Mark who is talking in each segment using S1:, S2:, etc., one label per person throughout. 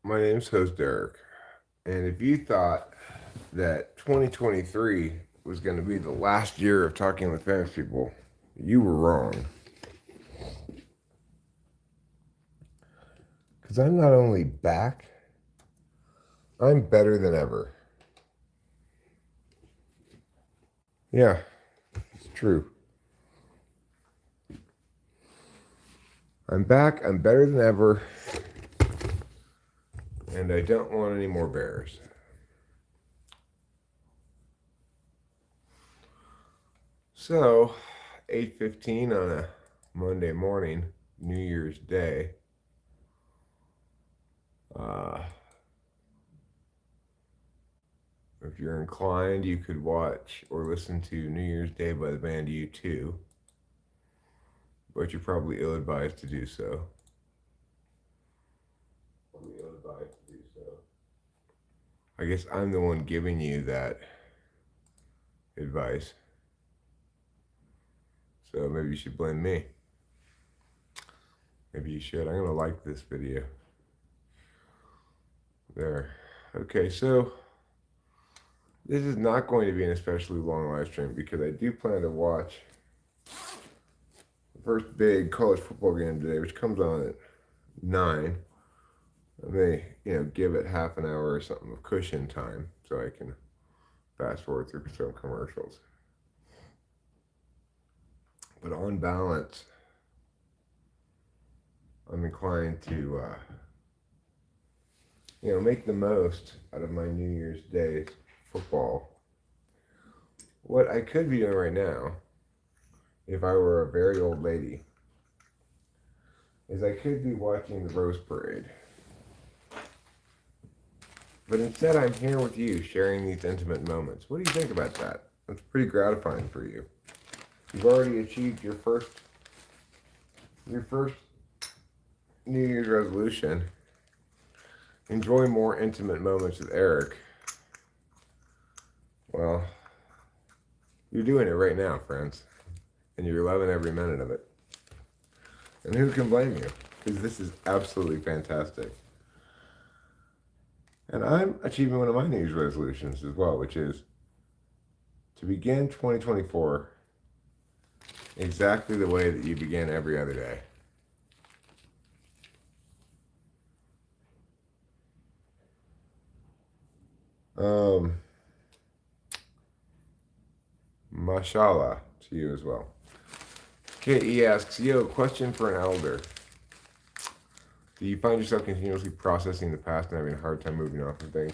S1: My name's host Derek, and if you thought that 2023 was going to be the last year of talking with famous people, you were wrong. Because I'm not only back, I'm better than ever. Yeah, it's true. I'm back, I'm better than ever, and I don't want any more bears. So, 8:15 on a Monday morning, New Year's Day. Uh, if you're inclined, you could watch or listen to New Year's Day by the band U2, but you're probably ill advised to do so. Probably ill advised to do so. I guess I'm the one giving you that advice, so maybe you should blame me. Maybe you should. I'm gonna like this video. There. Okay, so this is not going to be an especially long live stream because I do plan to watch the first big college football game today, which comes on at 9. I may, give it half an hour or something of cushion time so I can fast forward through some commercials. But on balance, I'm inclined to, make the most out of my New Year's Day football. What I could be doing right now, if I were a very old lady, is I could be watching the Rose Parade. But instead, I'm here with you, sharing these intimate moments. What do you think about that? That's pretty gratifying for you. You've already achieved your first New Year's resolution. Enjoy more intimate moments with Eric. Well, you're doing it right now, friends. And you're loving every minute of it. And who can blame you? Because this is absolutely fantastic. And I'm achieving one of my New Year's resolutions as well, which is to begin 2024 exactly the way that you begin every other day. Mashallah to you as well. K.E. asks, yo, question for an elder. Do you find yourself continuously processing the past and having a hard time moving on from things?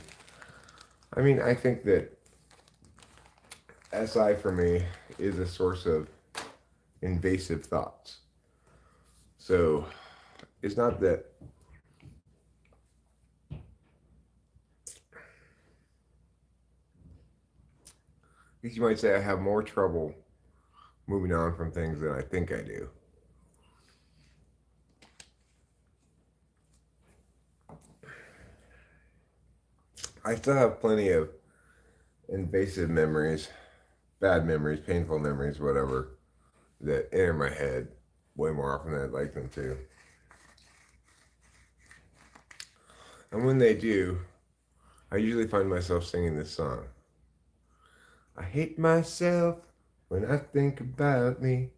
S1: I mean, I think that SI for me is a source of invasive thoughts. So it's not that I guess you might say I have more trouble moving on from things than I think I do. I still have plenty of invasive memories, bad memories, painful memories, whatever, that enter my head way more often than I'd like them to. And when they do, I usually find myself singing this song. I hate myself when I think about me.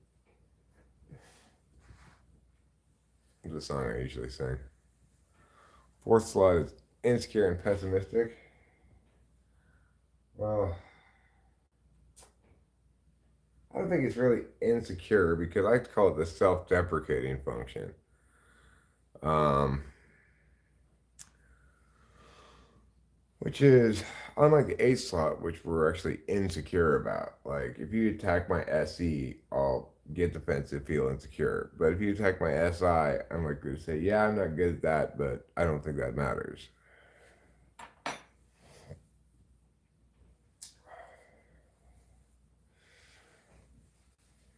S1: It's a song I usually sing. Fourth slide is insecure and pessimistic. Well, I don't think it's really insecure because I call it the self-deprecating function. Which is unlike the 8 slot, which we're actually insecure about. Like, if you attack my SE, I'll get defensive, feel insecure. But if you attack my SI, I'm likely to say, yeah, I'm not good at that, but I don't think that matters.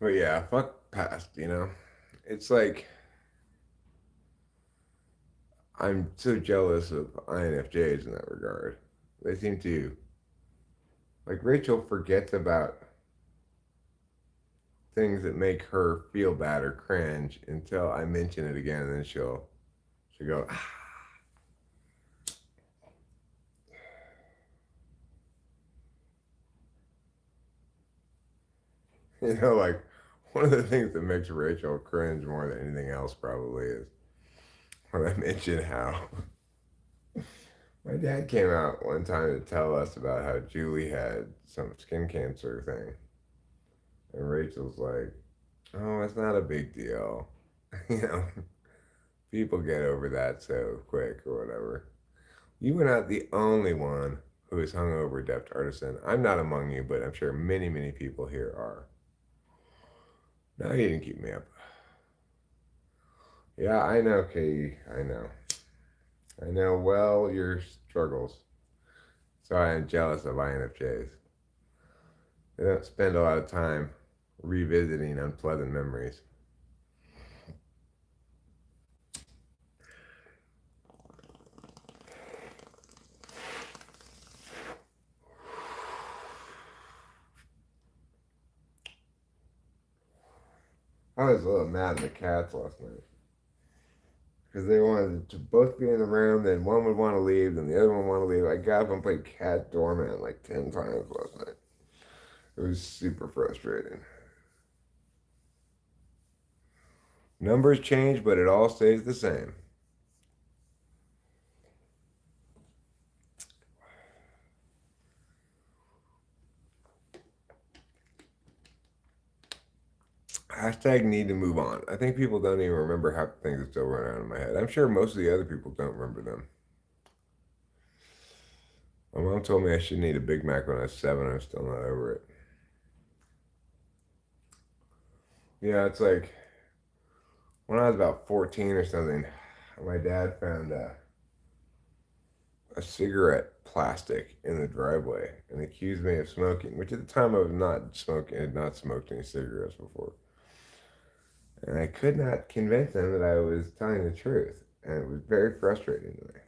S1: But yeah, fuck past, It's like, I'm so jealous of INFJs in that regard. They seem to, like, Rachel forgets about things that make her feel bad or cringe until I mention it again, and then she'll go, ah. Like one of the things that makes Rachel cringe more than anything else probably is when I mention how my dad came out one time to tell us about how Julie had some skin cancer thing. And Rachel's like, oh, it's not a big deal. you know, People get over that so quick or whatever. You were not the only one who is hungover, deft artisan. I'm not among you, but I'm sure many, many people here are. No, you didn't keep me up. Yeah, I know, Katie. I know. I know well your struggles. So I am jealous of INFJs. They don't spend a lot of time revisiting unpleasant memories. I was a little mad at the cats last night because they wanted to both be in the room. Then one would want to leave, then the other one would want to leave. I got up and played cat doorman like 10 times last night. It was super frustrating. Numbers change, but it all stays the same. Hashtag need to move on. I think people don't even remember half the things that still run around in my head. I'm sure most of the other people don't remember them. My mom told me I shouldn't eat a Big Mac when I was 7. I'm still not over it. Yeah, it's like when I was about 14 or something, my dad found a cigarette plastic in the driveway and accused me of smoking, which at the time I was not smoking, had not smoked any cigarettes before. And I could not convince him that I was telling the truth. And it was very frustrating to me.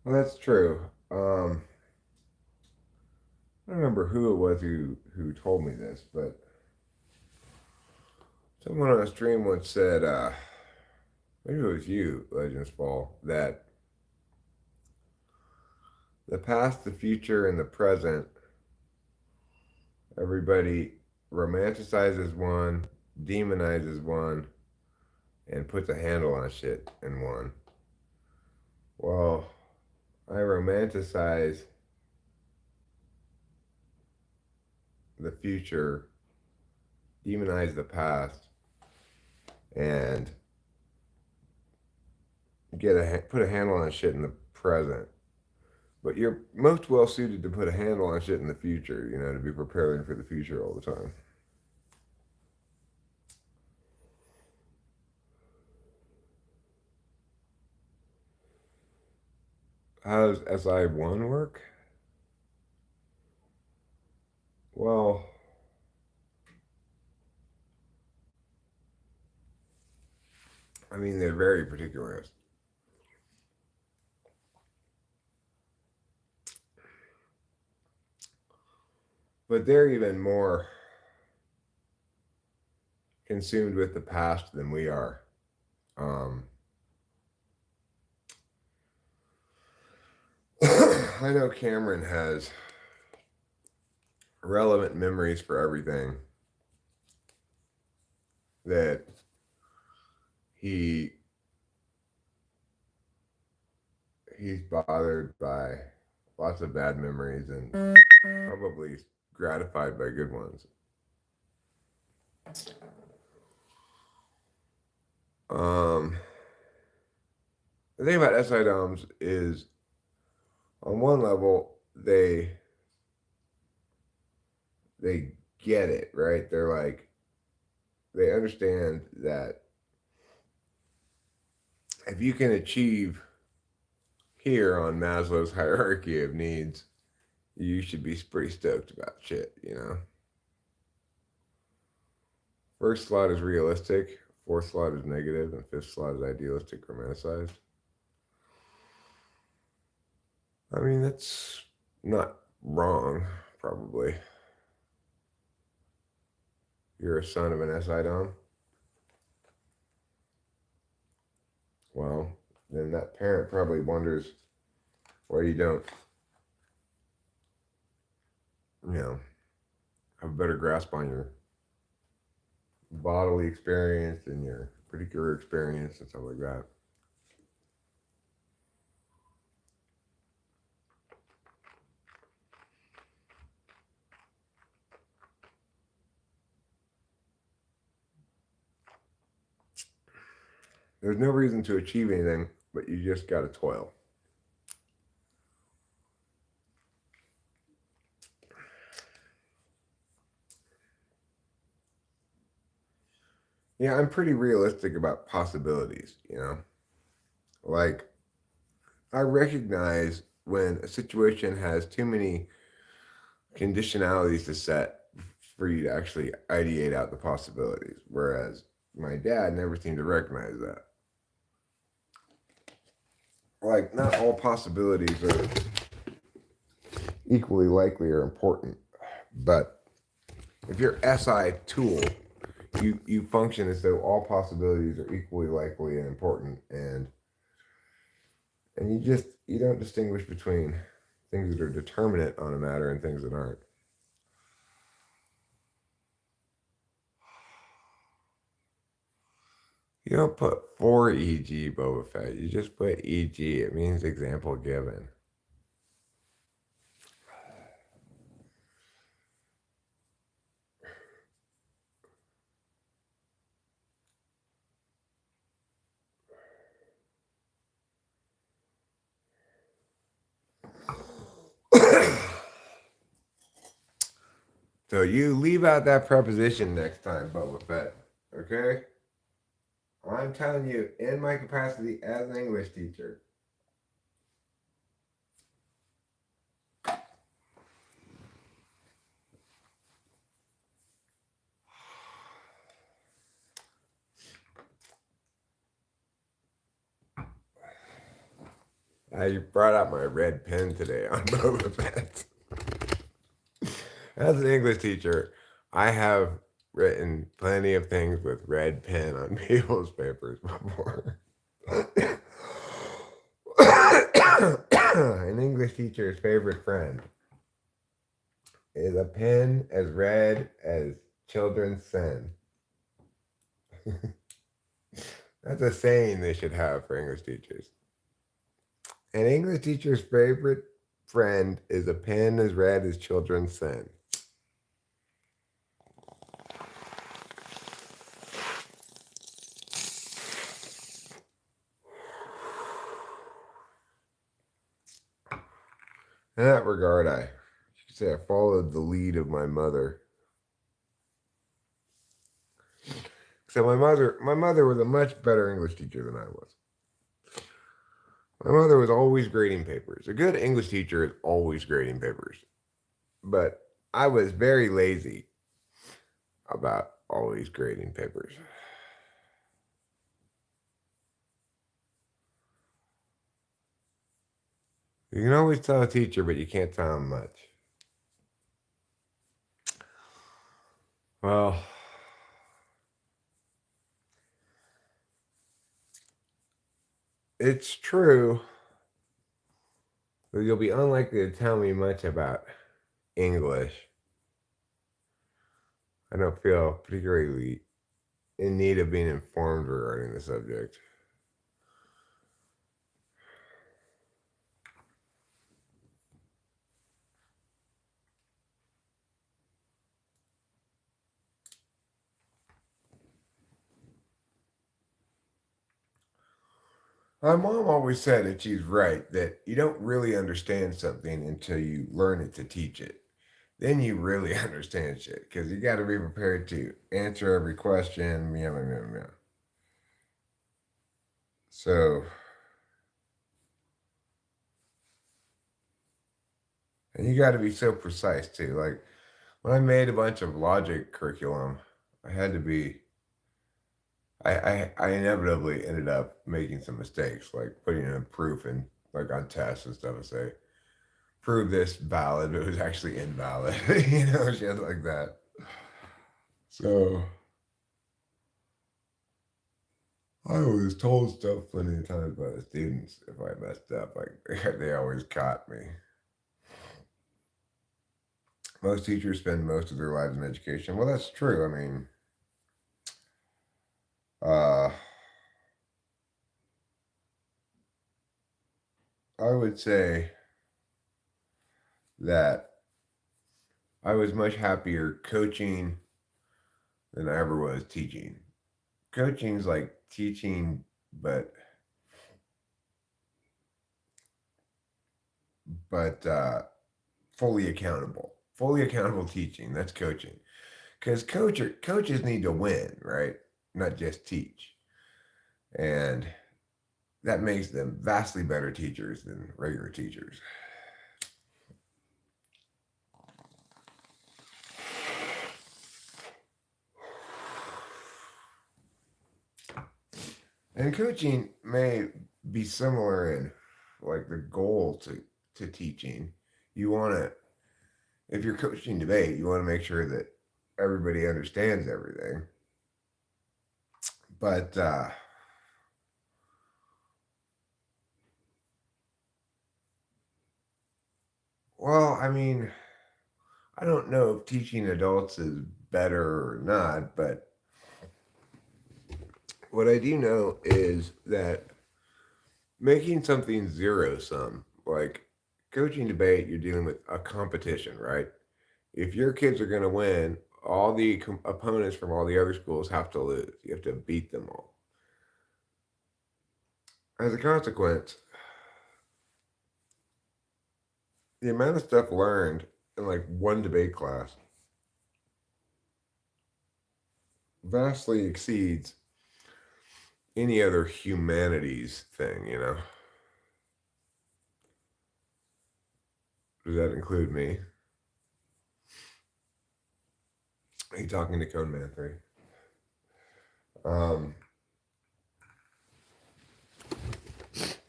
S1: Well, that's true. I don't remember who it was who told me this, but someone on a stream once said, maybe it was you, Legends Fall, that the past, the future, and the present, everybody romanticizes one, demonizes one, and puts a handle on shit in one. Well, I romanticize the future, demonize the past, and put a handle on shit in the present. But you're most well suited to put a handle on shit in the future, to be preparing for the future all the time. How does SI1 work? Well, I mean, they're very particularist. But they're even more consumed with the past than we are. Um, I know Cameron has relevant memories for everything that he he's bothered by lots of bad memories and probably gratified by good ones. Um, the thing about SI DOMs is, on one level, they get it right. They're like they understand that if you can achieve here on Maslow's hierarchy of needs, you should be pretty stoked about shit. First slot is realistic, fourth slot is negative, and fifth slot is idealistic, romanticized. I mean, that's not wrong, probably. You're a son of an SI Dom. well, then that parent probably wonders why you don't, you know, have a better grasp on your bodily experience and your particular experience and stuff like that. There's no reason to achieve anything, but you just got to toil. Yeah, I'm pretty realistic about possibilities, you know? Like, I recognize when a situation has too many conditionalities to set for you to actually ideate out the possibilities, whereas my dad never seemed to recognize that. Like, not all possibilities are equally likely or important, but if you're SI tool, you function as though all possibilities are equally likely and important, and you don't distinguish between things that are determinate on a matter and things that aren't. You don't put for EG Boba Fett. You just put EG. It means example given. So you leave out that preposition next time, Boba Fett. Okay? I'm telling you, in my capacity as an English teacher. I brought out my red pen today on Boba Fett. As an English teacher, I have written plenty of things with red pen on people's papers before. An English teacher's favorite friend is a pen as red as children's sin. That's a saying they should have for English teachers. An English teacher's favorite friend is a pen as red as children's sin. In that regard, I should say I followed the lead of my mother. So my mother was a much better English teacher than I was. My mother was always grading papers. A good English teacher is always grading papers. But I was very lazy about always grading papers. You can always tell a teacher, but you can't tell them much. Well, it's true that you'll be unlikely to tell me much about English. I don't feel particularly in need of being informed regarding the subject. My mom always said, and she's right, that you don't really understand something until you learn it to teach it. Then you really understand shit because you got to be prepared to answer every question. Meow, meow, meow, meow. So, and you got to be so precise too. Like when I made a bunch of logic curriculum, I had to be. I inevitably ended up making some mistakes, like putting in a proof and like on tests and stuff, and say prove this valid, but it was actually invalid. Shit like that. So I was told stuff plenty of times by the students if I messed up. Like they always caught me. Most teachers spend most of their lives in education. Well, that's true. I mean, uh, I would say that I was much happier coaching than I ever was teaching. Coaching's like teaching, but but fully accountable. Fully accountable teaching. That's coaching. Because coaches need to win, right? Not just teach, and that makes them vastly better teachers than regular teachers. And coaching may be similar in like the goal to teaching. You want to, if you're coaching debate, you want to make sure that everybody understands everything. But well, I mean, I don't know if teaching adults is better or not, but what I do know is that making something zero sum, like coaching debate, you're dealing with a competition, right? If your kids are going to win, all the opponents from all the other schools have to lose. You have to beat them all. As a consequence, the amount of stuff learned in like one debate class vastly exceeds any other humanities thing, you know? Does that include me? Are you talking to Code Man 3? Um,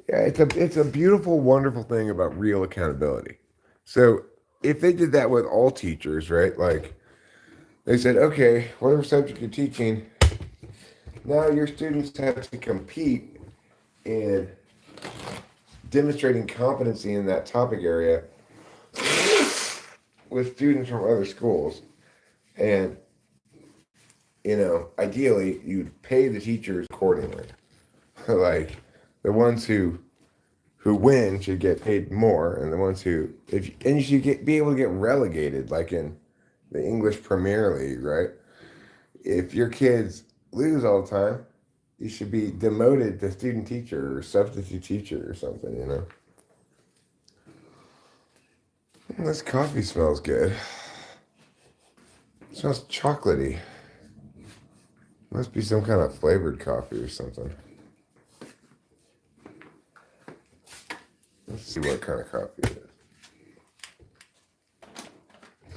S1: yeah, it's a beautiful, wonderful thing about real accountability. So if they did that with all teachers, right? Like they said, okay, whatever subject you're teaching, now your students have to compete in demonstrating competency in that topic area with students from other schools. And, ideally, you'd pay the teachers accordingly. Like the ones who win should get paid more, and the ones who if and you should be able to get relegated, like in the English Premier League, right? If your kids lose all the time, you should be demoted to student teacher or substitute teacher or something, you know? This coffee smells good. It smells chocolatey. Must be some kind of flavored coffee or something. Let's see what kind of coffee it is.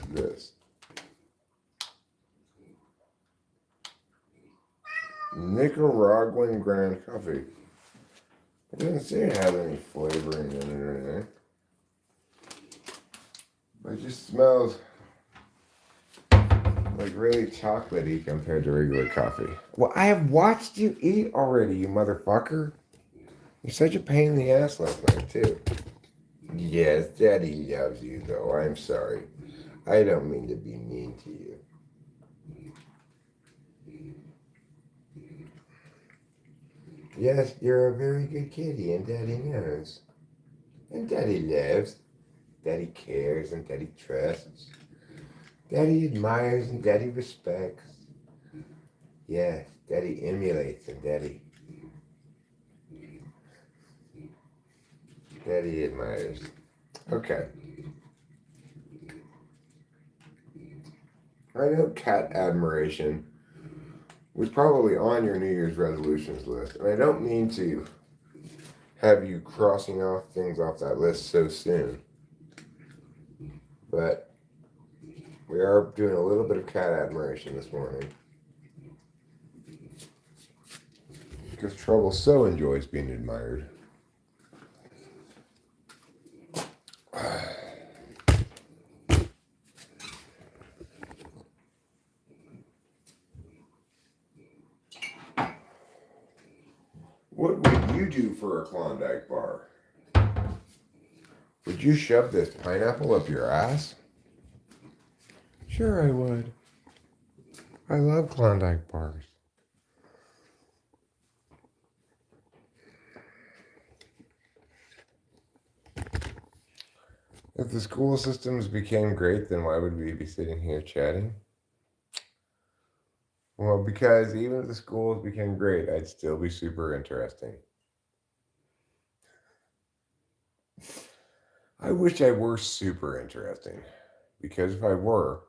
S1: This. Nicaraguan ground coffee. It doesn't say it has any flavoring in it or anything. But it just smells like really chocolatey compared to regular coffee. Well, I have watched you eat already, you motherfucker. You're such a pain in the ass last night, too. Yes, Daddy loves you, though. I'm sorry. I don't mean to be mean to you. Yes, you're a very good kitty, and Daddy knows. And Daddy loves. Daddy cares, and Daddy trusts. Daddy admires, and Daddy respects. Yes, Daddy emulates, and Daddy admires. Okay. I know cat admiration was probably on your New Year's resolutions list, and I don't mean to have you crossing off things off that list so soon, but we are doing a little bit of cat admiration this morning because Trouble so enjoys being admired. you do for a Klondike bar? Would you shove this pineapple up your ass? Sure, I would. I love Klondike bars. If the school systems became great, then why would we be sitting here chatting? Well, because even if the schools became great, I'd still be super interesting. I wish I were super interesting, because if I were,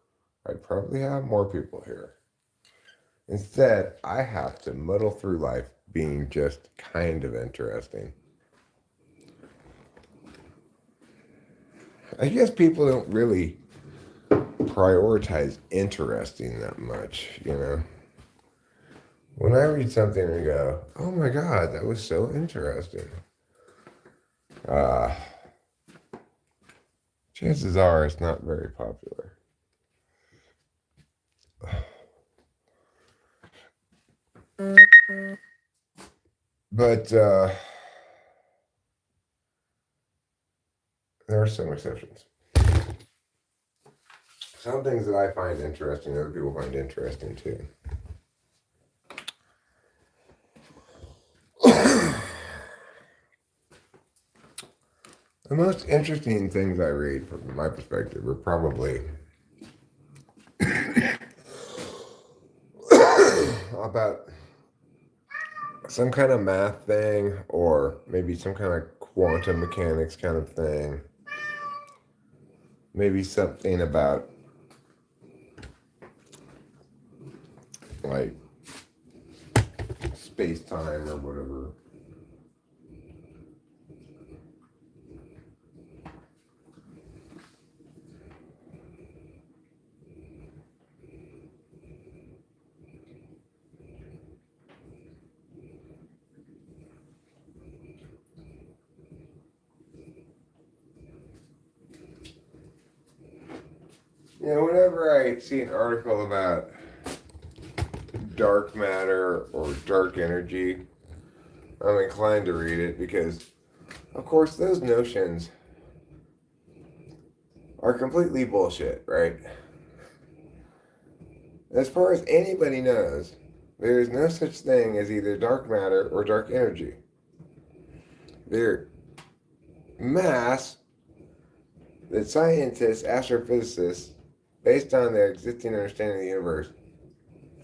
S1: I'd probably have more people here. Instead, I have to muddle through life being just kind of interesting. I guess people don't really prioritize interesting that much, you know? When I read something and go, oh my God, that was so interesting. Uh, chances are it's not very popular. But there are some exceptions. Some things that I find interesting, other people find interesting too. The most interesting things I read from my perspective are probably about some kind of math thing or maybe some kind of quantum mechanics kind of thing. Maybe something about like space time or whatever. You know, whenever I see an article about dark matter or dark energy, I'm inclined to read it because, of course, those notions are completely bullshit, right? As far as anybody knows, there is no such thing as either dark matter or dark energy. They're mass that scientists, astrophysicists, based on their existing understanding of the universe,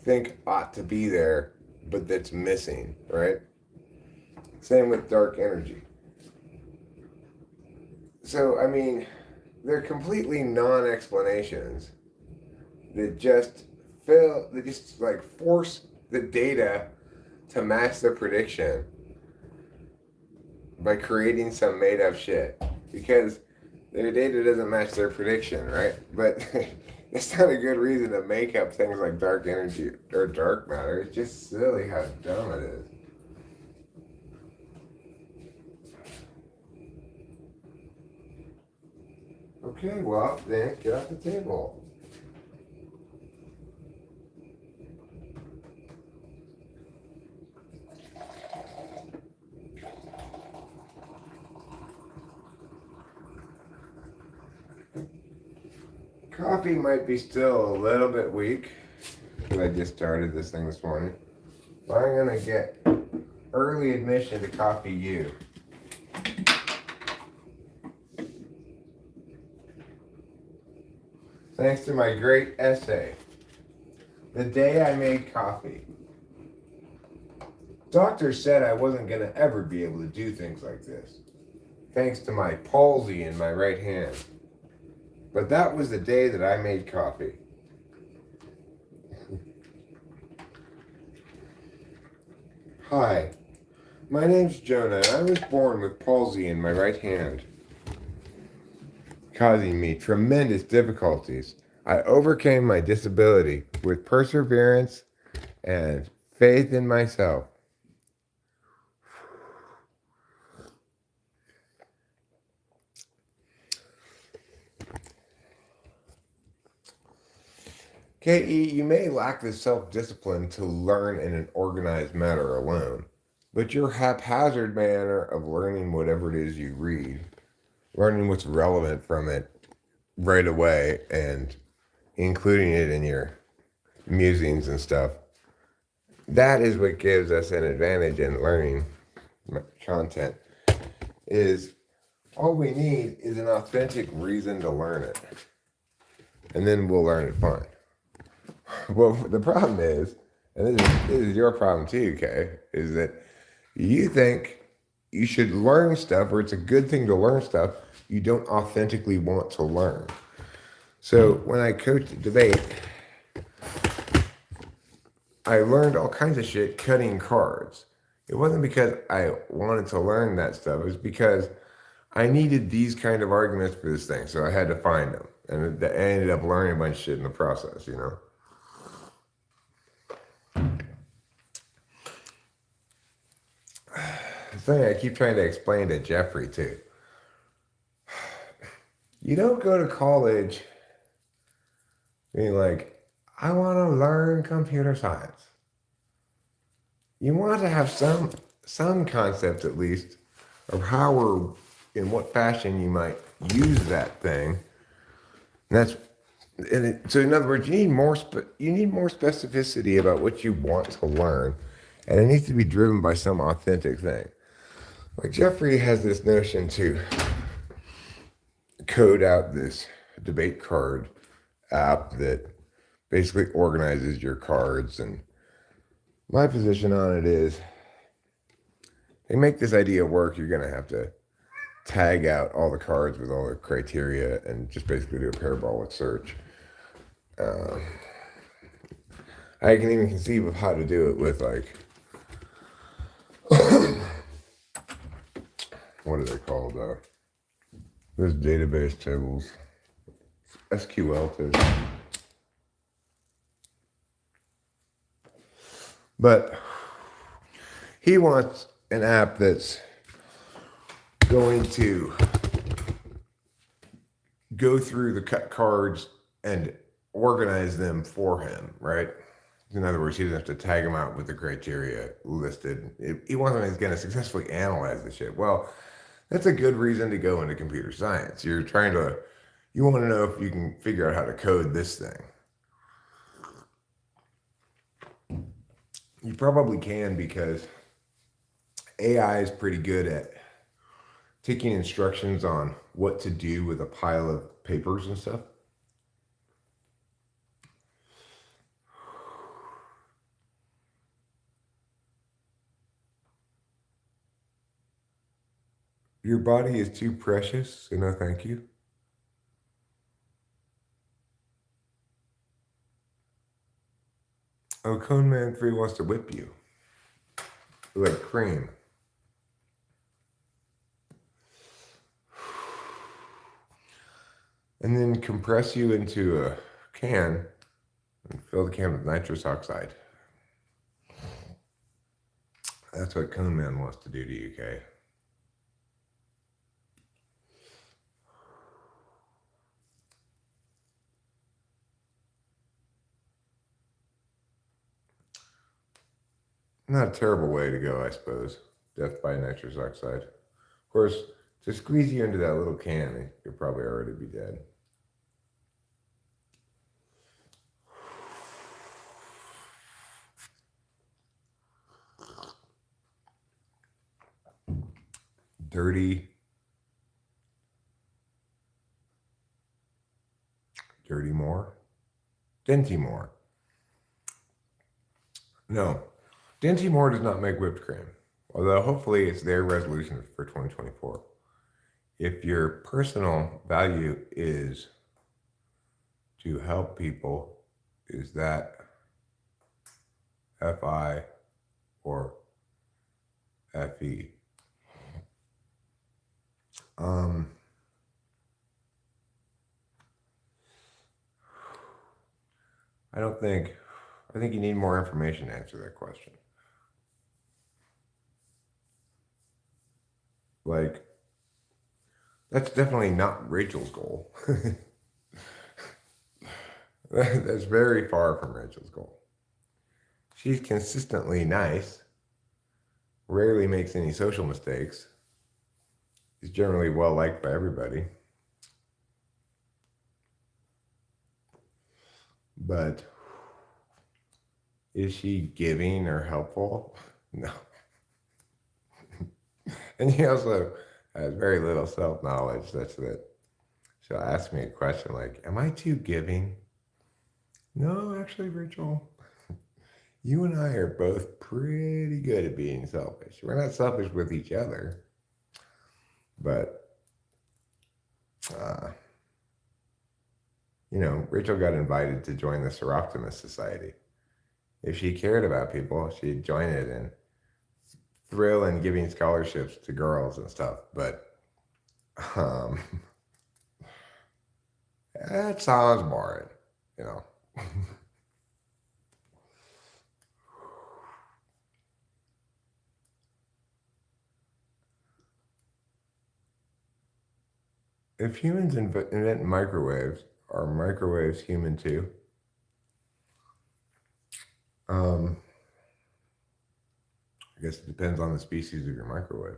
S1: think ought to be there, but that's missing, right? Same with dark energy. So, I mean, they're completely non-explanations that just like force the data to match the prediction by creating some made up shit. Because their data doesn't match their prediction, right? But it's not a good reason to make up things like dark energy or dark matter. It's just silly how dumb it is. Okay, well, then get off the table. Coffee might be still a little bit weak because I just started this thing this morning. But I'm going to get early admission to Coffee U. Thanks to my great essay, The Day I Made Coffee. Doctors said I wasn't going to ever be able to do things like this, thanks to my palsy in my right hand. But that was the day that I made coffee. Hi, my name's Jonah, and I was born with palsy in my right hand, causing me tremendous difficulties. I overcame my disability with perseverance and faith in myself. K.E., you may lack the self-discipline to learn in an organized manner alone. But your haphazard manner of learning whatever it is you read, learning what's relevant from it right away and including it in your musings and stuff, that is what gives us an advantage in learning content. Is all we need is an authentic reason to learn it, and then we'll learn it fine. Well, the problem is, and this is your problem too, Kay, is that you think you should learn stuff, or it's a good thing to learn stuff you don't authentically want to learn. So when I coached debate, I learned all kinds of shit cutting cards. It wasn't because I wanted to learn that stuff. It was because I needed these kind of arguments for this thing, so I had to find them, and I ended up learning a bunch of shit in the process. You know. The thing I keep trying to explain to Jeffrey too. You don't go to college being like, I want to learn computer science. You want to have some concept at least of how or in what fashion you might use that thing. And that's so. In other words, you need more specificity about what you want to learn, and it needs to be driven by some authentic thing. Like Jeffrey has this notion to code out this debate card app that basically organizes your cards, and my position on it is, to make this idea work, you're going to have to tag out all the cards with all the criteria and just basically do a parabolic search. I can even conceive of how to do it with like, what are they called? Those database tables, SQL too. But he wants an app that's going to go through the cut cards and organize them for him, right? In other words, he doesn't have to tag them out with the criteria listed. He wants something that's going to successfully analyze the shit. Well, that's a good reason to go into computer science. You want to know if you can figure out how to code this thing. You probably can, because AI is pretty good at taking instructions on what to do with a pile of papers and stuff. Your body is too precious, so no thank you. Oh, Cone Man 3 wants to whip you. Like cream. And then compress you into a can and fill the can with nitrous oxide. That's what Cone Man wants to do to you, Kay. Not a terrible way to go, I suppose. Death by nitrous oxide. Of course, to squeeze you into that little can, you'll probably already be dead. Dirty more? Dinty more. No, Dinty Moore does not make whipped cream, although hopefully it's their resolution for 2024. If your personal value is to help people, is that FI or FE? I think you need more information to answer that question. Like, that's definitely not Rachel's goal. That's very far from Rachel's goal. She's consistently nice, rarely makes any social mistakes, is generally well liked by everybody. But is she giving or helpful? No. And he also has very little self knowledge, such that she'll ask me a question like, am I too giving? No, actually, Rachel, you and I are both pretty good at being selfish. We're not selfish with each other, but, uh, Rachel got invited to join the Seroptimus Society. If she cared about people, she'd join it and thrill in giving scholarships to girls and stuff. But um, that sounds boring, you know. If humans invent microwaves, are microwaves human too? Um, I guess it depends on the species of your microwave.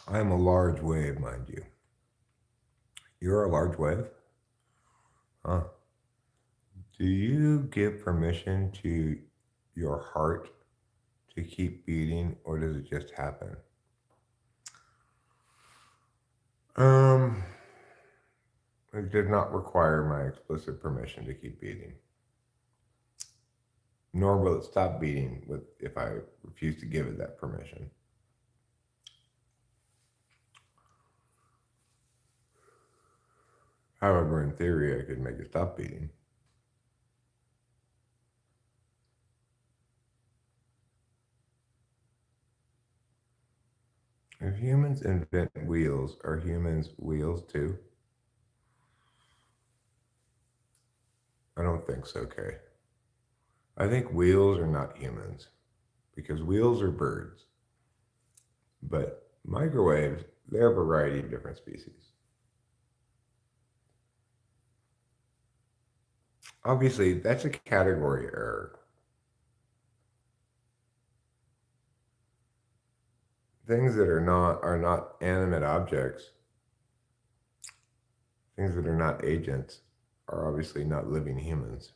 S1: I am a large wave, mind you. You're a large wave? Huh. Do you give permission to your heart to keep beating, or does it just happen? Um, it did not require my explicit permission to keep beating. Nor will it stop beating if I refuse to give it that permission. However, in theory, I could make it stop beating. If humans invent wheels, are humans wheels too? I don't think so, Kay. I think wheels are not humans because wheels are birds. But microwaves, they're a variety of different species. Obviously, that's a category error. Things that are not animate objects, things that are not agents, are obviously not living humans.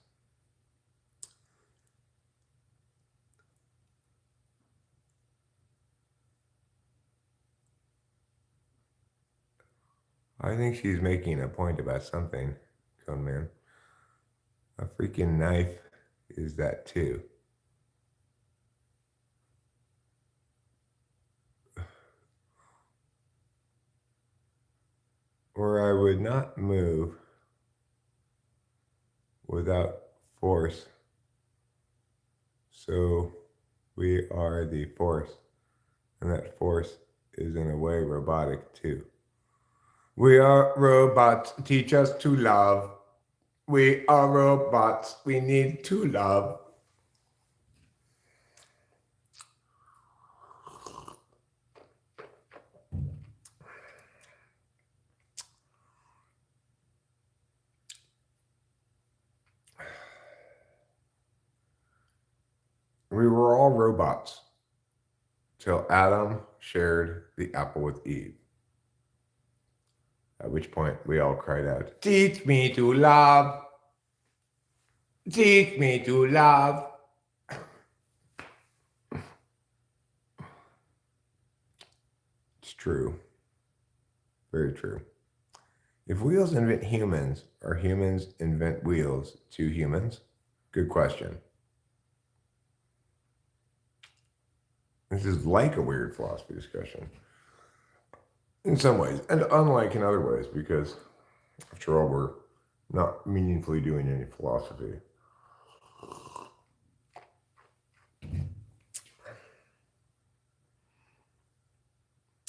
S1: I think she's making a point about something, Cone Man. A freaking knife is that too. Or I would not move without force. So we are the force. And that force is in a way robotic too. We are robots. Teach us to love. We are robots. We need to love. We were all robots till Adam shared the apple with Eve. At which point we all cried out, teach me to love. Teach me to love. It's true. Very true. If wheels invent humans, or humans invent wheels to humans? Good question. This is like a weird philosophy discussion in some ways, and unlike in other ways, because after all, we're not meaningfully doing any philosophy.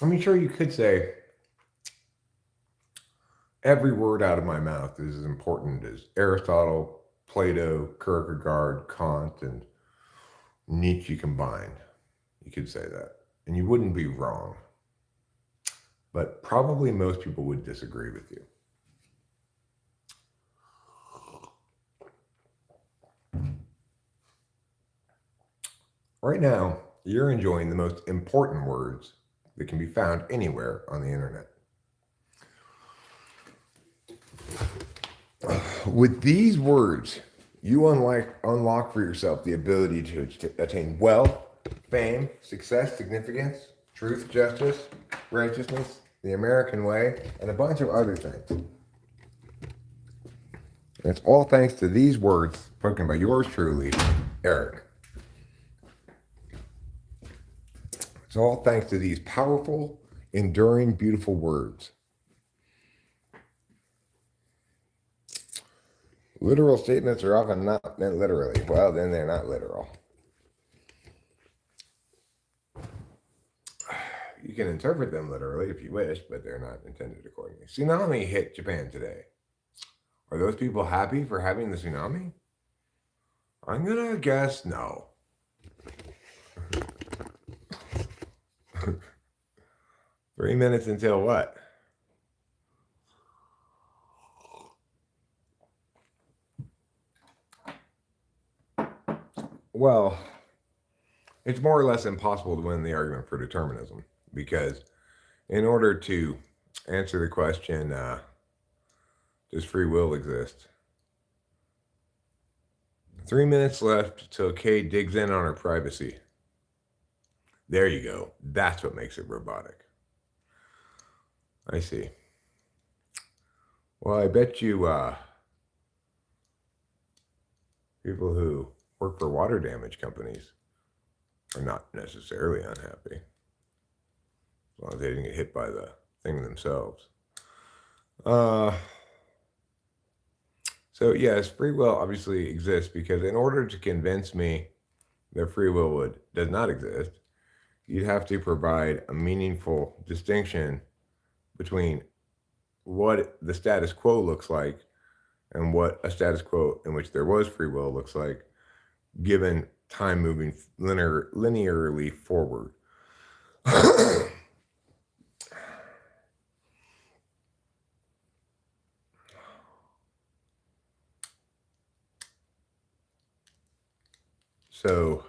S1: I mean, sure, you could say every word out of my mouth is as important as Aristotle, Plato, Kierkegaard, Kant, and Nietzsche combined. You could say that. And you wouldn't be wrong. But probably most people would disagree with you. Right now, you're enjoying the most important words that can be found anywhere on the internet. With these words, you unlock for yourself the ability to attain wealth, fame, success, significance, truth, justice, righteousness, the American way, and a bunch of other things. And it's all thanks to these words spoken by yours truly, Eric. It's all thanks to these powerful, enduring, beautiful words. Literal statements are often not meant literally. Well, then they're not literal. You can interpret them literally if you wish, but they're not intended accordingly. Tsunami hit Japan today. Are those people happy for having the tsunami? I'm gonna guess no. 3 minutes until what? Well, it's more or less impossible to win the argument for determinism because, in order to answer the question, does free will exist? 3 minutes left till Kay digs in on her privacy. There you go. That's what makes it robotic. I see. Well, I bet you people who work for water damage companies are not necessarily unhappy, as long as they didn't get hit by the thing themselves. So yes, free will obviously exists because in order to convince me that free will does not exist, you'd have to provide a meaningful distinction between what the status quo looks like and what a status quo in which there was free will looks like, given time moving linearly forward. So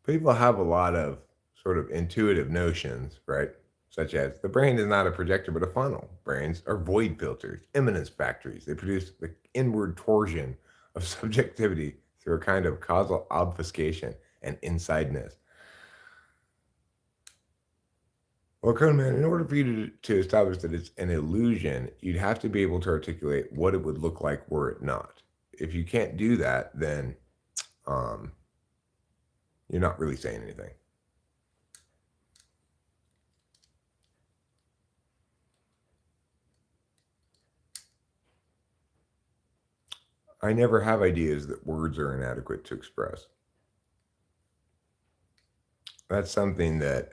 S1: people have a lot of sort of intuitive notions, right? Such as the brain is not a projector but a funnel. Brains are void filters, immanence factories. They produce the inward torsion of subjectivity through a kind of causal obfuscation and insideness. Well, Coneman, in order for you to establish that it's an illusion, you'd have to be able to articulate what it would look like were it not. If you can't do that, then you're not really saying anything. I never have ideas that words are inadequate to express. That's something that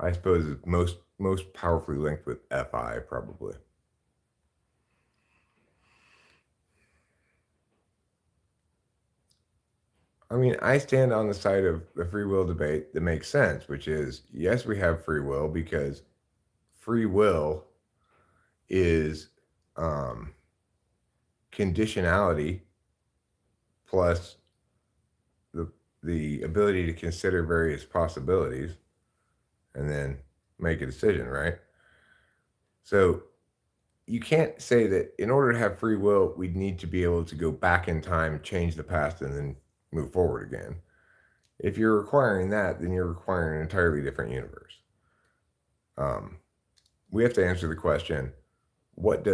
S1: I suppose is most powerfully linked with FI, probably. I mean, I stand on the side of the free will debate that makes sense, which is yes, we have free will because free will is conditionality plus the ability to consider various possibilities and then make a decision, right? So you can't say that in order to have free will, we'd need to be able to go back in time, change the past, and then move forward again. If you're requiring that, then you're requiring an entirely different universe. We have to answer the question, what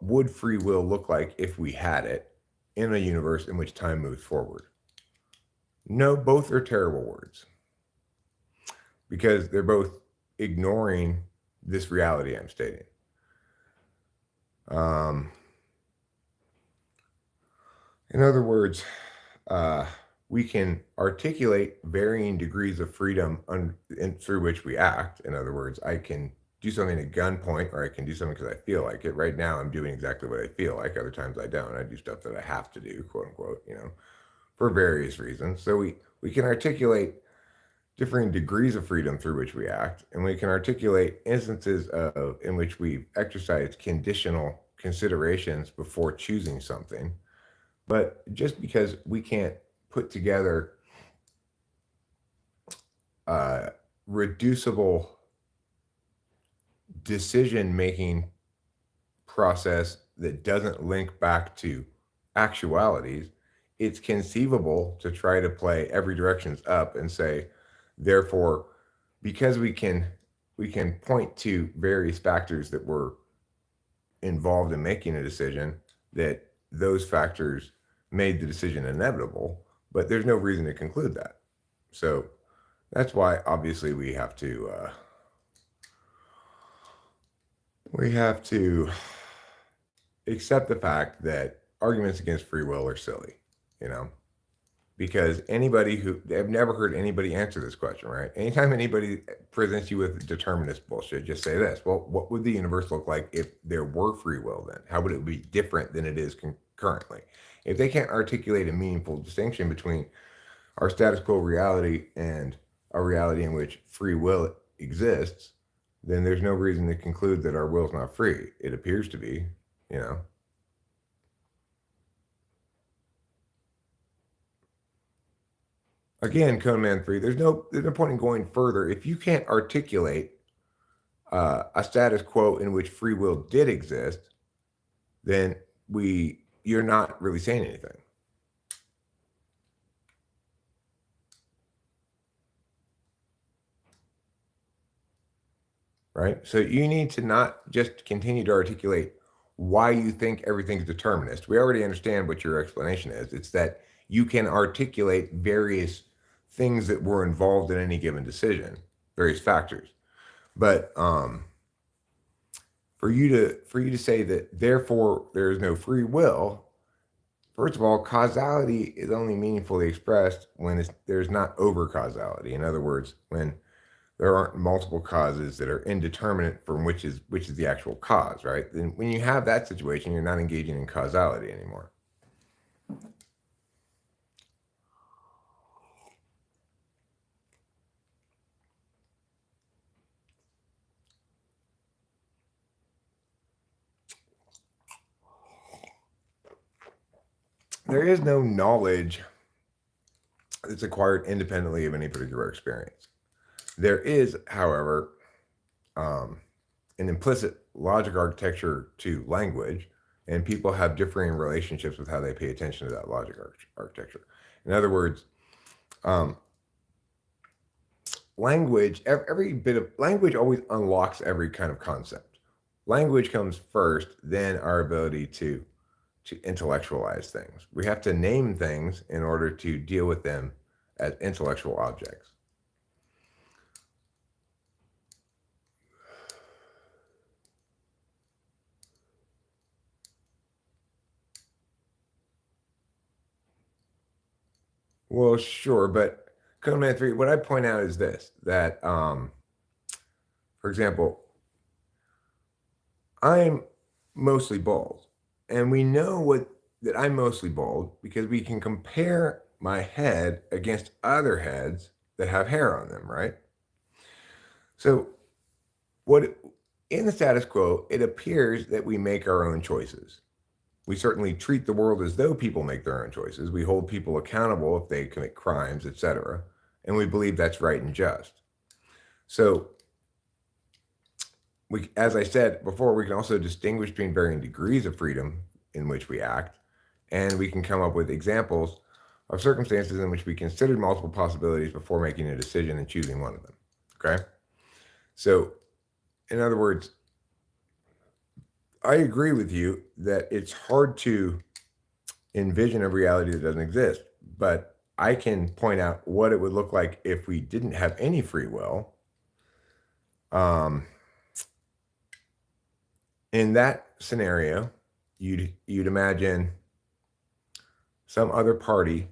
S1: would free will look like if we had it in a universe in which time moves forward? No, both are terrible words because they're both ignoring this reality I'm stating. In other words, we can articulate varying degrees of freedom through which we act. In other words, I can do something at gunpoint, or I can do something because I feel like it. Right now, I'm doing exactly what I feel like. Other times, I don't. I do stuff that I have to do, quote unquote, for various reasons. So we can articulate differing degrees of freedom through which we act, and we can articulate instances of in which we exercise conditional considerations before choosing something. But just because we can't put together a reducible decision making process that doesn't link back to actualities, it's conceivable to try to play every directions up and say, therefore, because we can point to various factors that were involved in making a decision, that those factors made the decision inevitable, but there's no reason to conclude that. So that's why obviously we have to accept the fact that arguments against free will are silly, you know, because anybody who I've never heard anybody answer this question, right? Anytime anybody presents you with determinist bullshit, just say this: well, what would the universe look like if there were free will? Then how would it be different than it is currently? If they can't articulate a meaningful distinction between our status quo reality and a reality in which free will exists, then there's no reason to conclude that our will is not free. It appears to be, you know. Again, Cone Man 3, there's no point in going further. If you can't articulate a status quo in which free will did exist, then you're not really saying anything. Right? So you need to not just continue to articulate why you think everything's determinist. We already understand what your explanation is. It's that you can articulate various things that were involved in any given decision, various factors. But for you to say that therefore there is no free will, first of all, causality is only meaningfully expressed when there's not over causality. In other words, when there aren't multiple causes that are indeterminate from which is the actual cause, right? Then when you have that situation, you're not engaging in causality anymore. There is no knowledge that's acquired independently of any particular experience. There is, however, an implicit logic architecture to language, and people have differing relationships with how they pay attention to that logic architecture. In other words, um, language, every bit of language always unlocks every kind of concept. Language comes first, then our ability to intellectualize things. We have to name things in order to deal with them as intellectual objects. Well, sure, but Conan 3, what I point out is this: that, for example, I'm mostly bald, and we know what that I'm mostly bald because we can compare my head against other heads that have hair on them, right? So, what in the status quo, it appears that we make our own choices. We certainly treat the world as though people make their own choices. We hold people accountable if they commit crimes, etc., and we believe that's right and just. So, as I said before, we can also distinguish between varying degrees of freedom in which we act, and we can come up with examples of circumstances in which we considered multiple possibilities before making a decision and choosing one of them. Okay? So, in other words, I agree with you that it's hard to envision a reality that doesn't exist, but I can point out what it would look like if we didn't have any free will. In that scenario, you'd imagine some other party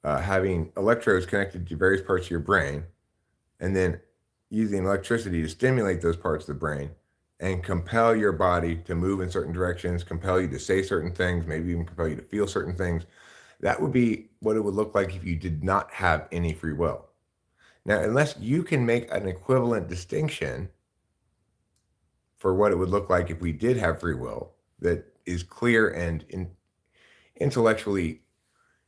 S1: having electrodes connected to various parts of your brain, and then using electricity to stimulate those parts of the brain and compel your body to move in certain directions, compel you to say certain things, maybe even compel you to feel certain things. That would be what it would look like if you did not have any free will. Now, unless you can make an equivalent distinction for what it would look like if we did have free will that is clear and intellectually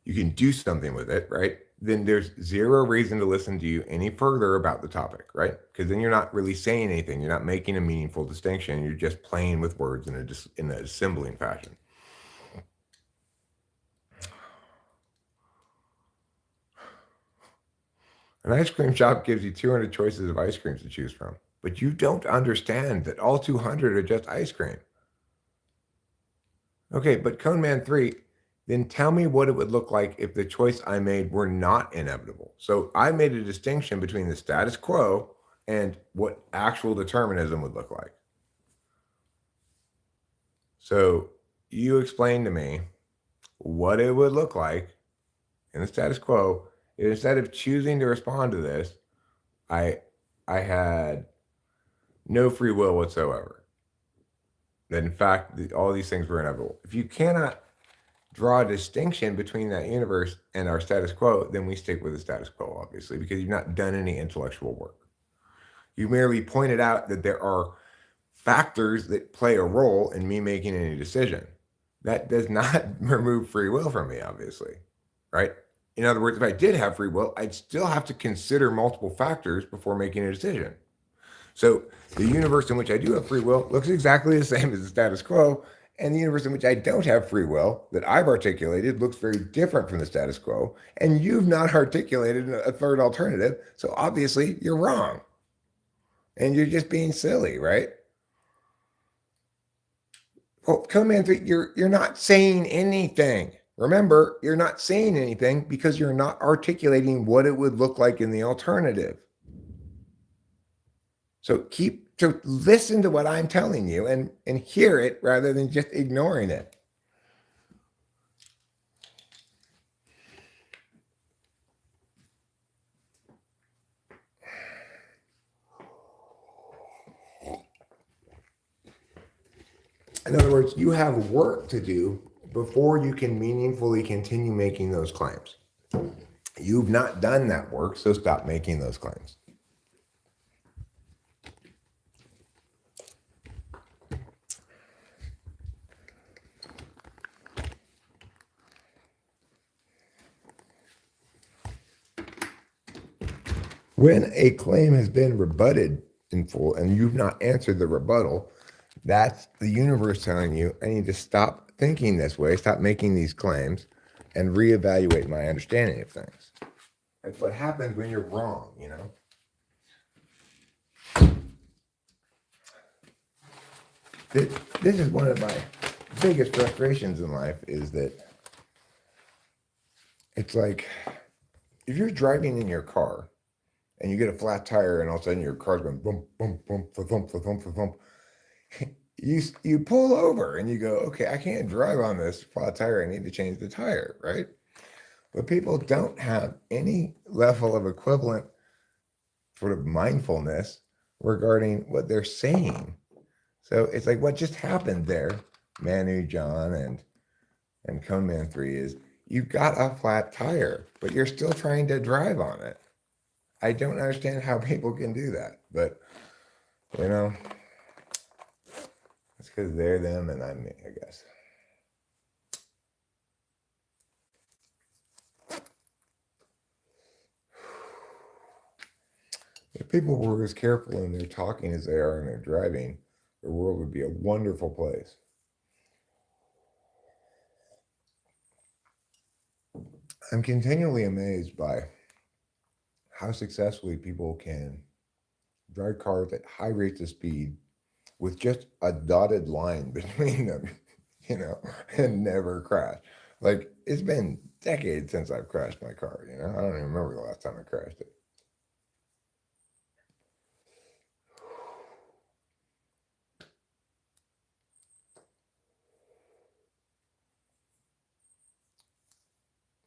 S1: you can do something with it, right? Then there's zero reason to listen to you any further about the topic, right? Because then you're not really saying anything. You're not making a meaningful distinction. You're just playing with words in a assembling fashion. An ice cream shop gives you 200 choices of ice creams to choose from, but you don't understand that all 200 are just ice cream. Okay, but Cone Man 3, then tell me what it would look like if the choice I made were not inevitable. So I made a distinction between the status quo and what actual determinism would look like. So you explain to me what it would look like in the status quo if instead of choosing to respond to this, I I had no free will whatsoever. That in fact all these things were inevitable. If you cannot draw a distinction between that universe and our status quo, then we stick with the status quo, obviously, because you've not done any intellectual work. You merely pointed out that there are factors that play a role in me making any decision. That does not remove free will from me, obviously, right? In other words, if I did have free will, I'd still have to consider multiple factors before making a decision. So the universe in which I do have free will looks exactly the same as the status quo. And the universe in which I don't have free will that I've articulated looks very different from the status quo. And you've not articulated a third alternative. So obviously you're wrong. And you're just being silly, right? Well, Command 3, you're not saying anything. Remember, you're not saying anything because you're not articulating what it would look like in the alternative. So listen to what I'm telling you and hear it rather than just ignoring it. In other words, you have work to do before you can meaningfully continue making those claims. You've not done that work, so stop making those claims. When a claim has been rebutted in full and you've not answered the rebuttal, that's the universe telling you, I need to stop thinking this way, stop making these claims, and reevaluate my understanding of things. That's what happens when you're wrong, you know? This is one of my biggest frustrations in life is that it's like if you're driving in your car and you get a flat tire and all of a sudden your car's going boom, boom, boom, thump, thump, thump, you pull over and you go, okay, I can't drive on this flat tire. I need to change the tire, right? But people don't have any level of equivalent sort of mindfulness regarding what they're saying. So it's like what just happened there, Manu, John, and Cone Man 3 is you got a flat tire, but you're still trying to drive on it. I don't understand how people can do that, but you know, it's because they're them and I'm me, I guess. If people were as careful in their talking as they are in their driving, the world would be a wonderful place. I'm continually amazed by how successfully people can drive cars at high rates of speed with just a dotted line between them, you know, and never crash. Like it's been decades since I've crashed my car, you know. I don't even remember the last time I crashed it.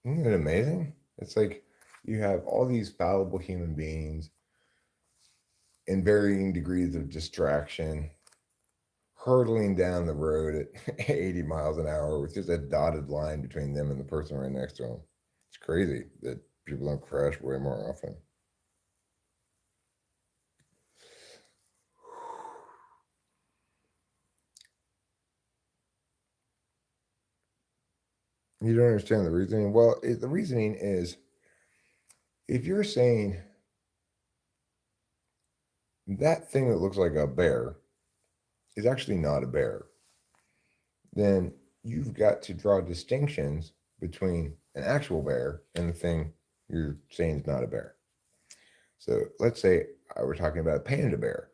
S1: Isn't it amazing? It's like you have all these fallible human beings in varying degrees of distraction, hurtling down the road at 80 miles an hour with just a dotted line between them and the person right next to them. It's crazy that people don't crash way more often. You don't understand the reasoning? Well, the reasoning is if you're saying that thing that looks like a bear is actually not a bear, then you've got to draw distinctions between an actual bear and the thing you're saying is not a bear. So let's say I were talking about a panda bear.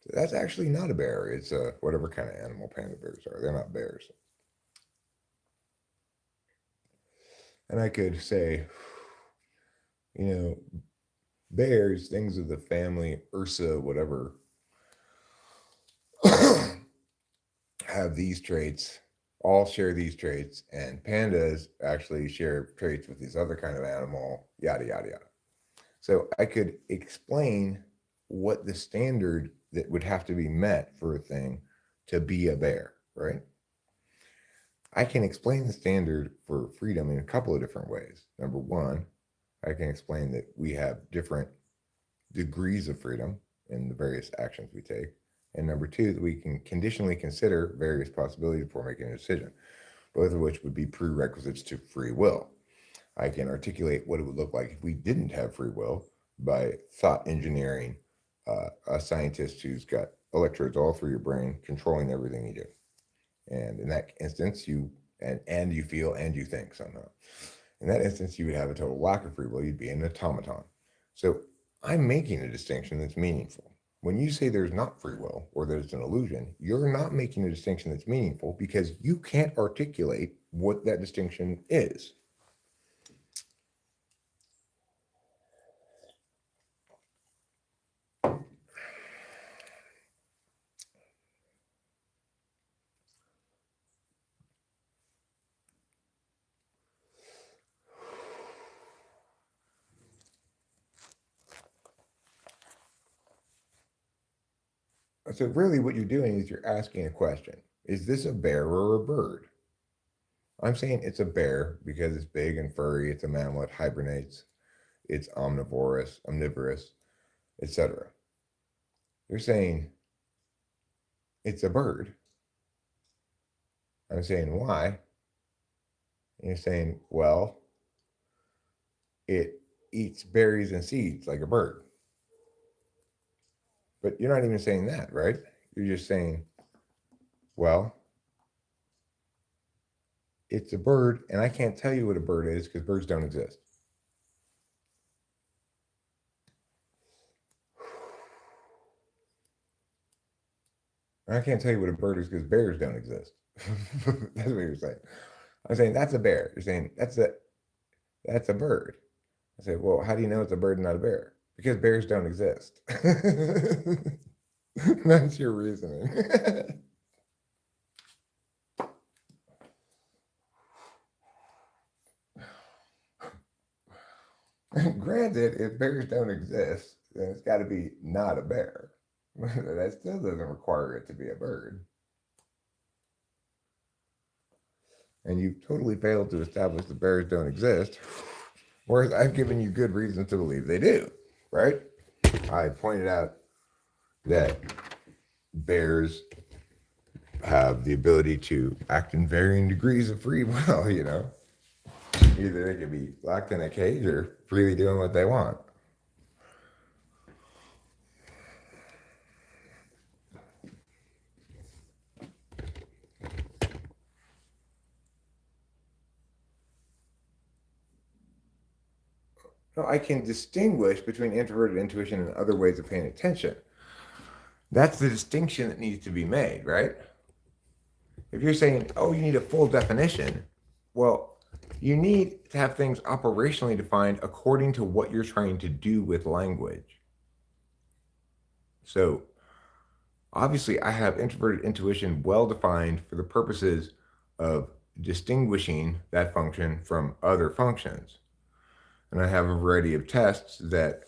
S1: So that's actually not a bear. It's whatever kind of animal panda bears are. They're not bears. And I could say, you know, bears, things of the family Ursa, whatever, have these traits, all share these traits, and pandas actually share traits with this other kind of animal, yada, yada, yada. So I could explain what the standard that would have to be met for a thing to be a bear, right? I can explain the standard for freedom in a couple of different ways. Number one, I can explain that we have different degrees of freedom in the various actions we take. And number two, that we can conditionally consider various possibilities before making a decision, both of which would be prerequisites to free will. I can articulate what it would look like if we didn't have free will by thought engineering a scientist who's got electrodes all through your brain, controlling everything you do. And in that instance, and you feel and you think somehow. In that instance, you would have a total lack of free will. You'd be an automaton. So I'm making a distinction that's meaningful. When you say there's not free will or that it's an illusion, you're not making a distinction that's meaningful because you can't articulate what that distinction is. So really what you're doing is you're asking a question. Is this a bear or a bird? I'm saying it's a bear because it's big and furry, it's a mammal, it hibernates, it's omnivorous, etc. You're saying it's a bird. I'm saying why? And you're saying, well, it eats berries and seeds like a bird. But you're not even saying that, right? You're just saying, well, it's a bird, and I can't tell you what a bird is because birds don't exist. And I can't tell you what a bird is because bears don't exist. That's what you're saying. I'm saying that's a bear. You're saying that's a bird. I say, well, how do you know it's a bird and not a bear? Because bears don't exist. That's your reasoning. Granted, if bears don't exist, then it's got to be not a bear. That still doesn't require it to be a bird. And you've totally failed to establish that bears don't exist, whereas I've given you good reasons to believe they do, right? I pointed out that bears have the ability to act in varying degrees of free will, you know. Either they can be locked in a cage or freely doing what they want. No, I can distinguish between introverted intuition and other ways of paying attention. That's the distinction that needs to be made, right? If you're saying, oh, you need a full definition, well, you need to have things operationally defined according to what you're trying to do with language. So, obviously, I have introverted intuition well defined for the purposes of distinguishing that function from other functions. And I have a variety of tests that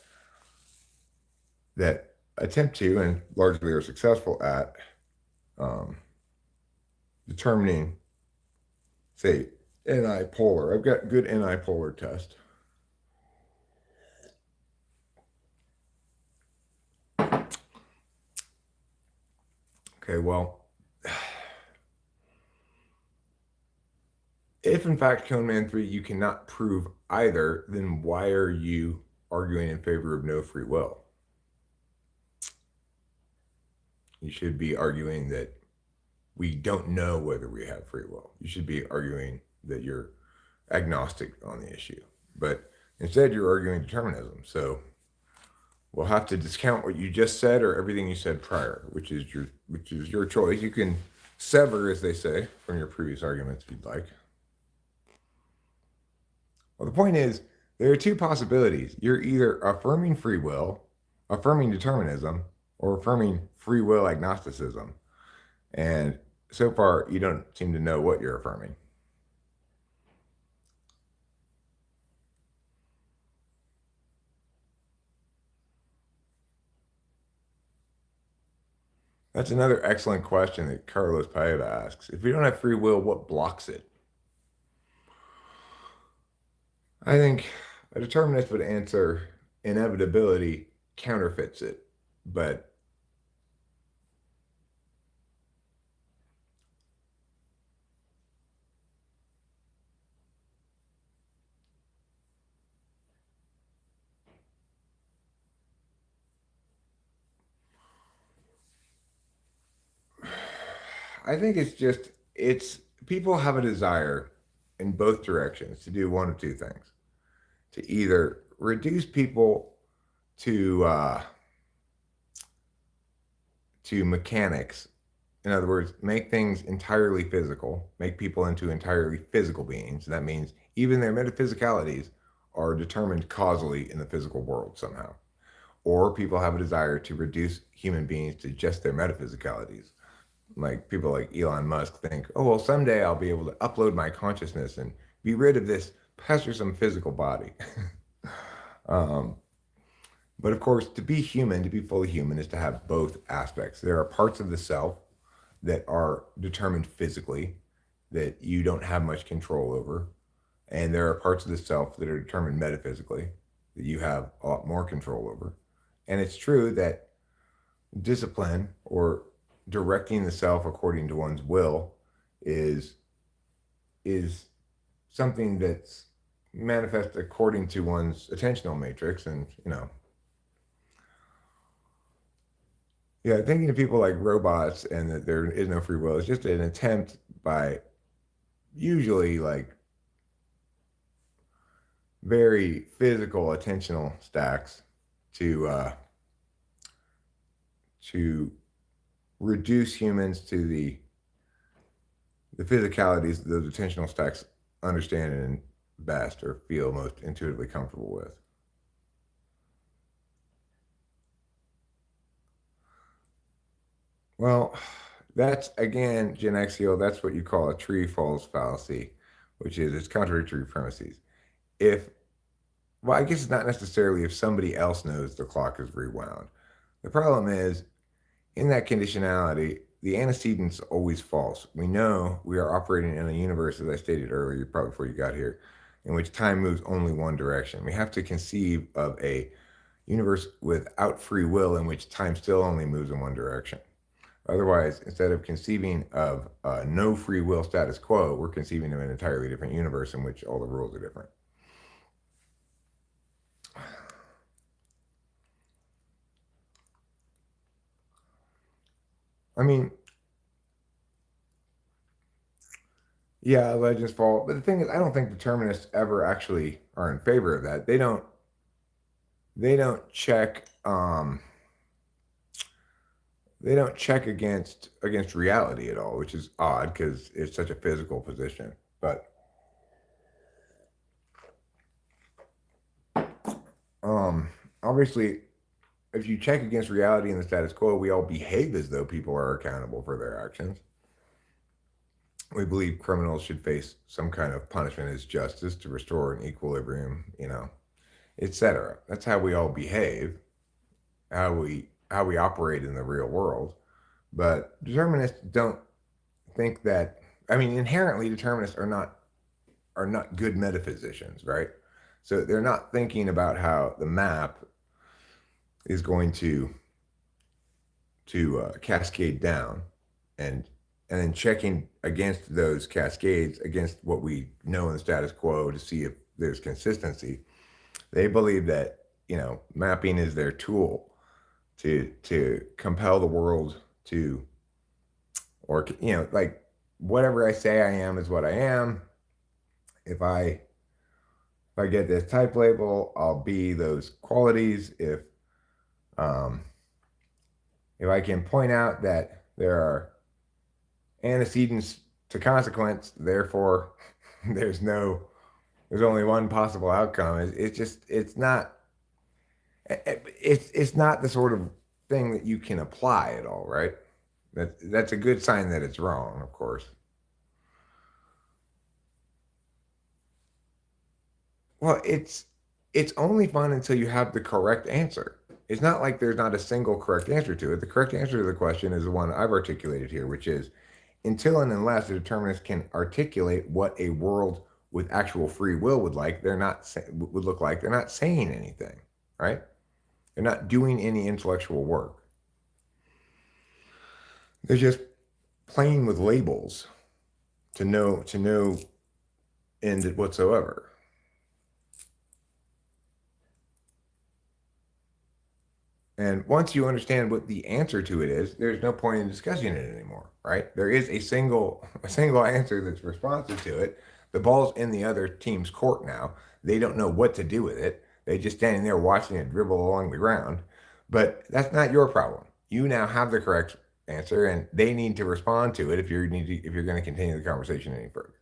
S1: attempt to and largely are successful at um, determining, say, NI polar. I've got good NI polar test. Okay, well, if in fact Cone Man 3 you cannot prove either, then why are you arguing in favor of no free will? You should be arguing that we don't know whether we have free will. You should be arguing that you're agnostic on the issue. But instead, you're arguing determinism. So we'll have to discount what you just said or everything you said prior, which is your choice. You can sever, as they say, from your previous arguments if you'd like. Well, the point is, there are two possibilities. You're either affirming free will, affirming determinism, or affirming free will agnosticism. And so far, you don't seem to know what you're affirming. That's another excellent question that Carlos Paeta asks. If you don't have free will, what blocks it? I think a determinist would answer inevitability counterfeits it. But I think it's people have a desire in both directions to do one of two things: to either reduce people to to mechanics, in other words, make things entirely physical, make people into entirely physical beings. That means even their metaphysicalities are determined causally in the physical world somehow. Or people have a desire to reduce human beings to just their metaphysicalities. Like people like Elon Musk think, oh, well, someday I'll be able to upload my consciousness and be rid of this pestersome physical body. um, but of course, to be human, to be fully human, is to have both aspects. There are parts of the self that are determined physically that you don't have much control over. And there are parts of the self that are determined metaphysically that you have a lot more control over. And it's true that discipline or directing the self according to one's will is is something that's manifest according to one's attentional matrix. And yeah, thinking of people like robots and that there is no free will is just an attempt by usually like very physical attentional stacks to reduce humans to the physicalities those attentional stacks understand and best or feel most intuitively comfortable with. Well, that's again, Gen Xio, that's what you call a tree falls fallacy, which is it's contradictory premises. If, well, I guess it's not necessarily if somebody else knows the clock is rewound. The problem is in that conditionality, the antecedent's always false. We know we are operating in a universe, as I stated earlier, probably before you got here, in which time moves only one direction. We have to conceive of a universe without free will in which time still only moves in one direction. Otherwise, instead of conceiving of no free will status quo, we're conceiving of an entirely different universe in which all the rules are different. I mean, yeah, legends fall. But the thing is, I don't think determinists ever actually are in favor of that. They don't check they don't check against reality at all, which is odd because it's such a physical position. But um obviously if you check against reality and the status quo, we all behave as though people are accountable for their actions. We believe criminals should face some kind of punishment as justice to restore an equilibrium, etc. That's how we all behave. how we operate in the real world. But determinists don't think that. I mean, inherently, determinists are not good metaphysicians, right? So they're not thinking about how the map is going to cascade down, and and then checking against those cascades against what we know in the status quo to see if there's consistency. They believe that mapping is their tool to compel the world to, or like, whatever I say I am is what I am. If I get this type label, I'll be those qualities. Um, if I can point out that there are antecedents to consequence, therefore there's only one possible outcome. It's not the sort of thing that you can apply at all, right? That's a good sign that it's wrong, of course. Well, it's only fun until you have the correct answer. It's not like there's not a single correct answer to it. The correct answer to the question is the one I've articulated here, which is until and unless the determinists can articulate what a world with actual free will would look like, they're not saying anything, right? They're not doing any intellectual work. They're just playing with labels to no end whatsoever. And once you understand what the answer to it is, there's no point in discussing it anymore, right? There is a single answer that's responsive to it. The ball's in the other team's court now. They don't know what to do with it. They just standing there watching it dribble along the ground. But that's not your problem. You now have the correct answer, and they need to respond to it if you're going to continue the conversation any further.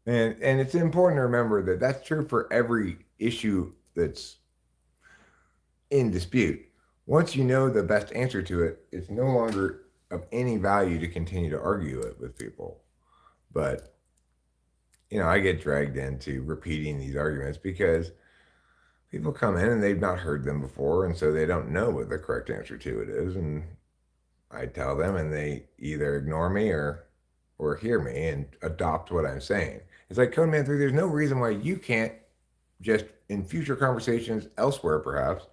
S1: And it's important to remember that that's true for every issue that's in dispute. Once you know the best answer to it, it's no longer of any value to continue to argue it with people. But I get dragged into repeating these arguments because people come in and they've not heard them before, and so they don't know what the correct answer to it is. And I tell them, and they either ignore me or hear me and adopt what I'm saying. It's like Code Man 3, there's no reason why you can't just in future conversations elsewhere, perhaps,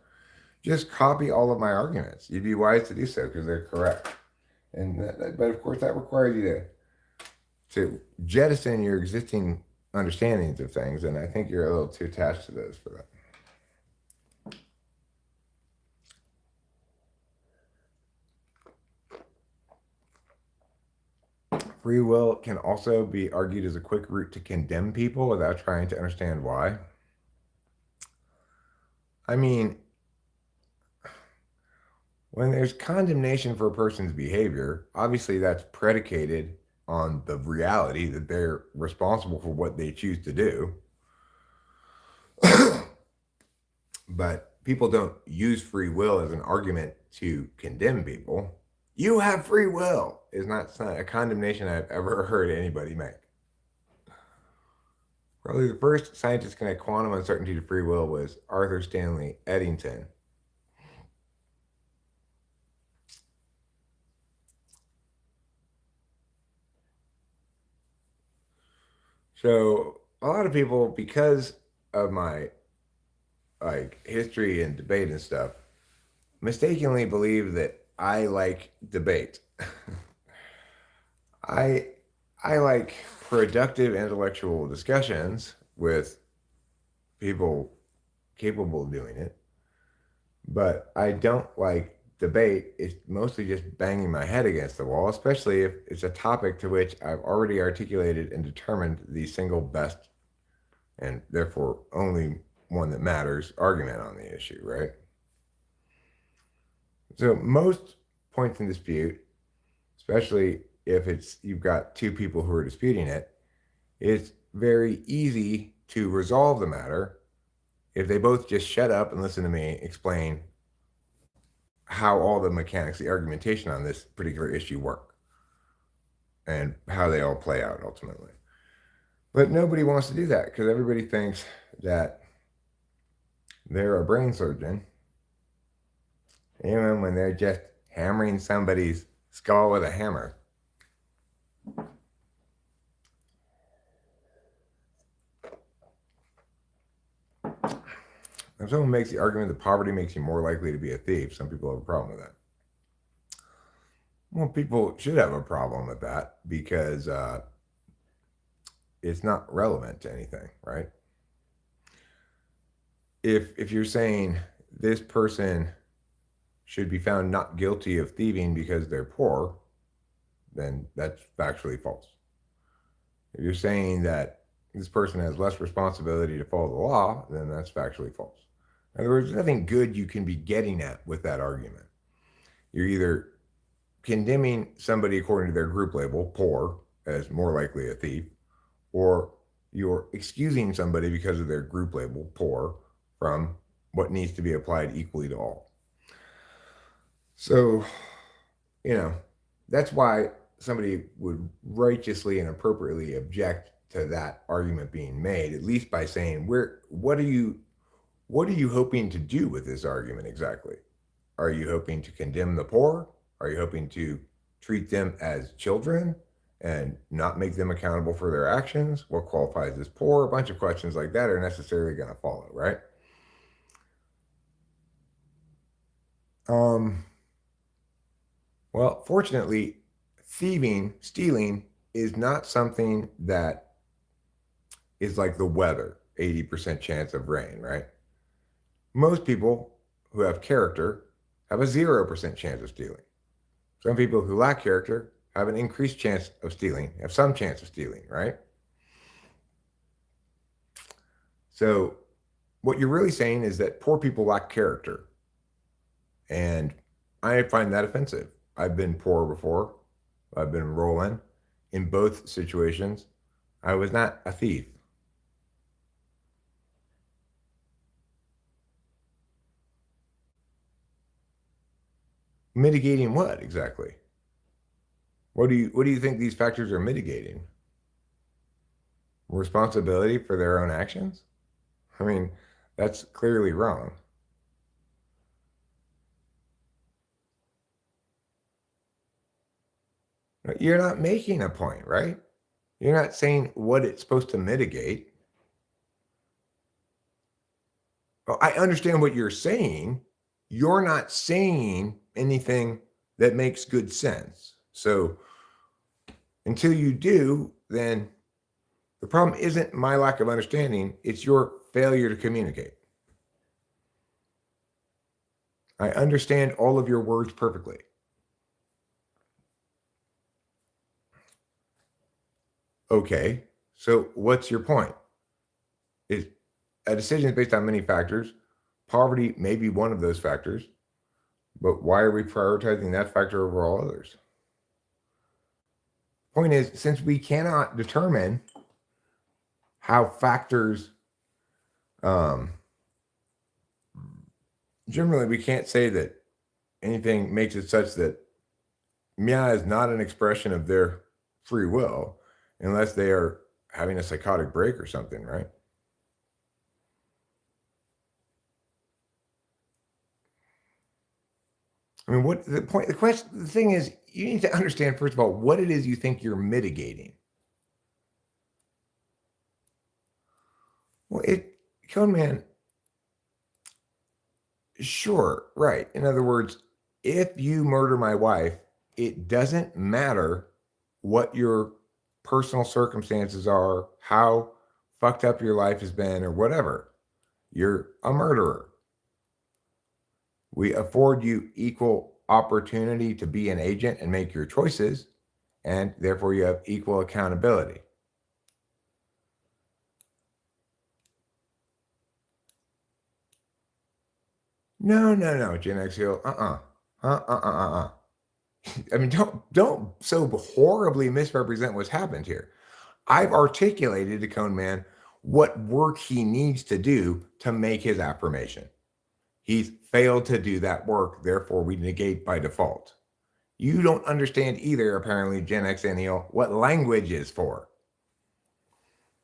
S1: just copy all of my arguments. You'd be wise to do so because they're correct. But of course, that requires you to jettison your existing understandings of things, and I think you're a little too attached to those for that. Free will can also be argued as a quick route to condemn people without trying to understand why. I mean, when there's condemnation for a person's behavior, obviously that's predicated on the reality that they're responsible for what they choose to do. But people don't use free will as an argument to condemn people. You have free will is not a condemnation I've ever heard anybody make. Probably the first scientist to connect quantum uncertainty to free will was Arthur Stanley Eddington. So a lot of people, because of my like history and debate and stuff, mistakenly believe that I like debate. I I like productive intellectual discussions with people capable of doing it, but I don't like debate. It's mostly just banging my head against the wall, especially if it's a topic to which I've already articulated and determined the single best and therefore only one that matters argument on the issue, right? So most points in dispute, especially if it's you've got two people who are disputing it, it's very easy to resolve the matter if they both just shut up and listen to me explain how all the mechanics, the argumentation on this particular issue work. and how they all play out ultimately. But nobody wants to do that because everybody thinks that they're a brain surgeon, even when they're just hammering somebody's skull with a hammer. If someone makes the argument that poverty makes you more likely to be a thief, some people have a problem with that. Well, people should have a problem with that because it's not relevant to anything, right? If you're saying this person should be found not guilty of thieving because they're poor, then that's factually false. If you're saying that this person has less responsibility to follow the law, then that's factually false. In other words, there's nothing good you can be getting at with that argument. You're either condemning somebody according to their group label, poor, as more likely a thief, or you're excusing somebody because of their group label, poor, from what needs to be applied equally to all. So, that's why somebody would righteously and appropriately object to that argument being made, at least by saying, what are you hoping to do with this argument exactly? Are you hoping to condemn the poor? Are you hoping to treat them as children and not make them accountable for their actions? What qualifies as poor? A bunch of questions like that are necessarily going to follow, right? Well, fortunately, stealing is not something that is like the weather, 80% chance of rain, right? Most people who have character have a 0% chance of stealing. Some people who lack character have an increased chance of stealing, have some chance of stealing, right? So what you're really saying is that poor people lack character. And I find that offensive. I've been poor before. I've been rolling. In both situations, I was not a thief. Mitigating what exactly? What do you think these factors are mitigating? Responsibility for their own actions? I mean, that's clearly wrong. You're not making a point, right? You're not saying what it's supposed to mitigate. Well, I understand what you're saying. You're not saying anything that makes good sense. So until you do, then the problem isn't my lack of understanding, it's your failure to communicate. I understand all of your words perfectly. Okay, so what's your point? Is a decision is based on many factors. Poverty may be one of those factors, but why are we prioritizing that factor over all others? Point is, since we cannot determine how factors, generally, we can't say that anything makes it such that Mia is not an expression of their free will unless they are having a psychotic break or something, right? I mean, what the point, the question, the thing is, you need to understand, first of all, what it is you think you're mitigating. Well, Cone Man, sure, right. In other words, if you murder my wife, it doesn't matter what your personal circumstances are, how fucked up your life has been, or whatever. You're a murderer. We afford you equal opportunity to be an agent and make your choices, and therefore you have equal accountability. No, Gen X Hill. I mean, don't so horribly misrepresent what's happened here. I've articulated to Cone Man what work he needs to do to make his affirmation. He's failed to do that work, therefore we negate by default. You don't understand either, apparently, Gen X and Neil, what language is for,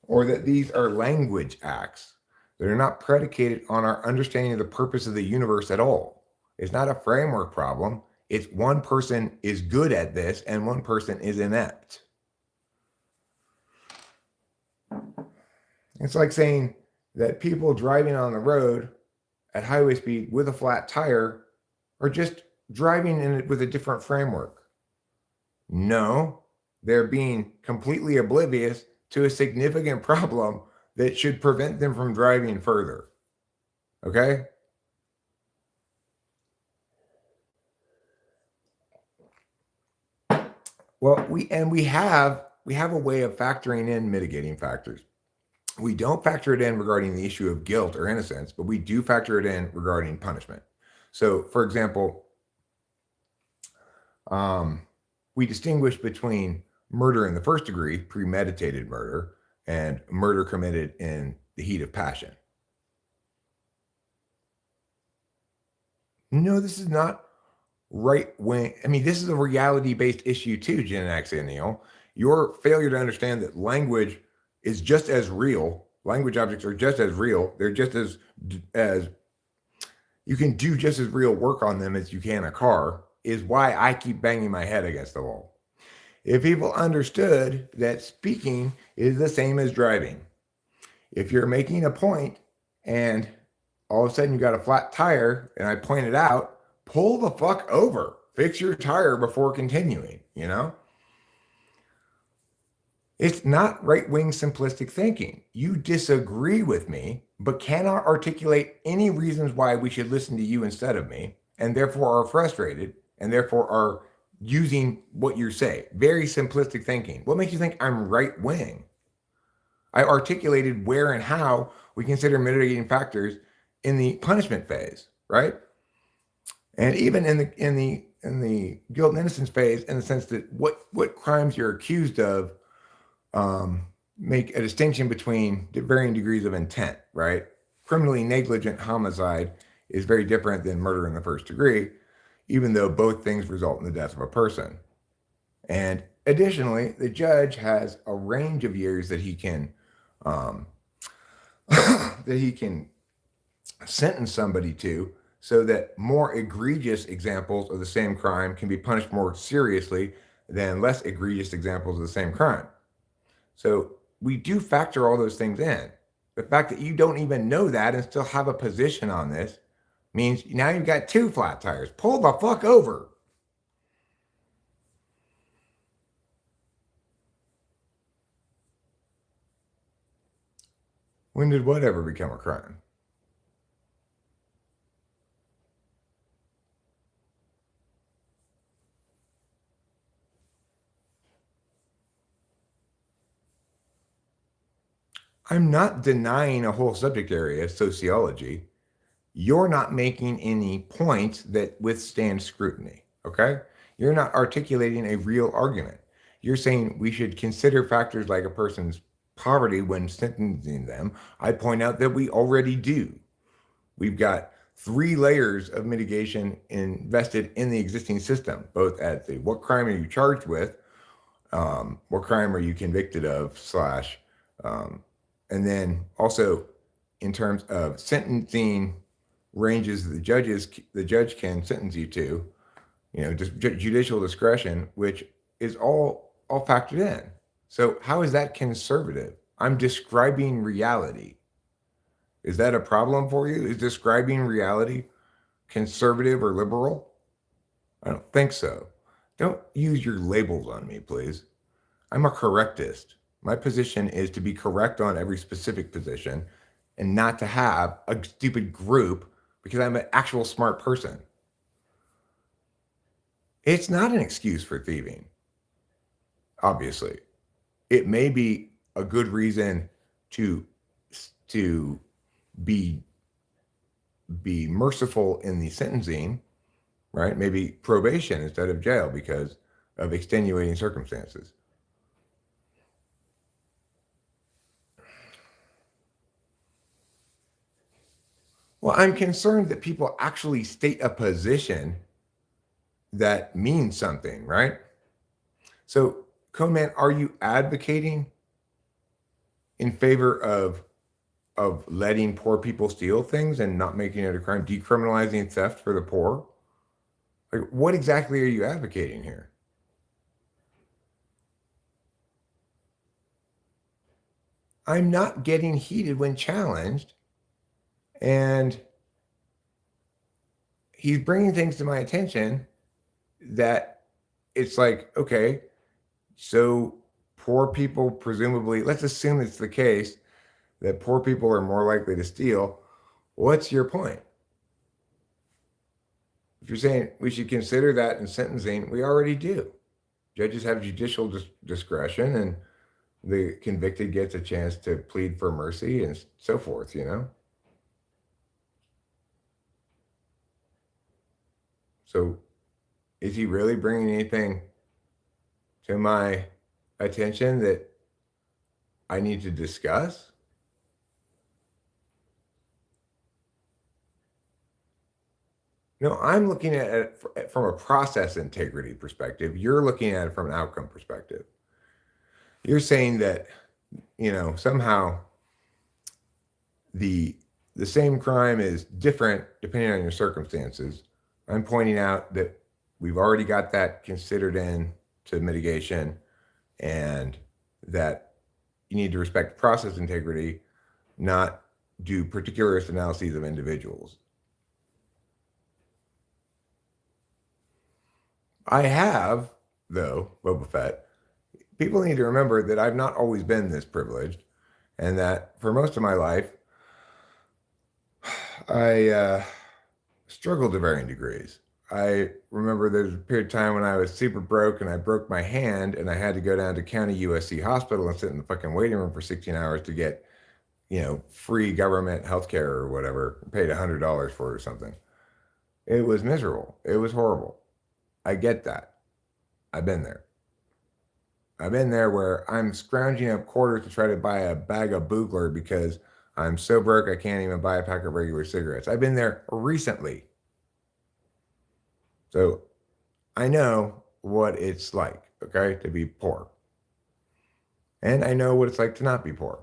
S1: or that these are language acts that are not predicated on our understanding of the purpose of the universe at all. It's not a framework problem. It's one person is good at this and one person is inept. It's like saying that people driving on the road at highway speed with a flat tire are just driving in it with a different framework. No, they're being completely oblivious to a significant problem that should prevent them from driving further. Okay? Well, we have a way of factoring in mitigating factors. We don't factor it in regarding the issue of guilt or innocence, but we do factor it in regarding punishment. So, for example, we distinguish between murder in the first degree, premeditated murder, and murder committed in the heat of passion. No, this is not right wing. I mean, this is a reality based issue too, Gen X and Neil. Your failure to understand that language is just as real. Language objects are just as real. They're just as you can do just as real work on them as you can a car. Is why I keep banging my head against the wall. If people understood that speaking is the same as driving, if you're making a point and all of a sudden you got a flat tire and I point it out, pull the fuck over, fix your tire before continuing, you know? It's not right-wing simplistic thinking. You disagree with me, but cannot articulate any reasons why we should listen to you instead of me, and therefore are frustrated, and therefore are using what you say. Very simplistic thinking. What makes you think I'm right-wing? I articulated where and how we consider mitigating factors in the punishment phase, right? And even in the guilt and innocence phase, in the sense that what crimes you're accused of make a distinction between varying degrees of intent, right? Criminally negligent homicide is very different than murder in the first degree, even though both things result in the death of a person. And additionally, the judge has a range of years that he can that he can sentence somebody to, so that more egregious examples of the same crime can be punished more seriously than less egregious examples of the same crime. So we do factor all those things in. The fact that you don't even know that and still have a position on this means now you've got two flat tires. Pull the fuck over. When did whatever become a crime? I'm not denying a whole subject area, sociology. You're not making any points that withstand scrutiny, okay? You're not articulating a real argument. You're saying we should consider factors like a person's poverty when sentencing them. I point out that we already do. We've got 3 layers of mitigation invested in the existing system, both at the what crime are you charged with, what crime are you convicted of, slash, and then also in terms of sentencing ranges the judge can sentence you to, just judicial discretion, which is all factored in. So how is that conservative? I'm describing reality. Is that a problem for you? Is describing reality conservative or liberal? I don't think so. Don't use your labels on me, please. I'm a correctist. My position is to be correct on every specific position and not to have a stupid group because I'm an actual smart person. It's not an excuse for thieving, obviously. It may be a good reason to be merciful in the sentencing, right? Maybe probation instead of jail because of extenuating circumstances. Well, I'm concerned that people actually state a position that means something, right? So, Conan, are you advocating in favor of letting poor people steal things and not making it a crime, decriminalizing theft for the poor? Like, what exactly are you advocating here? I'm not getting heated when challenged, and he's bringing things to my attention that it's like, okay, so poor people presumably, let's assume it's the case that poor people are more likely to steal. What's your point? If you're saying we should consider that in sentencing, we already do. Judges have judicial discretion, and the convicted gets a chance to plead for mercy and so forth, you know? So is he really bringing anything to my attention that I need to discuss? No, I'm looking at it from a process integrity perspective. You're looking at it from an outcome perspective. You're saying that, somehow the the same crime is different depending on your circumstances. I'm pointing out that we've already got that considered in to mitigation, and that you need to respect process integrity, not do particularist analyses of individuals. I have, though, Boba Fett, people need to remember that I've not always been this privileged, and that for most of my life, I struggled to varying degrees. I remember there was a period of time when I was super broke and I broke my hand and I had to go down to County USC Hospital and sit in the fucking waiting room for 16 hours to get, free government health care or whatever, paid $100 for it or something. It was miserable. It was horrible. I get that. I've been there. I've been there where I'm scrounging up quarters to try to buy a bag of Boogler because I'm so broke I can't even buy a pack of regular cigarettes. I've been there recently. So I know what it's like, okay, to be poor. And I know what it's like to not be poor.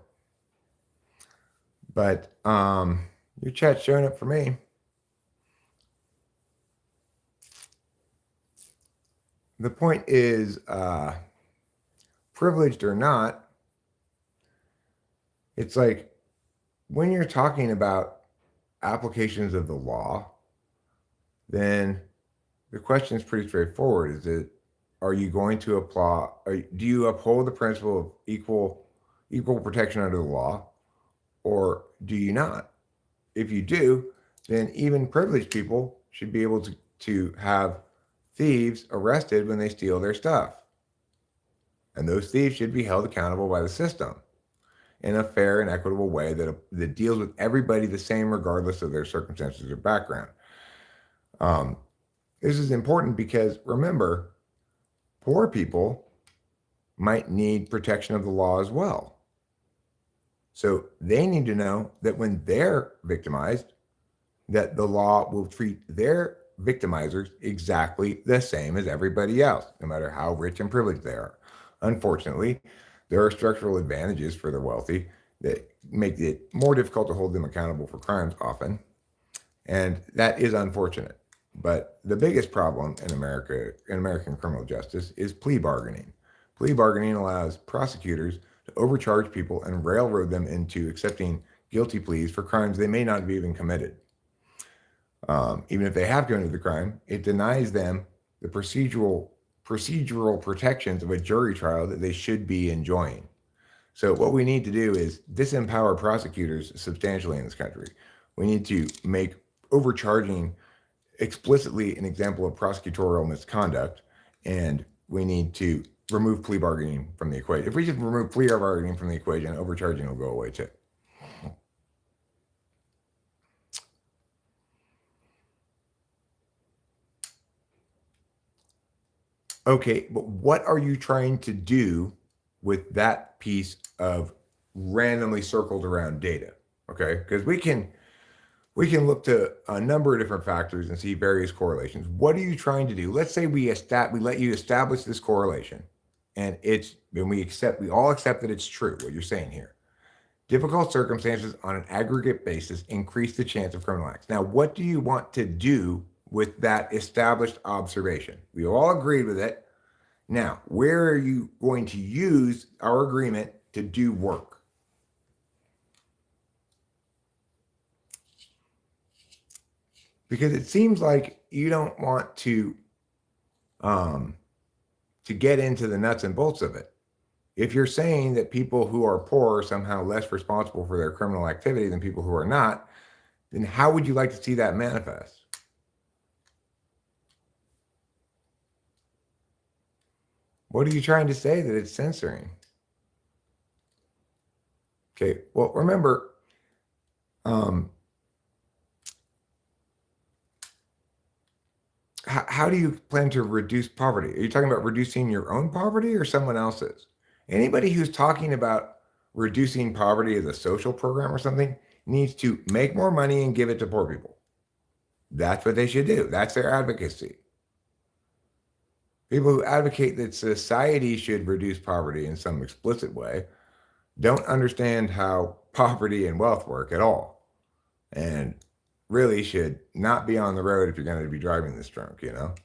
S1: But your chat's showing up for me. The point is, privileged or not, it's like when you're talking about applications of the law, then the question is pretty straightforward. Is it, are you going to apply, do you uphold the principle of equal protection under the law, or do you not? If you do, then even privileged people should be able to have thieves arrested when they steal their stuff. And those thieves should be held accountable by the system in a fair and equitable way that deals with everybody the same, regardless of their circumstances or background. This is important because, remember, poor people might need protection of the law as well. So they need to know that when they're victimized, that the law will treat their victimizers exactly the same as everybody else, no matter how rich and privileged they are. Unfortunately, there are structural advantages for the wealthy that make it more difficult to hold them accountable for crimes often. And that is unfortunate. But the biggest problem in American criminal justice, is plea bargaining. Plea bargaining allows prosecutors to overcharge people and railroad them into accepting guilty pleas for crimes they may not have even committed. Even if they have committed the crime, it denies them the procedural protections of a jury trial that they should be enjoying. So what we need to do is disempower prosecutors substantially in this country. We need to make overcharging explicitly an example of prosecutorial misconduct, and we need to remove plea bargaining from the equation. If we just remove plea bargaining from the equation, overcharging will go away too. Okay, but what are you trying to do with that piece of randomly circled around data? Okay, because we can look to a number of different factors and see various correlations. What are you trying to do? Let's say we let you establish this correlation, and we all accept that it's true. What you're saying here, difficult circumstances on an aggregate basis increase the chance of criminal acts. Now, what do you want to do with that established observation? We all agreed with it. Now, where are you going to use our agreement to do work? Because it seems like you don't want to get into the nuts and bolts of it. If you're saying that people who are poor are somehow less responsible for their criminal activity than people who are not, then how would you like to see that manifest? What are you trying to say that it's censoring? Okay, well, remember, how do you plan to reduce poverty? Are you talking about reducing your own poverty or someone else's? Anybody who's talking about reducing poverty as a social program or something needs to make more money and give it to poor people. That's what they should do. That's their advocacy. People who advocate that society should reduce poverty in some explicit way don't understand how poverty and wealth work at all, and really should not be on the road if you're going to be driving this drunk, you know?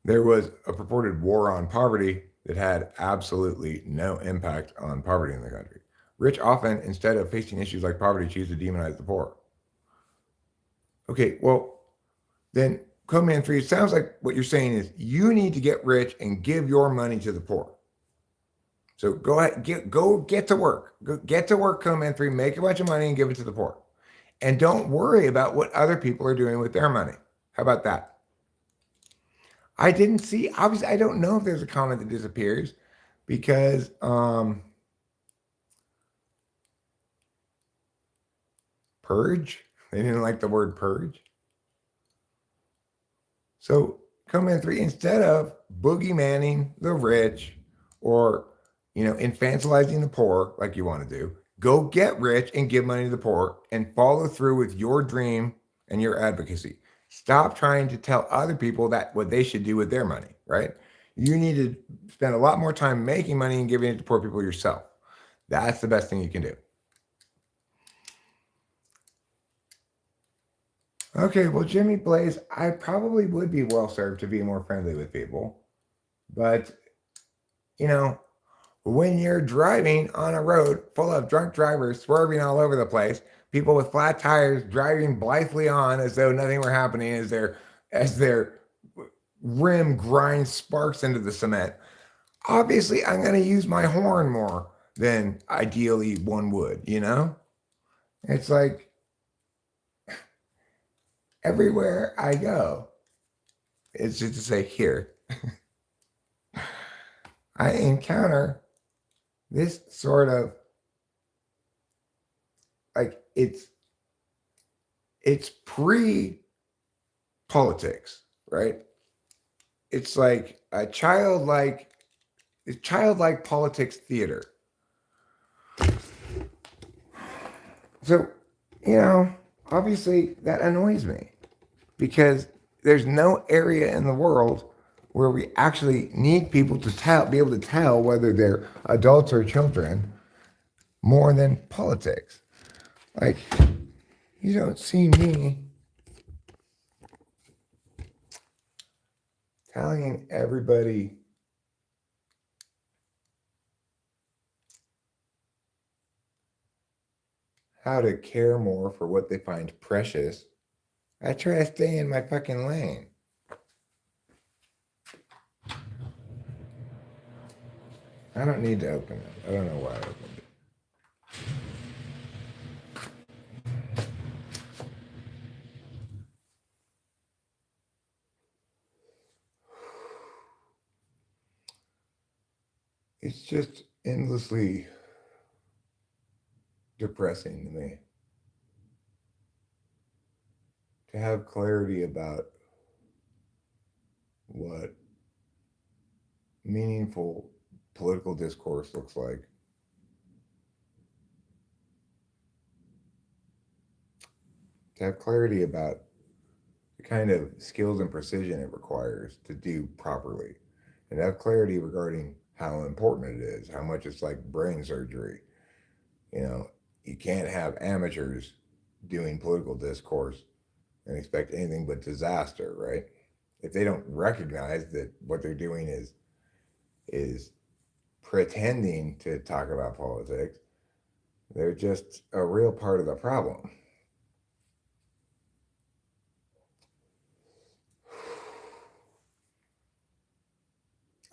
S1: There was a purported war on poverty that had absolutely no impact on poverty in the country. Rich often, instead of facing issues like poverty, choose to demonize the poor. Okay, well, then Code Man 3, it sounds like what you're saying is you need to get rich and give your money to the poor. So go ahead, get to work. Get to work, Code Man 3, make a bunch of money and give it to the poor. And don't worry about what other people are doing with their money. How about that? I didn't see, obviously, I don't know if there's a comment that disappears because purge. They didn't like the word purge. So Command 3, instead of boogeymanning the rich or, infantilizing the poor like you want to do, go get rich and give money to the poor and follow through with your dream and your advocacy. Stop trying to tell other people that what they should do with their money, right? You need to spend a lot more time making money and giving it to poor people yourself. That's the best thing you can do. Okay, well, Jimmy Blaze, I probably would be well served to be more friendly with people. But, when you're driving on a road full of drunk drivers swerving all over the place, people with flat tires driving blithely on as though nothing were happening as their rim grinds sparks into the cement, obviously I'm going to use my horn more than ideally one would, It's like everywhere I go, it's just to say here, I encounter this sort of like it's pre-politics, right? It's like a childlike politics theater. So, obviously that annoys me because there's no area in the world where we actually need people to be able to tell whether they're adults or children more than politics. Like, you don't see me telling everybody how to care more for what they find precious. I try to stay in my fucking lane. I don't need to open it. I don't know why I opened it. It's just endlessly depressing to me to have clarity about what meaningful political discourse looks like. to have clarity about the kind of skills and precision it requires to do properly, and to have clarity regarding how important it is, how much it's like brain surgery. You know, you can't have amateurs doing political discourse and expect anything but disaster, right? If they don't recognize that what they're doing is pretending to talk about politics, they're just a real part of the problem.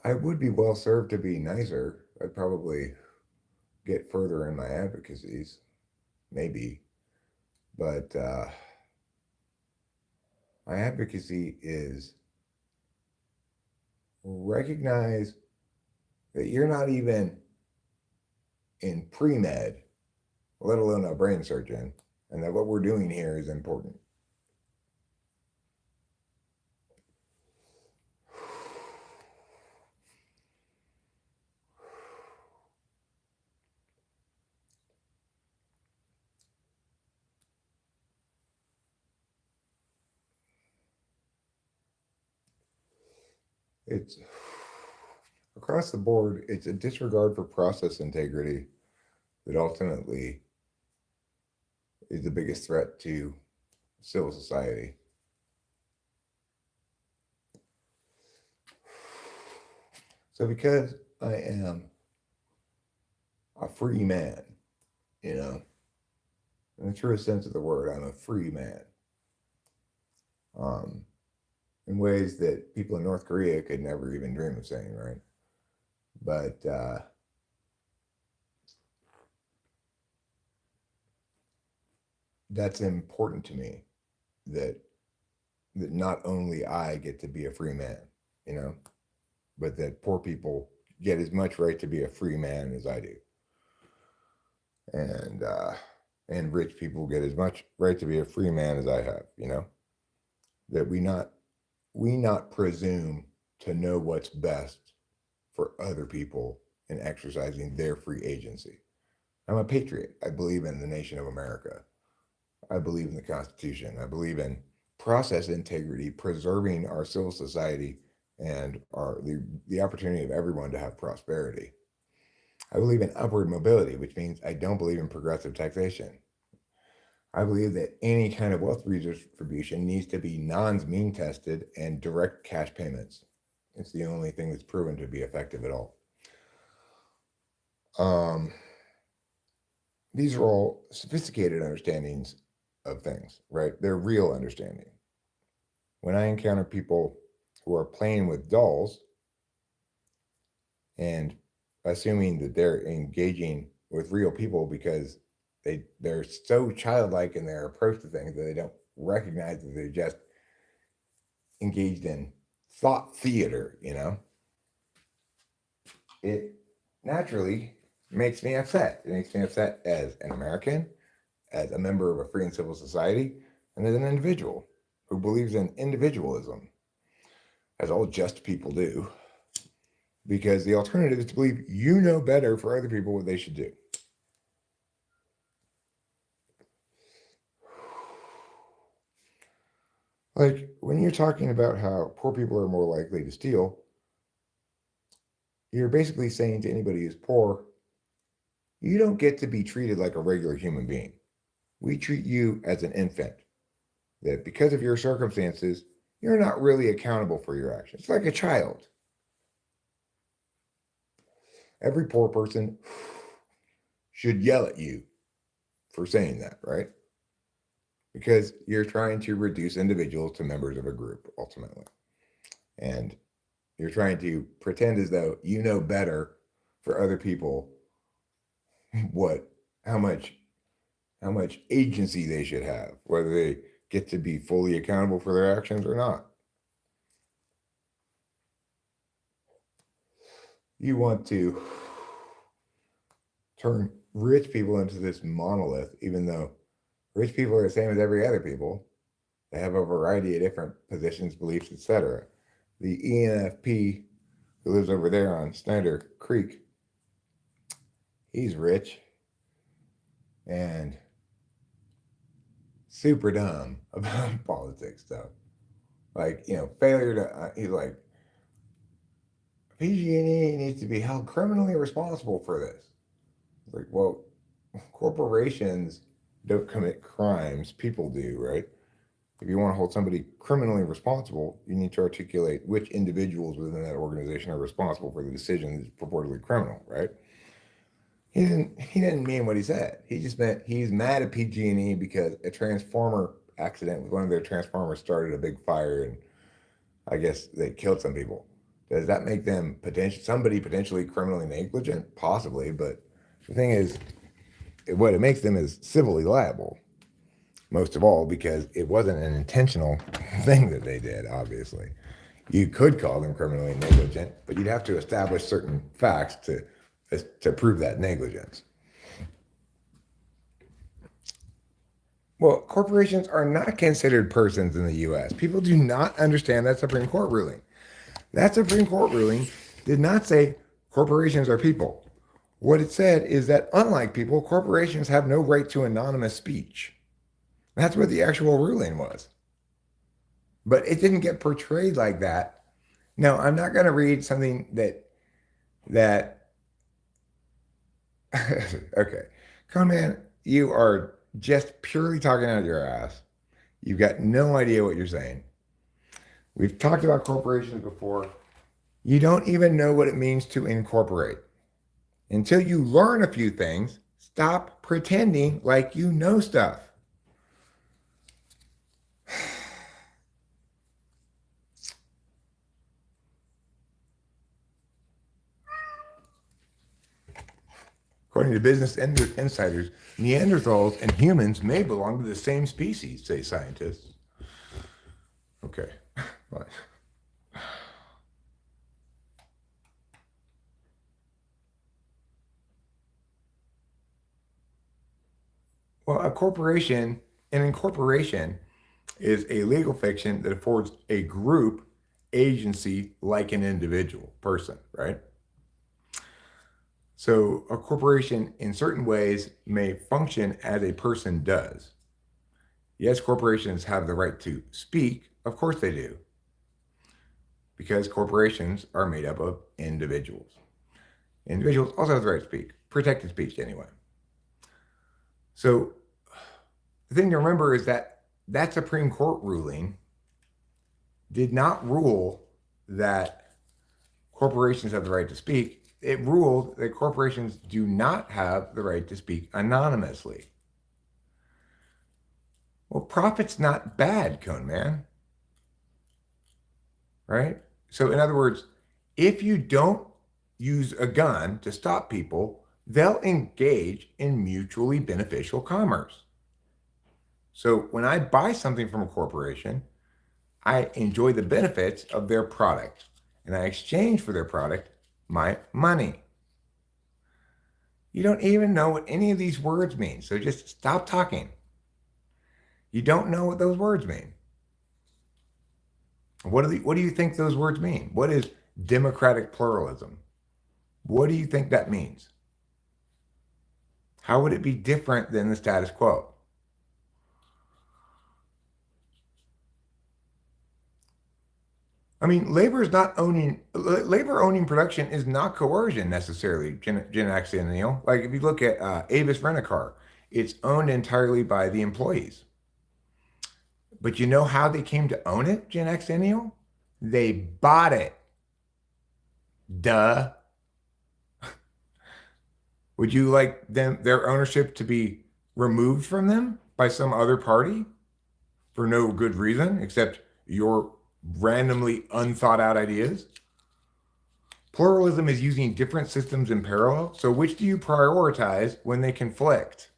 S1: I would be well served to be nicer. I'd probably get further in my advocacies, maybe. But my advocacy is recognize that you're not even in pre med, let alone a brain surgeon, and that what we're doing here is important. It's across the board, it's a disregard for process integrity that ultimately is the biggest threat to civil society. So, because I am a free man, you know, in the truest sense of the word, I'm a free man. Um, in ways that people in North Korea could never even dream of saying, right? But that's important to me that not only I get to be a free man, you know, but that poor people get as much right to be a free man as I do, and rich people get as much right to be a free man as I have, you know. That we not presume to know what's best for other people in exercising their free agency. I'm a patriot. I believe in the nation of America. I believe in the Constitution. I believe in process integrity, preserving our civil society and the opportunity of everyone to have prosperity. I believe in upward mobility, which means I don't believe in progressive taxation. I believe that any kind of wealth redistribution needs to be non-mean tested and direct cash payments. It's the only thing that's proven to be effective at all. Um, these are all sophisticated understandings of things, right? They're real understanding. When I encounter people who are playing with dolls and assuming that they're engaging with real people because they're so childlike in their approach to things that they don't recognize that they're just engaged in thought theater, you know, it naturally makes me upset. It makes me upset as an American, as a member of a free and civil society, and as an individual who believes in individualism, as all just people do, because the alternative is to believe you know better for other people what they should do. Like when you're talking about how poor people are more likely to steal, you're basically saying to anybody who's poor, you don't get to be treated like a regular human being. We treat you as an infant, that because of your circumstances, you're not really accountable for your actions. It's like a child. Every poor person should yell at you for saying that, right? Because you're trying to reduce individuals to members of a group ultimately. And you're trying to pretend as though you know better for other people what how much agency they should have, whether they get to be fully accountable for their actions or not. You want to turn rich people into this monolith, even though rich people are the same as every other people. They have a variety of different positions, beliefs, etc. The ENFP who lives over there on Snyder Creek, he's rich and super dumb about politics stuff. Like, failure to, he's like, PG&E needs to be held criminally responsible for this. It's like, well, corporations don't commit crimes, people do, right? If you want to hold somebody criminally responsible, you need to articulate which individuals within that organization are responsible for the decisions purportedly criminal, right? He didn't mean what he said. He just meant he's mad at PG&E because a transformer accident with one of their transformers started a big fire, and I guess they killed some people. Does that make them somebody potentially criminally negligent? Possibly, but the thing is, what it makes them is civilly liable. Most of all, because it wasn't an intentional thing that they did. Obviously, you could call them criminally negligent, but you'd have to establish certain facts to prove that negligence. Well, corporations are not considered persons in the U.S. People do not understand that Supreme Court ruling. That Supreme Court ruling did not say corporations are people. What it said is that, unlike people, corporations have no right to anonymous speech. That's what the actual ruling was. But it didn't get portrayed like that. No, I'm not going to read something that okay. Conman, you are just purely talking out of your ass. You've got no idea what you're saying. We've talked about corporations before. You don't even know what it means to incorporate. Until you learn a few things, stop pretending like you know stuff. According to Business Insiders, Neanderthals and humans may belong to the same species, say scientists. Okay. But well, an incorporation is a legal fiction that affords a group agency like an individual person, right? So a corporation in certain ways may function as a person does. Yes, corporations have the right to speak. Of course they do. Because corporations are made up of individuals. Individuals also have the right to speak, protected speech anyway. So the thing to remember is that Supreme Court ruling did not rule that corporations have the right to speak. It ruled that corporations do not have the right to speak anonymously. Well, profit's not bad, Cone Man. Right? So, in other words, if you don't use a gun to stop people, they'll engage in mutually beneficial commerce. So, when I buy something from a corporation, I enjoy the benefits of their product, and I exchange for their product my money. You don't even know what any of these words mean, so just stop talking. You don't know what those words mean. What do you think those words mean? What is democratic pluralism? What do you think that means? How would it be different than the status quo? I mean, labor owning production is not coercion necessarily, Gen X and Neil. Like if you look at Avis Rent-A-Car, it's owned entirely by the employees. But you know how they came to own it, Gen X and Neil? They bought it. Duh. Would you like their ownership to be removed from them by some other party for no good reason except your randomly unthought out ideas? Pluralism is using different systems in parallel. So which do you prioritize when they conflict?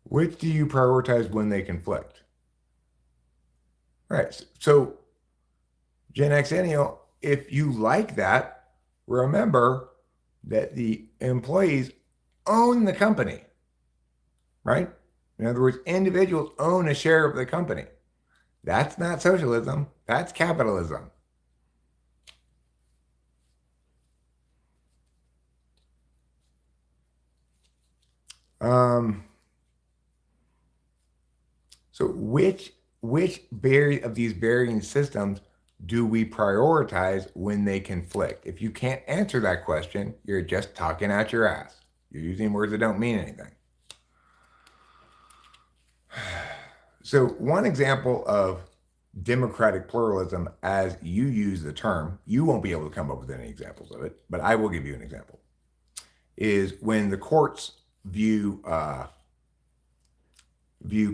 S1: Which do you prioritize when they conflict? Right. So Gen X Ennial, if you like that, remember that the employees own the company, right? In other words, individuals own a share of the company. That's not socialism. That's capitalism. Um, so which of these varying systems do we prioritize when they conflict? If you can't answer that question, you're just talking out your ass. You're using words that don't mean anything. So one example of democratic pluralism, as you use the term, you won't be able to come up with any examples of it, but I will give you an example, is when the courts view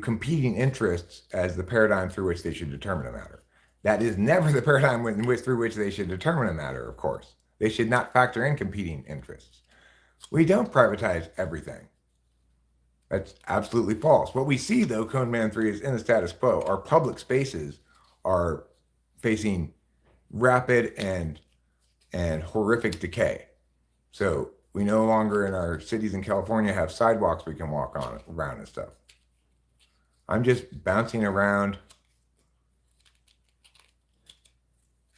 S1: competing interests as the paradigm through which they should determine a matter. That is never the paradigm through which they should determine a matter, of course. They should not factor in competing interests. We don't privatize everything. That's absolutely false. What we see, though, Cone Man 3 is in the status quo. Our public spaces are facing rapid and horrific decay. So we no longer in our cities in California have sidewalks we can walk on around and stuff. I'm just bouncing around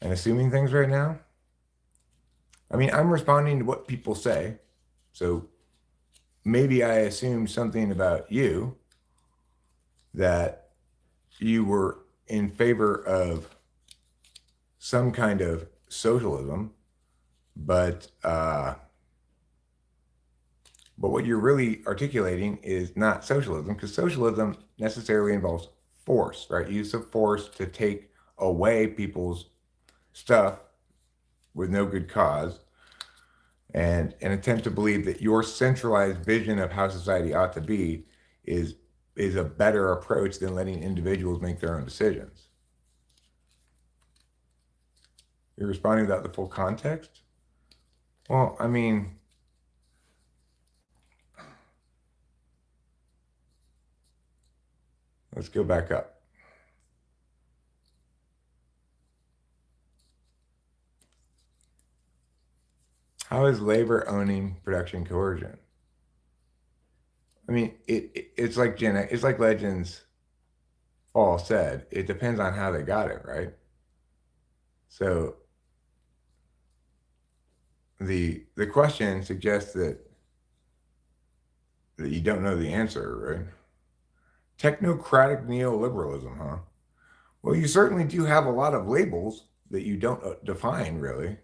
S1: and assuming things right now. I mean, I'm responding to what people say. So maybe I assumed something about you, that you were in favor of some kind of socialism, but what you're really articulating is not socialism, because socialism necessarily involves force, right? Use of force to take away people's stuff with no good cause, and an attempt to believe that your centralized vision of how society ought to be is a better approach than letting individuals make their own decisions. You're responding without the full context? Well, I mean, let's go back up. How is labor owning production coercion? I mean, it's like it's like Legends all said. It depends on how they got it, right? So the question suggests that you don't know the answer, right? Technocratic neoliberalism, huh? Well, you certainly do have a lot of labels that you don't define, really.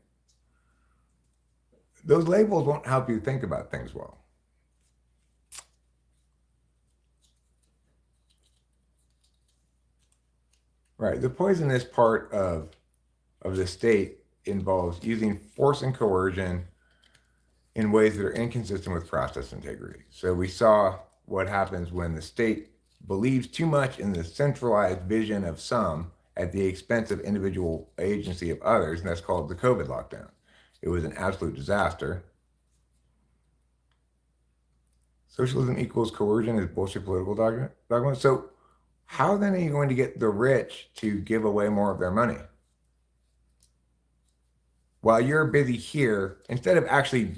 S1: Those labels won't help you think about things well. Right. The poisonous part of the state involves using force and coercion in ways that are inconsistent with process integrity. So we saw what happens when the state believes too much in the centralized vision of some at the expense of individual agency of others, and that's called the COVID lockdown. It was an absolute disaster. Socialism equals coercion is bullshit political dogma. So how then are you going to get the rich to give away more of their money? While you're busy here, instead of actually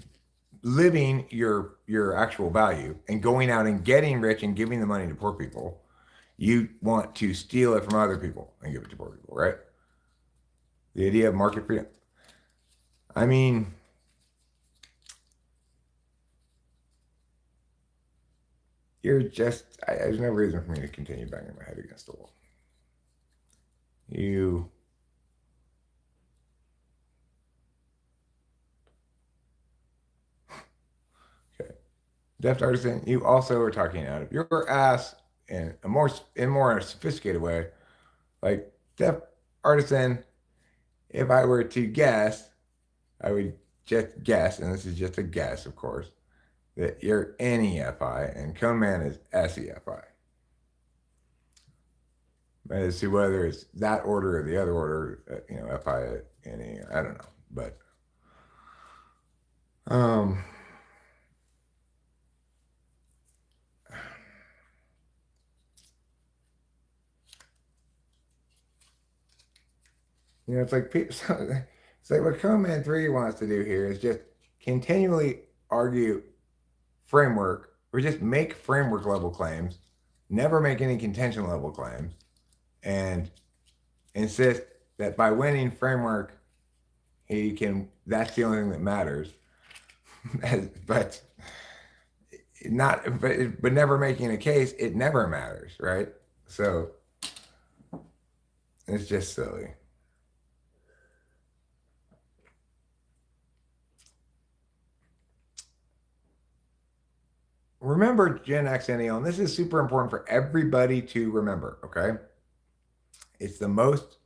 S1: living your actual value and going out and getting rich and giving the money to poor people, you want to steal it from other people and give it to poor people, right? The idea of market freedom. I mean, there's no reason for me to continue banging my head against the wall. You, okay. Deft artisan, you also are talking out of your ass in a more sophisticated way. Like, deft artisan, if I were to guess, I would just guess, and this is just a guess, of course, that you're NEFI and Cone Man is SEFI. As to whether it's that order or the other order, FI, NE, I don't know. But um, it's like it's like what Cone Man 3 wants to do here is just continually argue framework, or just make framework level claims, never make any contention level claims, and insist that by winning framework, that's the only thing that matters. But not, but never making a case, it never matters, right? So it's just silly. Remember Gen X and and this is super important for everybody to remember, okay? It's the most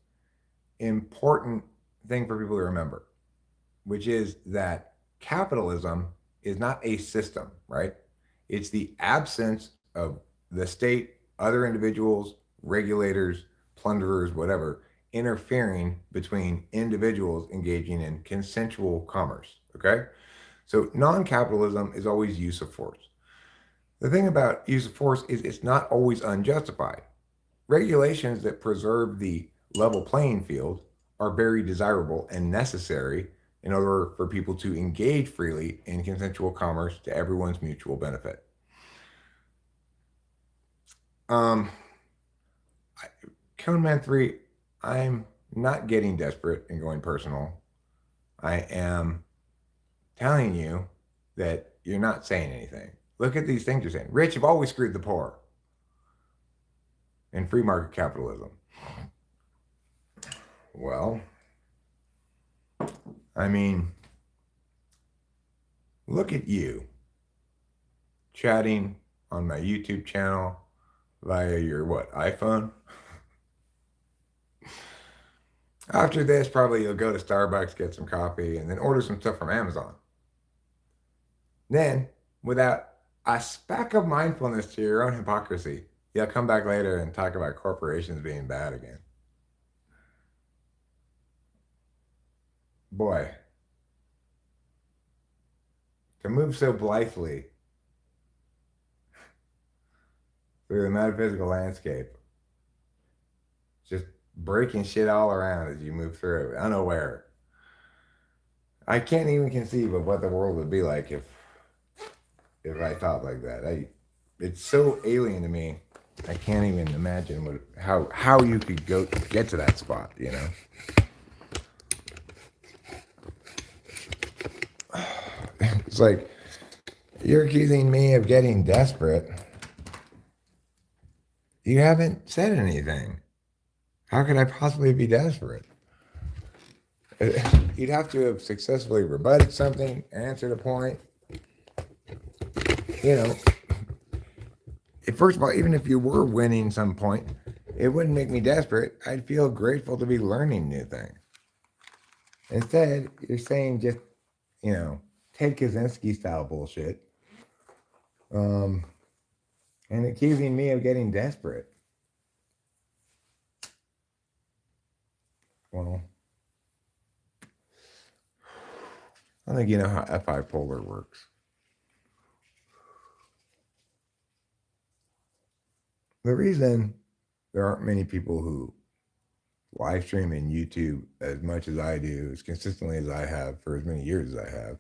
S1: important thing for people to remember, which is that capitalism is not a system, right? It's the absence of the state, other individuals, regulators, plunderers, whatever, interfering between individuals engaging in consensual commerce, okay? So non capitalism is always use of force. The thing about use of force is it's not always unjustified. Regulations that preserve the level playing field are very desirable and necessary in order for people to engage freely in consensual commerce to everyone's mutual benefit. Um, Cone Man 3, I'm not getting desperate and going personal. I am telling you that you're not saying anything. Look at these things you're saying. Rich have always screwed the poor in free market capitalism. Well, I mean, look at you chatting on my YouTube channel via your what, iPhone? After this, probably you'll go to Starbucks, get some coffee, and then order some stuff from Amazon. Then, without a speck of mindfulness to your own hypocrisy, you'll come back later and talk about corporations being bad again. Boy, to move so blithely through the metaphysical landscape, just breaking shit all around as you move through, unaware. I can't even conceive of what the world would be like if I thought like that. It's so alien to me. I can't even imagine how you could get to that spot, you know. It's like you're accusing me of getting desperate. You haven't said anything. How could I possibly be desperate? You'd have to have successfully rebutted something, answered a point. You know, first of all, even if you were winning some point, it wouldn't make me desperate. I'd feel grateful to be learning new things. Instead, you're saying just, Ted Kaczynski style bullshit, and accusing me of getting desperate. Well, I don't think you know how FI polar works. The reason there aren't many people who live stream in YouTube as much as I do, as consistently as I have for as many years as I have,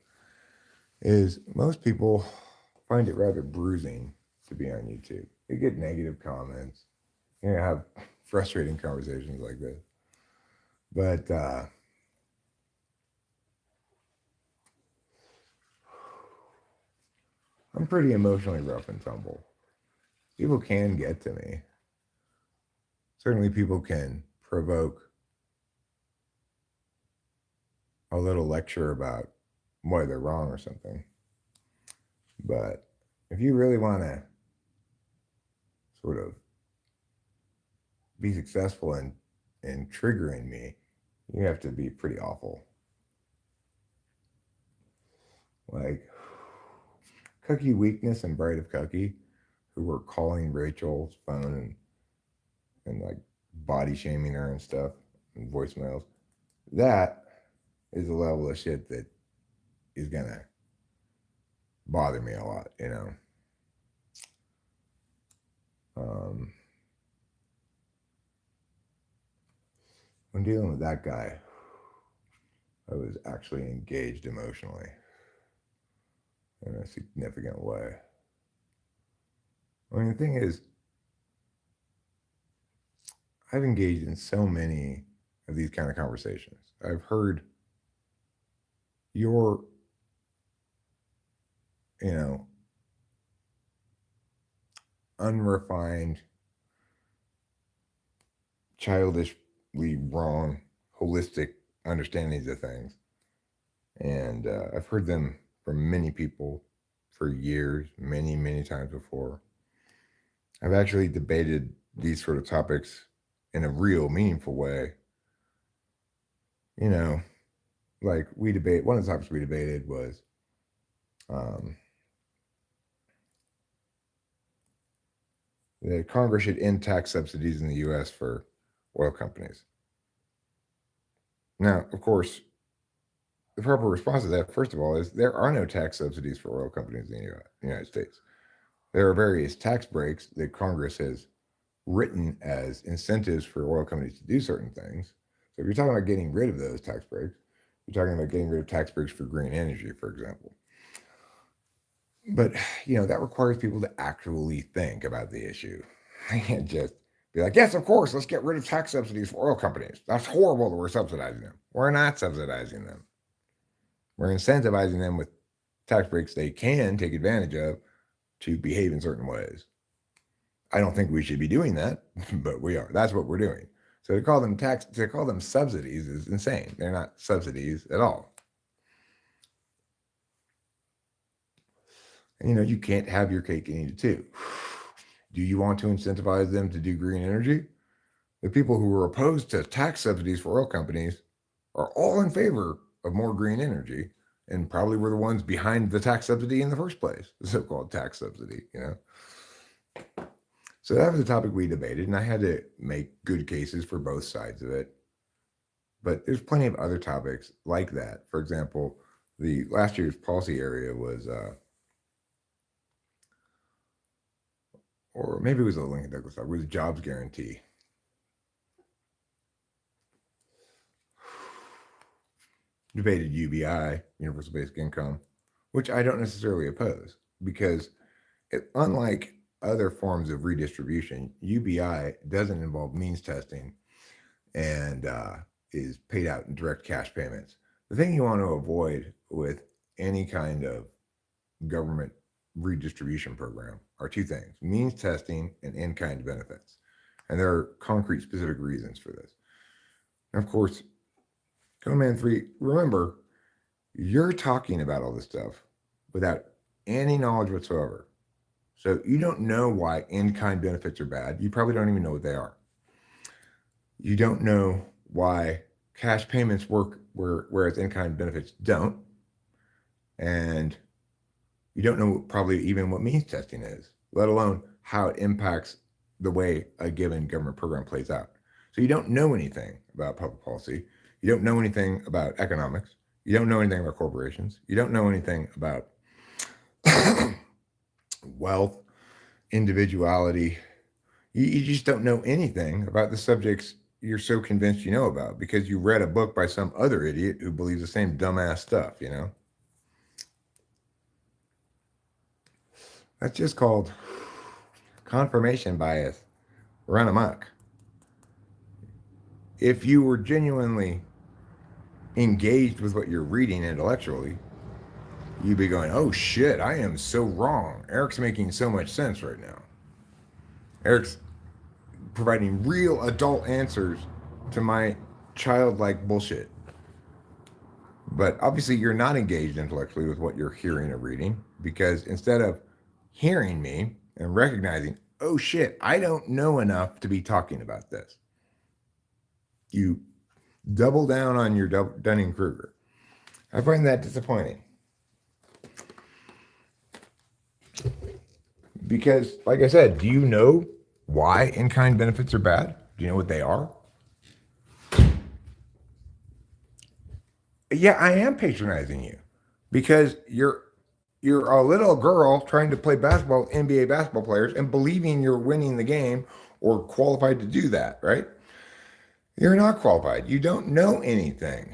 S1: is most people find it rather bruising to be on YouTube. They get negative comments, have frustrating conversations like this. But I'm pretty emotionally rough and tumble. People can get to me. Certainly, people can provoke a little lecture about why they're wrong or something. But if you really want to sort of be successful in triggering me, you have to be pretty awful. Like Cookie Weakness and Bride of Cookie, who were calling Rachel's phone and like body shaming her and stuff and voicemails. That is the level of shit that is gonna bother me a lot, when dealing with that guy, I was actually engaged emotionally in a significant way. I mean, the thing is, I've engaged in so many of these kind of conversations. I've heard your, unrefined, childishly wrong, holistic understandings of things. And I've heard them from many people for years, many, many times before. I've actually debated these sort of topics in a real, meaningful way. You know, like one of the topics we debated was um, that Congress should end tax subsidies in the U.S. for oil companies. Now, of course, the proper response to that, first of all, is there are no tax subsidies for oil companies in the United States. There are various tax breaks that Congress has written as incentives for oil companies to do certain things. So if you're talking about getting rid of those tax breaks, you're talking about getting rid of tax breaks for green energy, for example. But that requires people to actually think about the issue. They can't just be like, yes, of course, let's get rid of tax subsidies for oil companies. That's horrible that we're subsidizing them. We're not subsidizing them. We're incentivizing them with tax breaks they can take advantage of to behave in certain ways. I don't think we should be doing that, but we are. That's what we're doing. So to call them subsidies is insane. They're not subsidies at all. And you can't have your cake and eat it too. Do you want to incentivize them to do green energy? The people who are opposed to tax subsidies for oil companies are all in favor of more green energy and probably were the ones behind the tax subsidy in the first place, the so-called tax subsidy. So that was the topic we debated, and I had to make good cases for both sides of it. But there's plenty of other topics like that. For example, the last year's policy area was, or maybe it was a Lincoln Douglas topic, it was jobs guarantee. Debated UBI, universal basic income, which I don't necessarily oppose because unlike other forms of redistribution, UBI doesn't involve means testing and is paid out in direct cash payments. The thing you want to avoid with any kind of government redistribution program are two things: means testing and in-kind benefits. And there are concrete, specific reasons for this. And of course, Command 3, remember, you're talking about all this stuff without any knowledge whatsoever. So you don't know why in-kind benefits are bad. You probably don't even know what they are. You don't know why cash payments work whereas in-kind benefits don't. And you don't know probably even what means testing is, let alone how it impacts the way a given government program plays out. So you don't know anything about public policy. You don't know anything about economics. You don't know anything about corporations. You don't know anything about wealth, individuality. You just don't know anything about the subjects you're so convinced you know about because you read a book by some other idiot who believes the same dumbass stuff. That's just called confirmation bias run amok. If you were genuinely engaged with what you're reading intellectually, you'd be going, oh shit, I am so wrong. Eric's making so much sense right now. Eric's providing real adult answers to my childlike bullshit. But obviously, you're not engaged intellectually with what you're hearing or reading because instead of hearing me and recognizing, oh shit, I don't know enough to be talking about this, you double down on your Dunning-Kruger. I find that disappointing. Because, like I said, do you know why in-kind benefits are bad? Do you know what they are? Yeah, I am patronizing you because you're a little girl trying to play basketball with NBA basketball players and believing you're winning the game or qualified to do that, right? You're not qualified. You don't know anything.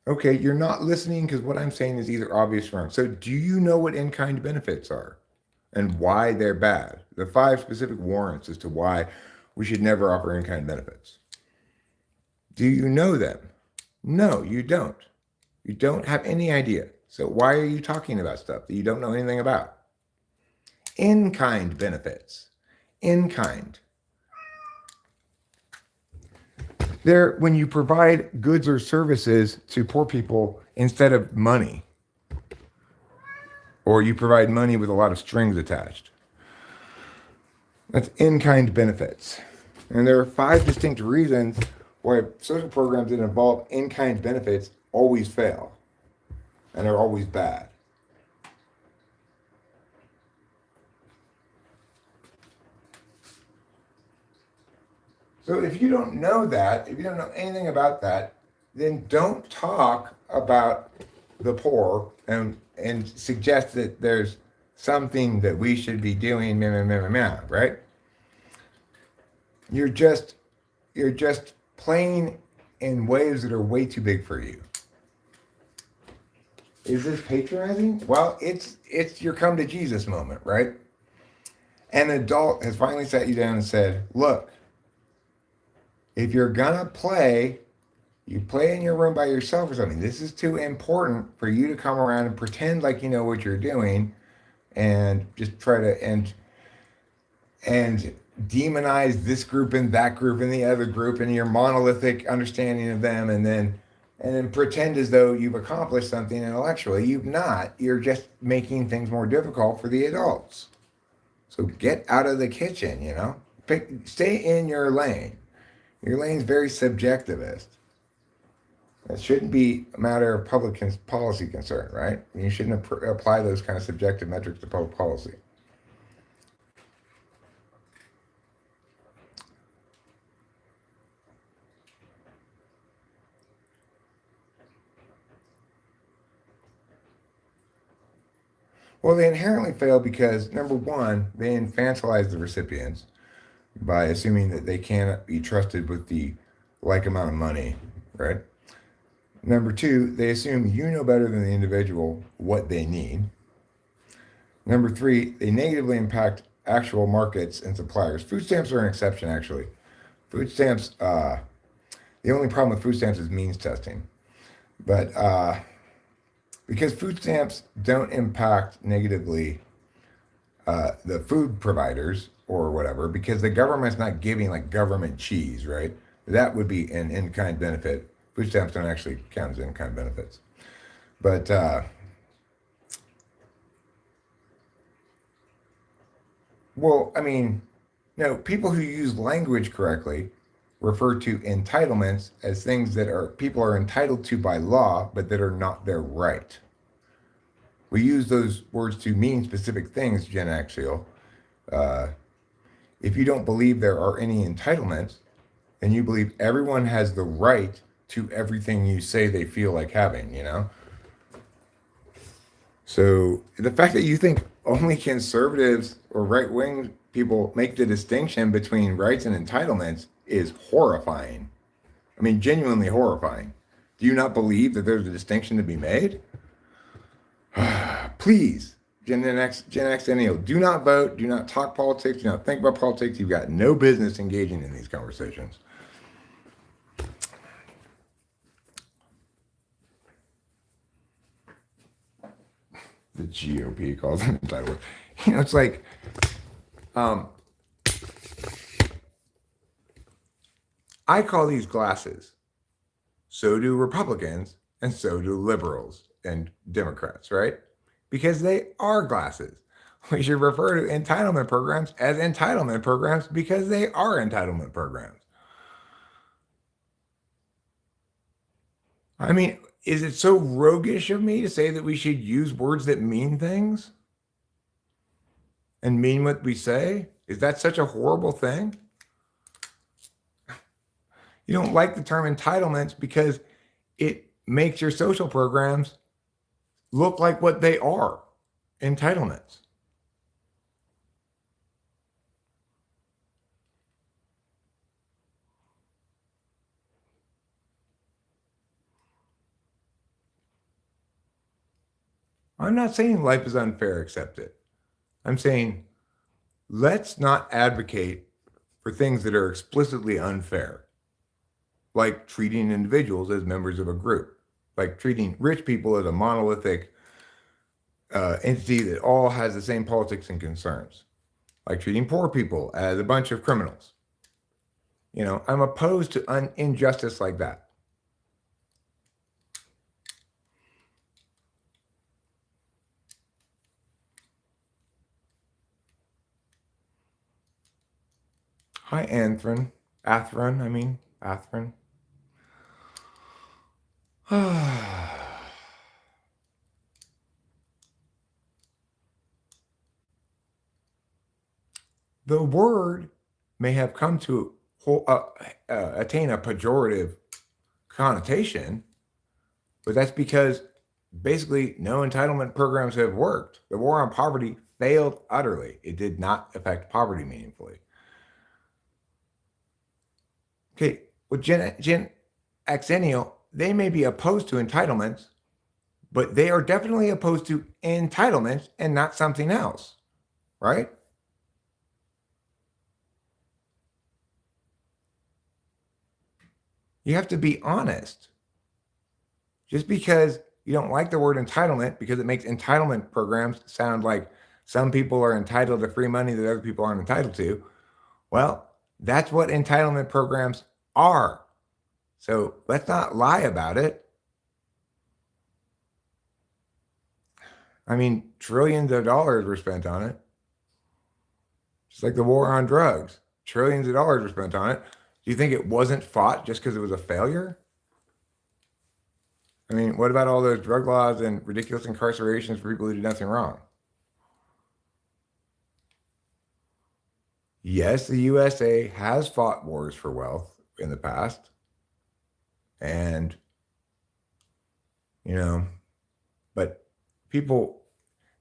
S1: Okay, you're not listening because what I'm saying is either obvious or wrong. So, do you know what in-kind benefits are and why they're bad? The 5 specific warrants as to why we should never offer in-kind benefits. Do you know them? No, you don't. You don't have any idea. So why are you talking about stuff that you don't know anything about? In-kind benefits. In-kind. They're when you provide goods or services to poor people instead of money, or you provide money with a lot of strings attached. That's in-kind benefits. And there are 5 distinct reasons why social programs that involve in-kind benefits always fail and are always bad. So if you don't know that, if you don't know anything about that, then don't talk about the poor and suggest that there's something that we should be doing, right? You're just playing in waves that are way too big for you. Is this patronizing? Well, it's your come to Jesus moment, right? An adult has finally sat you down and said, look, if you're gonna play, you play in your room by yourself or something. This is too important for you to come around and pretend like you know what you're doing and just try to and demonize this group and that group and the other group and your monolithic understanding of them, and then pretend as though you've accomplished something intellectually. You've not. You're just making things more difficult for the adults. So get out of the kitchen, you know? Stay in your lane. Your lane's very subjectivist. It shouldn't be a matter of public policy concern, right? You shouldn't apply those kind of subjective metrics to public policy. Well, they inherently fail because, number one, they infantilize the recipients by assuming that they cannot be trusted with the like amount of money, right? Number two, they assume you know better than the individual what they need. Number three, they negatively impact actual markets and suppliers. Food stamps are an exception, actually. Food stamps, the only problem with food stamps is means testing. But because food stamps don't impact negatively the food providers or whatever, because the government's not giving like government cheese, right? That would be an in-kind benefit. Food stamps don't actually count as in-kind benefits. But well, I mean, no, people who use language correctly refer to entitlements as things that are people are entitled to by law, but that are not their right. We use those words to mean specific things, Gen Axial. If you don't believe there are any entitlements, then you believe everyone has the right to everything you say they feel like having, you know? So the fact that you think only conservatives or right-wing people make the distinction between rights and entitlements is horrifying. I mean, genuinely horrifying. Do you not believe that there's a distinction to be made? Please, Gen X Centennial, do not vote, do not talk politics, do not think about politics. You've got no business engaging in these conversations. The GOP calls them entitled. You know, it's like, I call these glasses. So do Republicans, and so do liberals and Democrats, right? Because they are glasses. We should refer to entitlement programs as entitlement programs because they are entitlement programs. I mean, is it so roguish of me to say that we should use words that mean things and mean what we say? Is that such a horrible thing? You don't like the term entitlements because it makes your social programs look like what they are, entitlements. I'm not saying life is unfair, accept it. I'm saying let's not advocate for things that are explicitly unfair, like treating individuals as members of a group. like treating rich people as a monolithic entity that all has the same politics and concerns, like treating poor people as a bunch of criminals. I'm opposed to injustice like that. Hi, Anthron. Athron, I mean. Athron. The word may have come to attain a pejorative connotation, but that's because basically no entitlement programs have worked. The war on poverty failed utterly. It did not affect poverty meaningfully. Okay, with Gen Xennial, they may be opposed to entitlements, but they are definitely opposed to entitlements and not something else, right? You have to be honest. Just because you don't like the word entitlement because it makes entitlement programs sound like some people are entitled to free money that other people aren't entitled to. Well, that's what entitlement programs are. So let's not lie about it. I mean, trillions of dollars were spent on it. Just like the war on drugs, trillions of dollars were spent on it. Do you think it wasn't fought just because it was a failure? I mean, what about all those drug laws and ridiculous incarcerations for people who did nothing wrong? Yes, the USA has fought wars for wealth in the past. And, you know, but the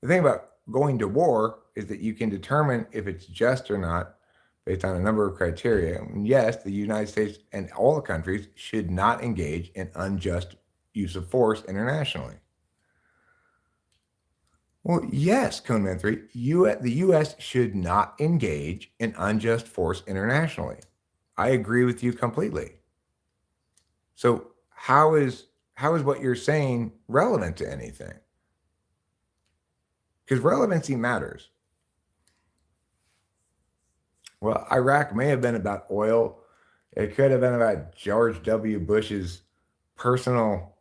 S1: thing about going to war is that you can determine if it's just or not based on a number of criteria. And yes, the United States and all the countries should not engage in unjust use of force internationally. Well, yes, Coneman 3, the U.S. should not engage in unjust force internationally. I agree with you completely. So how is what you're saying relevant to anything? Because relevancy matters. Well, Iraq may have been about oil. It could have been about George W. Bush's personal,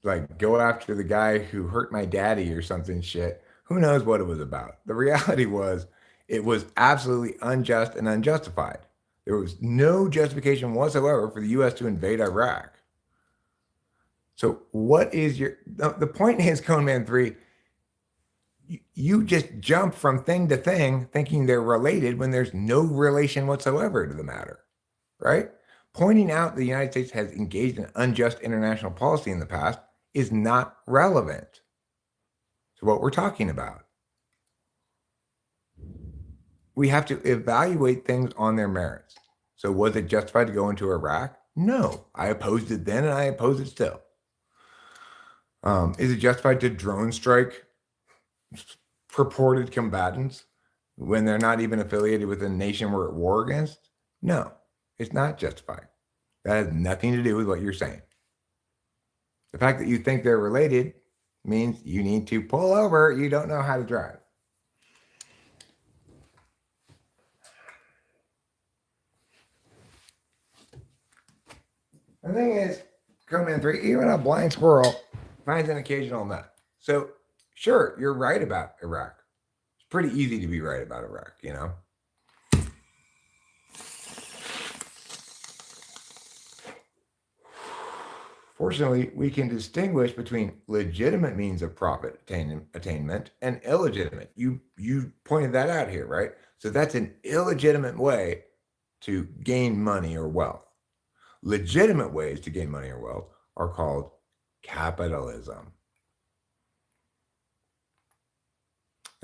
S1: like, go after the guy who hurt my daddy or something shit. Who knows what it was about? The reality was it was absolutely unjust and unjustified. There was no justification whatsoever for the U.S. to invade Iraq. So, what is the point is, Coneman 3, you just jump from thing to thing thinking they're related when there's no relation whatsoever to the matter, right? Pointing out the United States has engaged in unjust international policy in the past is not relevant to what we're talking about. We have to evaluate things on their merits. So was it justified to go into Iraq? No. I opposed it then and I oppose it still. Is it justified to drone strike purported combatants when they're not even affiliated with a nation we're at war against? No, it's not justified. That has nothing to do with what you're saying. The fact that you think they're related means you need to pull over. You don't know how to drive. The thing is, Conan 3, even a blind squirrel finds an occasional nut. So, sure, you're right about Iraq. It's pretty easy to be right about Iraq, you know? Fortunately, we can distinguish between legitimate means of profit attainment and illegitimate. You pointed that out here, right? So that's an illegitimate way to gain money or wealth. Legitimate ways to gain money or wealth are called capitalism.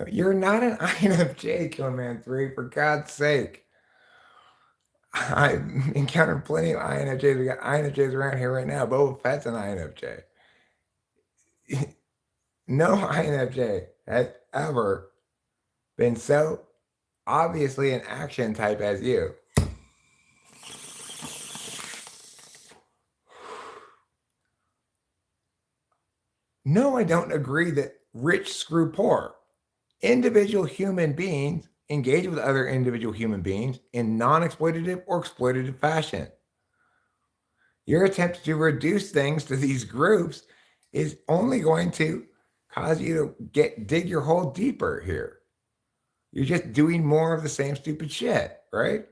S1: You're not an INFJ, Conan 3, for God's sake. I've encountered plenty of INFJs. We got INFJs around here right now. Boba Fett's an INFJ. No INFJ has ever been so obviously an action type as you. No, I don't agree that rich screw poor. Individual human beings engage with other individual human beings in non-exploitative or exploitative fashion. Your attempt to reduce things to these groups is only going to cause you to dig your hole deeper here. You're just doing more of the same stupid shit, right?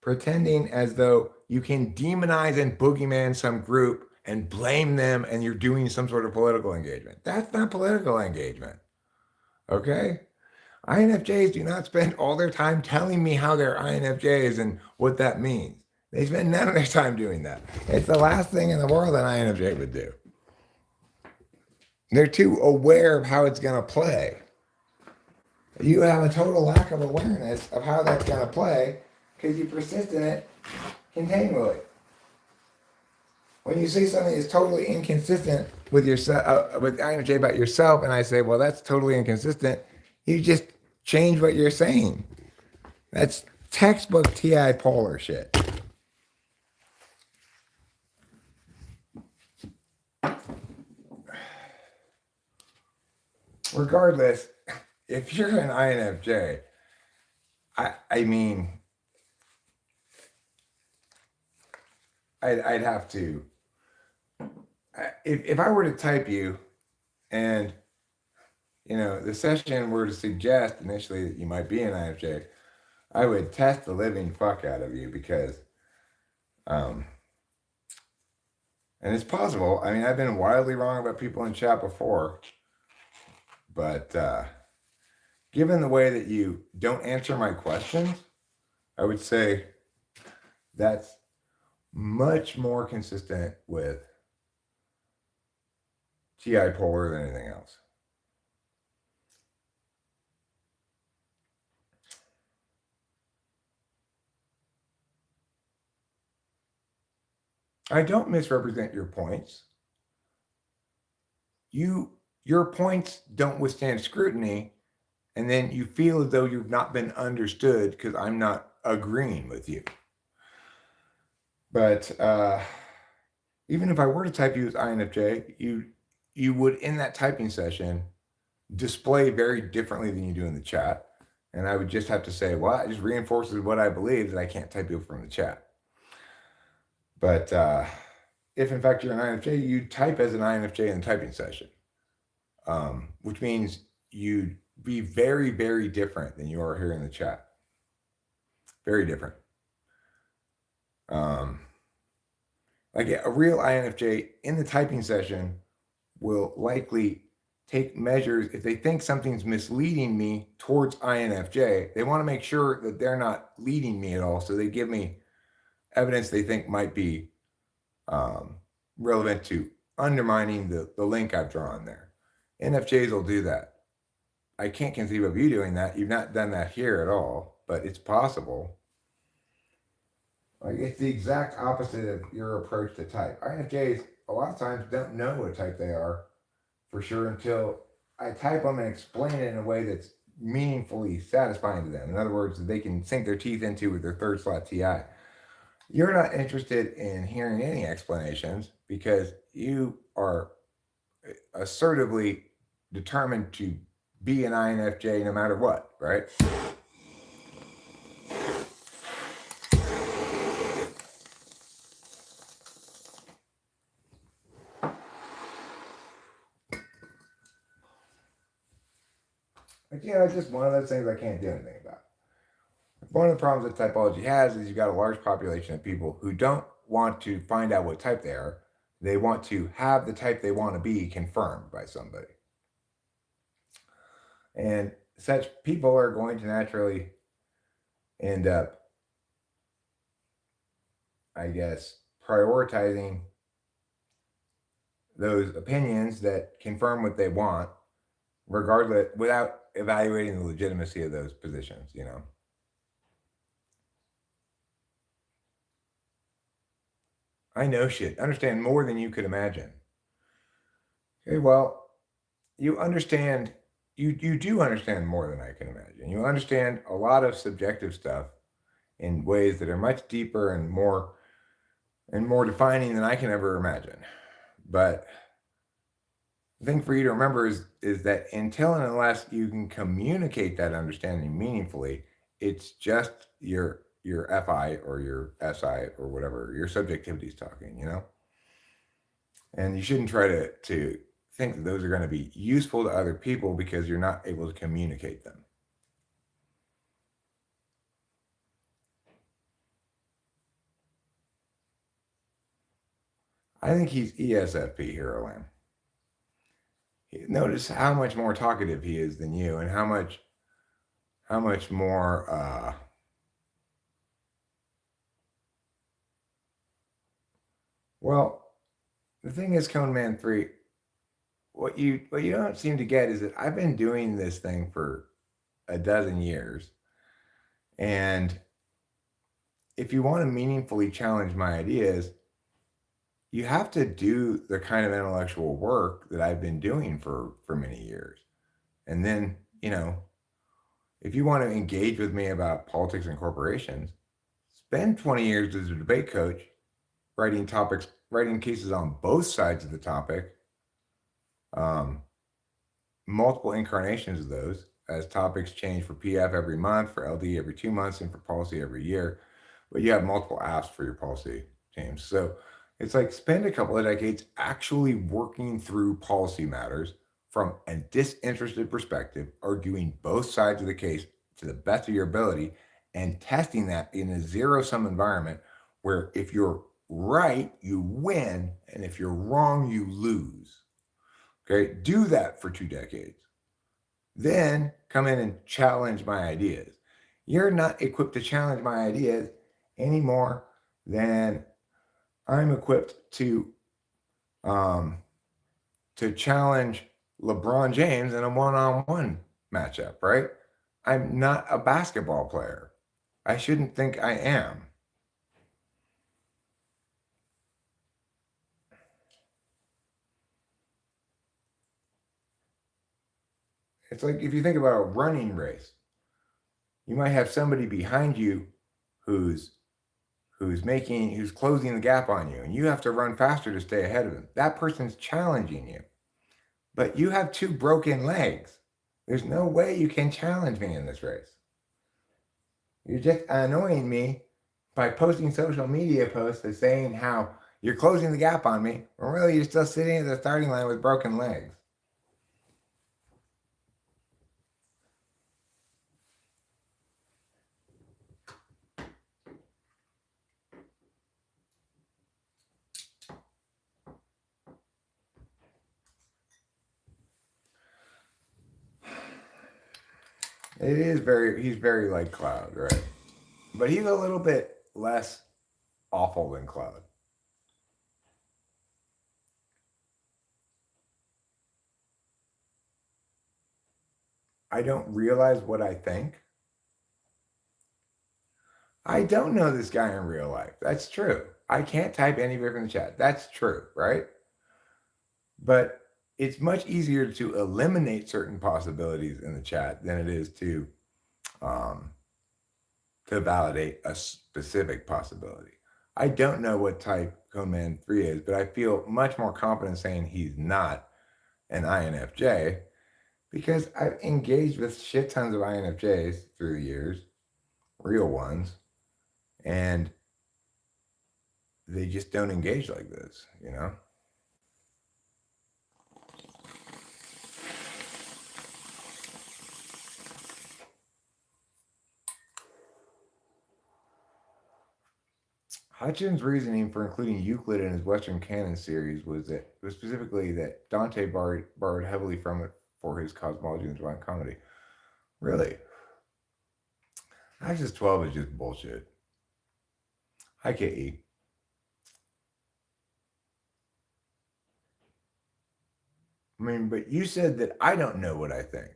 S1: Pretending as though you can demonize and boogeyman some group and blame them and you're doing some sort of political engagement. That's not political engagement. Okay? INFJs do not spend all their time telling me how they're INFJs and what that means. They spend none of their time doing that. It's the last thing in the world an INFJ would do. They're too aware of how it's going to play. You have a total lack of awareness of how that's going to play because you persist in it continually. When you say something is totally inconsistent with yourself, with INFJ about yourself, and I say, well, that's totally inconsistent, you just change what you're saying. That's textbook TI polar shit. Regardless, if you're an INFJ, I mean, I'd have to, if I were to type you and, you know, the session were to suggest initially that you might be an INFJ, I would test the living fuck out of you because, and it's possible. I mean, I've been wildly wrong about people in chat before, but given the way that you don't answer my questions, I would say that's much more consistent with TI polar than anything else. I don't misrepresent your points. Your points don't withstand scrutiny, and then you feel as though you've not been understood because I'm not agreeing with you. But even if I were to type you as INFJ, you would in that typing session display very differently than you do in the chat. And I would just have to say, well, it just reinforces what I believe that I can't type you from the chat. But if in fact you're an INFJ, you type as an INFJ in the typing session, which means you'd be very, very different than you are here in the chat. Very different. Like a real INFJ in the typing session will likely take measures if they think something's misleading me towards INFJ. They want to make sure that they're not leading me at all, so they give me evidence they think might be relevant to undermining the link I've drawn there. NFJs will do that. I can't conceive of you doing that. You've not done that here at all, but it's possible. Like it's the exact opposite of your approach to type. INFJs a lot of times don't know what type they are for sure until I type them and explain it in a way that's meaningfully satisfying to them. In other words, they can sink their teeth into with their third slot TI. You're not interested in hearing any explanations because you are assertively determined to be an INFJ no matter what, right? Like, yeah, it's just one of those things I can't do anything about. One of the problems that typology has is you've got a large population of people who don't want to find out what type they are. They want to have the type they want to be confirmed by somebody. And such people are going to naturally end up, I guess, prioritizing those opinions that confirm what they want, regardless, without evaluating the legitimacy of those positions, you know. I know shit, understand more than you could imagine. Okay, well, you understand, you do understand more than I can imagine. You understand a lot of subjective stuff in ways that are much deeper and more defining than I can ever imagine. But thing for you to remember is that until and unless you can communicate that understanding meaningfully, it's just your FI or your SI or whatever your subjectivity is talking, you know. And you shouldn't try to think that those are going to be useful to other people because you're not able to communicate them. I think he's ESFP, Hero Lamb. Notice how much more talkative he is than you, and how much more. Well, the thing is, Cone Man 3. What you don't seem to get is that I've been doing this thing for a dozen years, and if you want to meaningfully challenge my ideas, you have to do the kind of intellectual work that I've been doing for many years. And then, if you want to engage with me about politics and corporations, spend 20 years as a debate coach writing cases on both sides of the topic, um, multiple incarnations of those as topics change for PF every month, for LD every 2 months, and for policy every year. But you have multiple apps for your policy teams. So it's like spend a couple of decades actually working through policy matters from a disinterested perspective, arguing both sides of the case to the best of your ability, and testing that in a zero sum environment where if you're right, you win, and if you're wrong, you lose. Okay, do that for 2 decades. Then come in and challenge my ideas. You're not equipped to challenge my ideas any more than I'm equipped um, to challenge LeBron James in a one-on-one matchup, right? I'm not a basketball player. I shouldn't think I am. It's like if you think about a running race, you might have somebody behind you who's who's closing the gap on you, and you have to run faster to stay ahead of them. That person's challenging you. But you have two broken legs. There's no way you can challenge me in this race. You're just annoying me by posting social media posts and saying how you're closing the gap on me, when really you're still sitting at the starting line with broken legs. He's very like Cloud, right? But he's a little bit less awful than Cloud. I don't realize what I think. I don't know this guy in real life. That's true. I can't type anywhere in the chat. That's true, right? But it's much easier to eliminate certain possibilities in the chat than it is um, to validate a specific possibility. I don't know what type Coneman 3 is, but I feel much more confident saying he's not an INFJ because I've engaged with shit tons of INFJs through the years, real ones, and they just don't engage like this, you know? Hutchins' reasoning for including Euclid in his Western Canon series was specifically that Dante borrowed heavily from it for his cosmology and divine comedy. Really? Axis 12 is just bullshit. Hi, KE. I mean, but you said that I don't know what I think,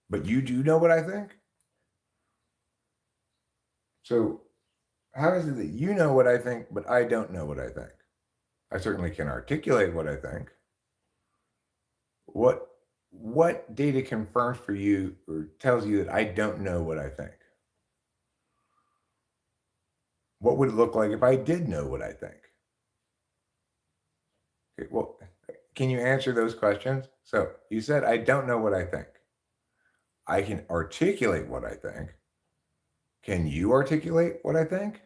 S1: but you do know what I think? So, how is it that you know what I think, but I don't know what I think? I certainly can articulate what I think. What what data confirms for you or tells you that I don't know what I think? What would it look like if I did know what I think? Okay, well, can you answer those questions? So you said, I don't know what I think. I can articulate what I think. Can you articulate what I think?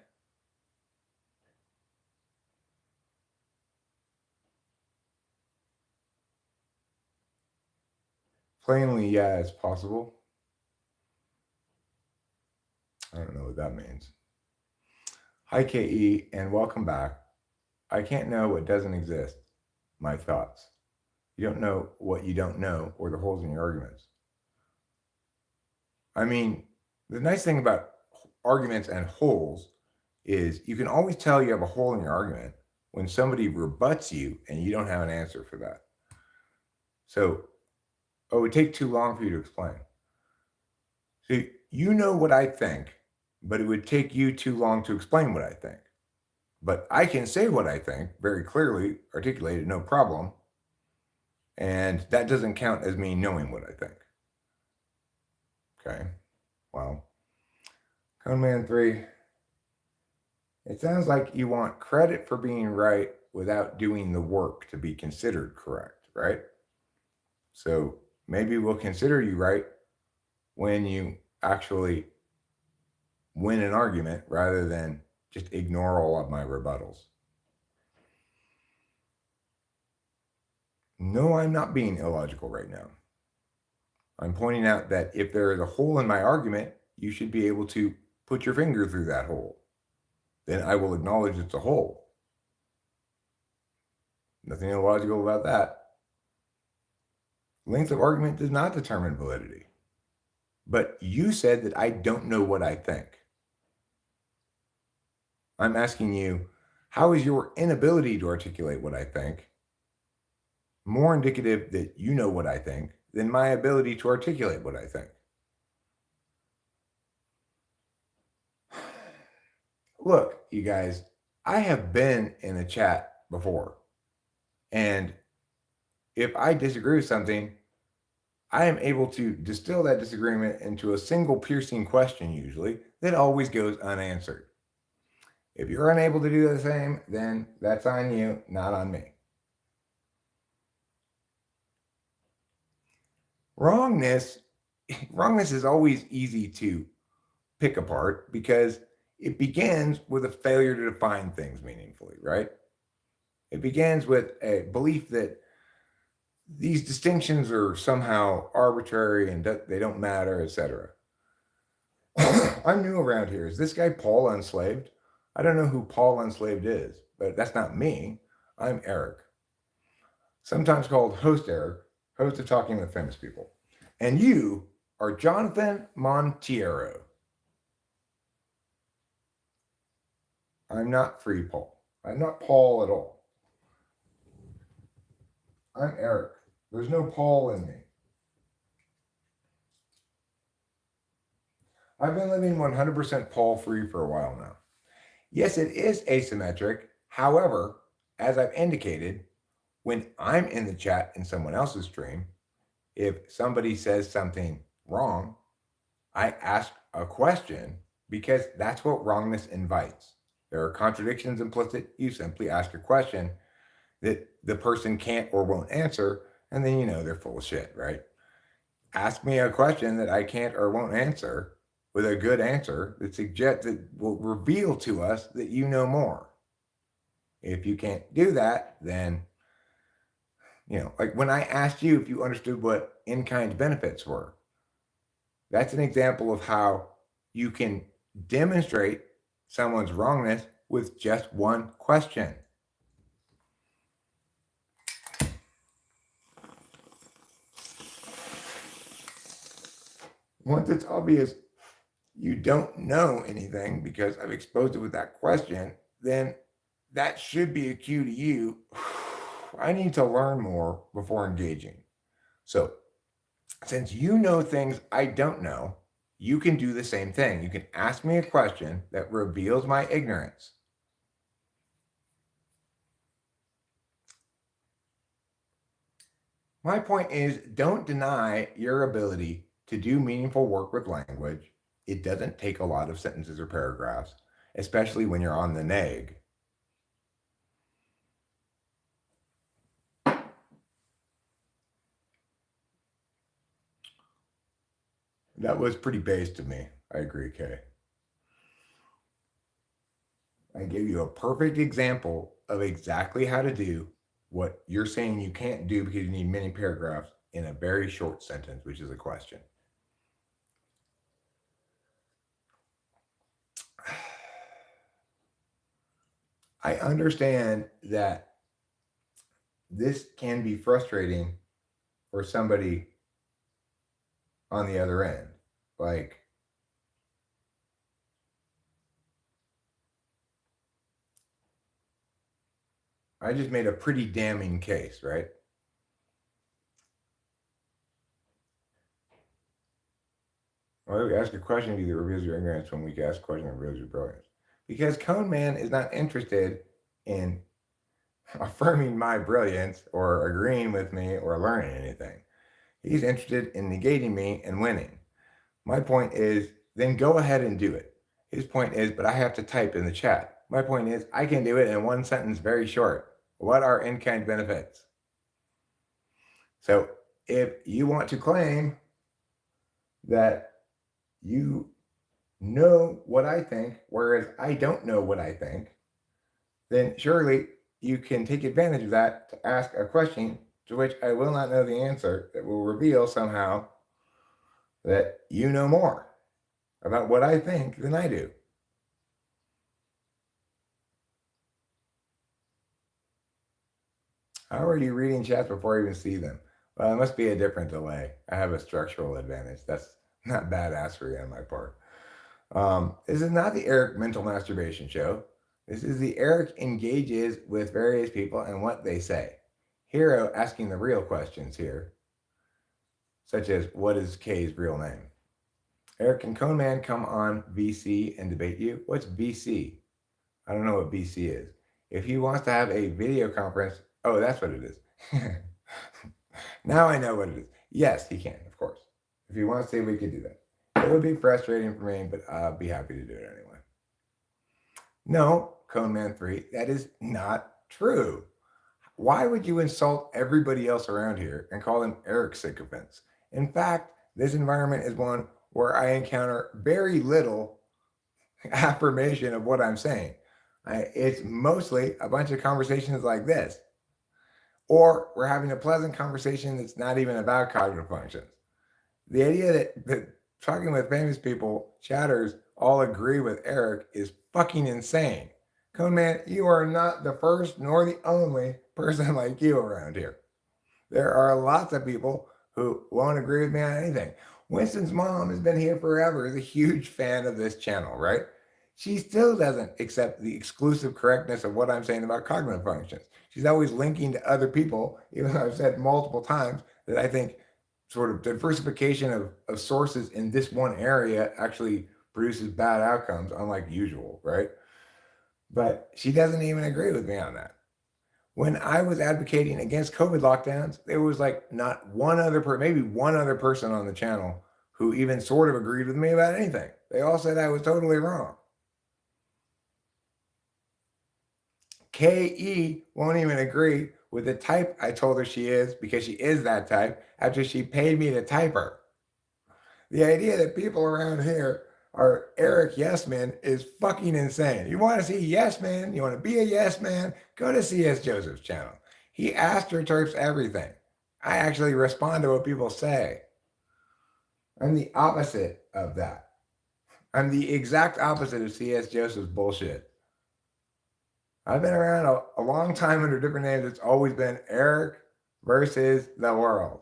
S1: Plainly, yeah, it's possible. I don't know what that means. Hi, KE, and welcome back. I can't know what doesn't exist. My thoughts. You don't know what you don't know, or the holes in your arguments. I mean, the nice thing about arguments and holes is you can always tell you have a hole in your argument when somebody rebuts you and you don't have an answer for that. So it would take too long for you to explain. So you know what I think, but it would take you too long to explain what I think. But I can say what I think very clearly, articulated, no problem. And that doesn't count as me knowing what I think. Okay. Well, Coneman 3, it sounds like you want credit for being right without doing the work to be considered correct, right? So maybe we'll consider you right when you actually win an argument rather than just ignore all of my rebuttals. No, I'm not being illogical right now. I'm pointing out that if there is a hole in my argument, you should be able to put your finger through that hole. Then I will acknowledge it's a hole. Nothing illogical about that. Length of argument does not determine validity. But you said that I don't know what I think. I'm asking you, how is your inability to articulate what I think more indicative that you know what I think than my ability to articulate what I think? Look, you guys, I have been in a chat before, and if I disagree with something, I am able to distill that disagreement into a single piercing question, usually, that always goes unanswered. If you're unable to do the same, then that's on you, not on me. Wrongness is always easy to pick apart because it begins with a failure to define things meaningfully, right? It begins with a belief that these distinctions are somehow arbitrary and they don't matter, etc. I'm new around here. Is this guy Paul Unslaved? I don't know who Paul Unslaved is, but that's not me. I'm Eric, sometimes called Host Eric, host of Talking with Famous People. And you are Jonathan Montiero. I'm not Free Paul. I'm not Paul at all. I'm Eric. There's no Paul in me. I've been living 100% Paul free for a while now. Yes, it is asymmetric. However, as I've indicated, when I'm in the chat in someone else's stream, if somebody says something wrong, I ask a question because that's what wrongness invites. There are contradictions implicit. You simply ask a question that the person can't or won't answer, and then you know they're full of shit, right? Ask me a question that I can't or won't answer with a good answer that suggests that will reveal to us that you know more. If you can't do that, then, like when I asked you if you understood what in-kind benefits were, that's an example of how you can demonstrate someone's wrongness with just one question. Once it's obvious you don't know anything because I've exposed it with that question, then that should be a cue to you. I need to learn more before engaging. So, since you know things I don't know, you can do the same thing. You can ask me a question that reveals my ignorance. My point is, don't deny your ability to do meaningful work with language. It doesn't take a lot of sentences or paragraphs, especially when you're on the neg. That was pretty base to me. I agree, Kay. I gave you a perfect example of exactly how to do what you're saying you can't do because you need many paragraphs in a very short sentence, which is a question. I understand that this can be frustrating for somebody on the other end. Like, I just made a pretty damning case, right? Well, we ask a question of you that reveals your ignorance when we ask a question that reveals your brilliance. Because Cone Man is not interested in affirming my brilliance or agreeing with me or learning anything. He's interested in negating me and winning. My point is, then go ahead and do it. His point is, but I have to type in the chat. My point is, I can do it in one sentence, very short. What are in-kind benefits? So if you want to claim that you know what I think, whereas I don't know what I think, then surely you can take advantage of that to ask a question to which I will not know the answer that will reveal somehow that you know more about what I think than I do. How are you reading chats before I even see them? Well, it must be a different delay. I have a structural advantage. That's not badassery on my part. This is not the Eric Mental Masturbation Show. This is the Eric engages with various people and what they say. Hero asking the real questions here, such as what is Kay's real name? Eric and Coneman come on VC and debate you. What's VC? I don't know what VC is. If he wants to have a video conference, oh, that's what it is. Now I know what it is. Yes, he can, of course. If he wants to, we could do that. It would be frustrating for me, but I'll be happy to do it anyway. No, Coneman 3, that is not true. Why would you insult everybody else around here and call them Eric sycophants? In fact, this environment is one where I encounter very little affirmation of what I'm saying. It's mostly a bunch of conversations like this. Or we're having a pleasant conversation that's not even about cognitive functions. The idea that talking with famous people, chatters, all agree with Eric is fucking insane. Cone Man, you are not the first nor the only person like you around here. There are lots of people who won't agree with me on anything. Winston's mom has been here forever, is a huge fan of this channel, right? She still doesn't accept the exclusive correctness of what I'm saying about cognitive functions. She's always linking to other people, even though I've said multiple times that I think sort of diversification of sources in this one area actually produces bad outcomes, unlike usual, right? But she doesn't even agree with me on that. When I was advocating against COVID lockdowns, there was like not one other maybe one other person on the channel who even sort of agreed with me about anything. They all said I was totally wrong. KE won't even agree with the type I told her she is because she is that type after she paid me to type her. The idea that people around here are Eric Yes Men is fucking insane. You want to see Yes Man? You want to be a Yes Man? Go to C.S. Joseph's channel. He astroturfs everything. I actually respond to what people say. I'm the opposite of that. I'm the exact opposite of C.S. Joseph's bullshit. I've been around a long time under different names. It's always been Eric versus the world.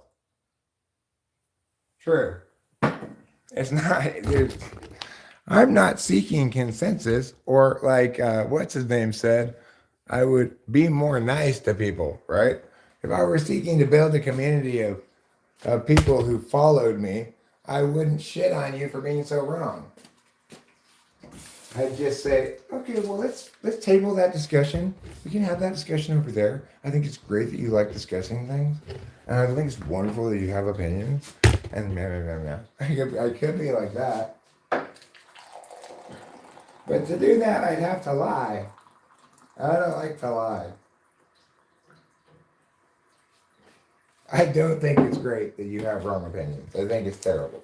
S1: True. It's not. I'm not seeking consensus or like what's his name said. I would be more nice to people, right? If I were seeking to build a community of people who followed me, I wouldn't shit on you for being so wrong. I'd just say, okay, well let's table that discussion. We can have that discussion over there. I think it's great that you like discussing things, and I think it's wonderful that you have opinions. And I could be like that, but to do that, I'd have to lie. I don't like to lie. I don't think it's great that you have wrong opinions. I think it's terrible.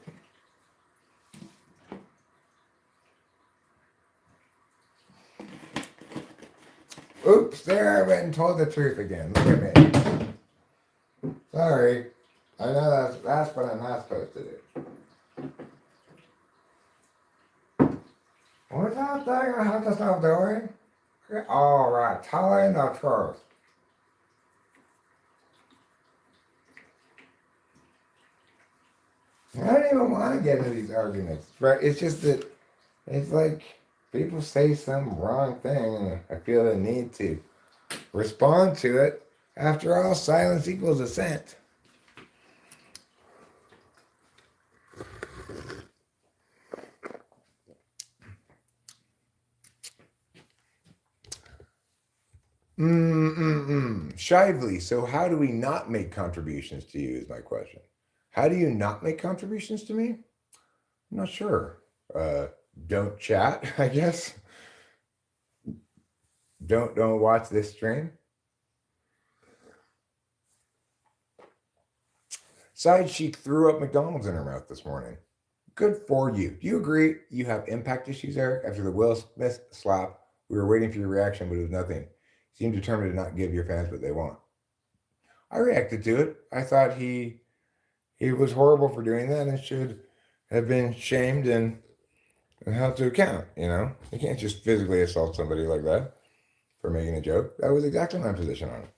S1: Oops, there I went and told the truth again. Look at me. Sorry. I know that's what I'm not supposed to do. What's that thing I have to stop doing? Alright, telling the truth. I don't even want to get into these arguments, right? It's just that it's like people say some wrong thing and I feel the need to respond to it. After all, silence equals assent. Shively, so how do we not make contributions to you is my question. How do you not make contributions to me? I'm not sure. Uh, don't chat, I guess. Don't watch this stream. Side Chic threw up McDonald's in her mouth this morning. Good for you. Do you agree you have impact issues, Eric? After the Will Smith slap, we were waiting for your reaction, but it was nothing. You seemed determined to not give your fans what they want. I reacted to it. I thought he was horrible for doing that and should have been shamed and held to account. You know, you can't just physically assault somebody like that for making a joke. That was exactly my position on it.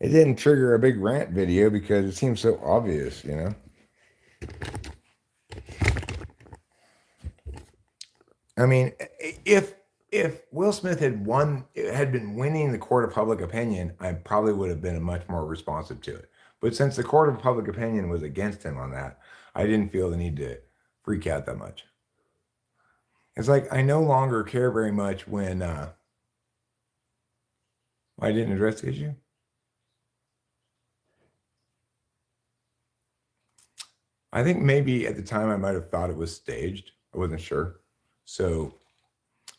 S1: It didn't trigger a big rant video because it seems so obvious, you know. I mean, if Will Smith had been winning the court of public opinion, I probably would have been much more responsive to it. But since the court of public opinion was against him on that, I didn't feel the need to freak out that much. It's like I no longer care very much when I didn't address the issue. I think maybe at the time I might have thought it was staged. I wasn't sure. So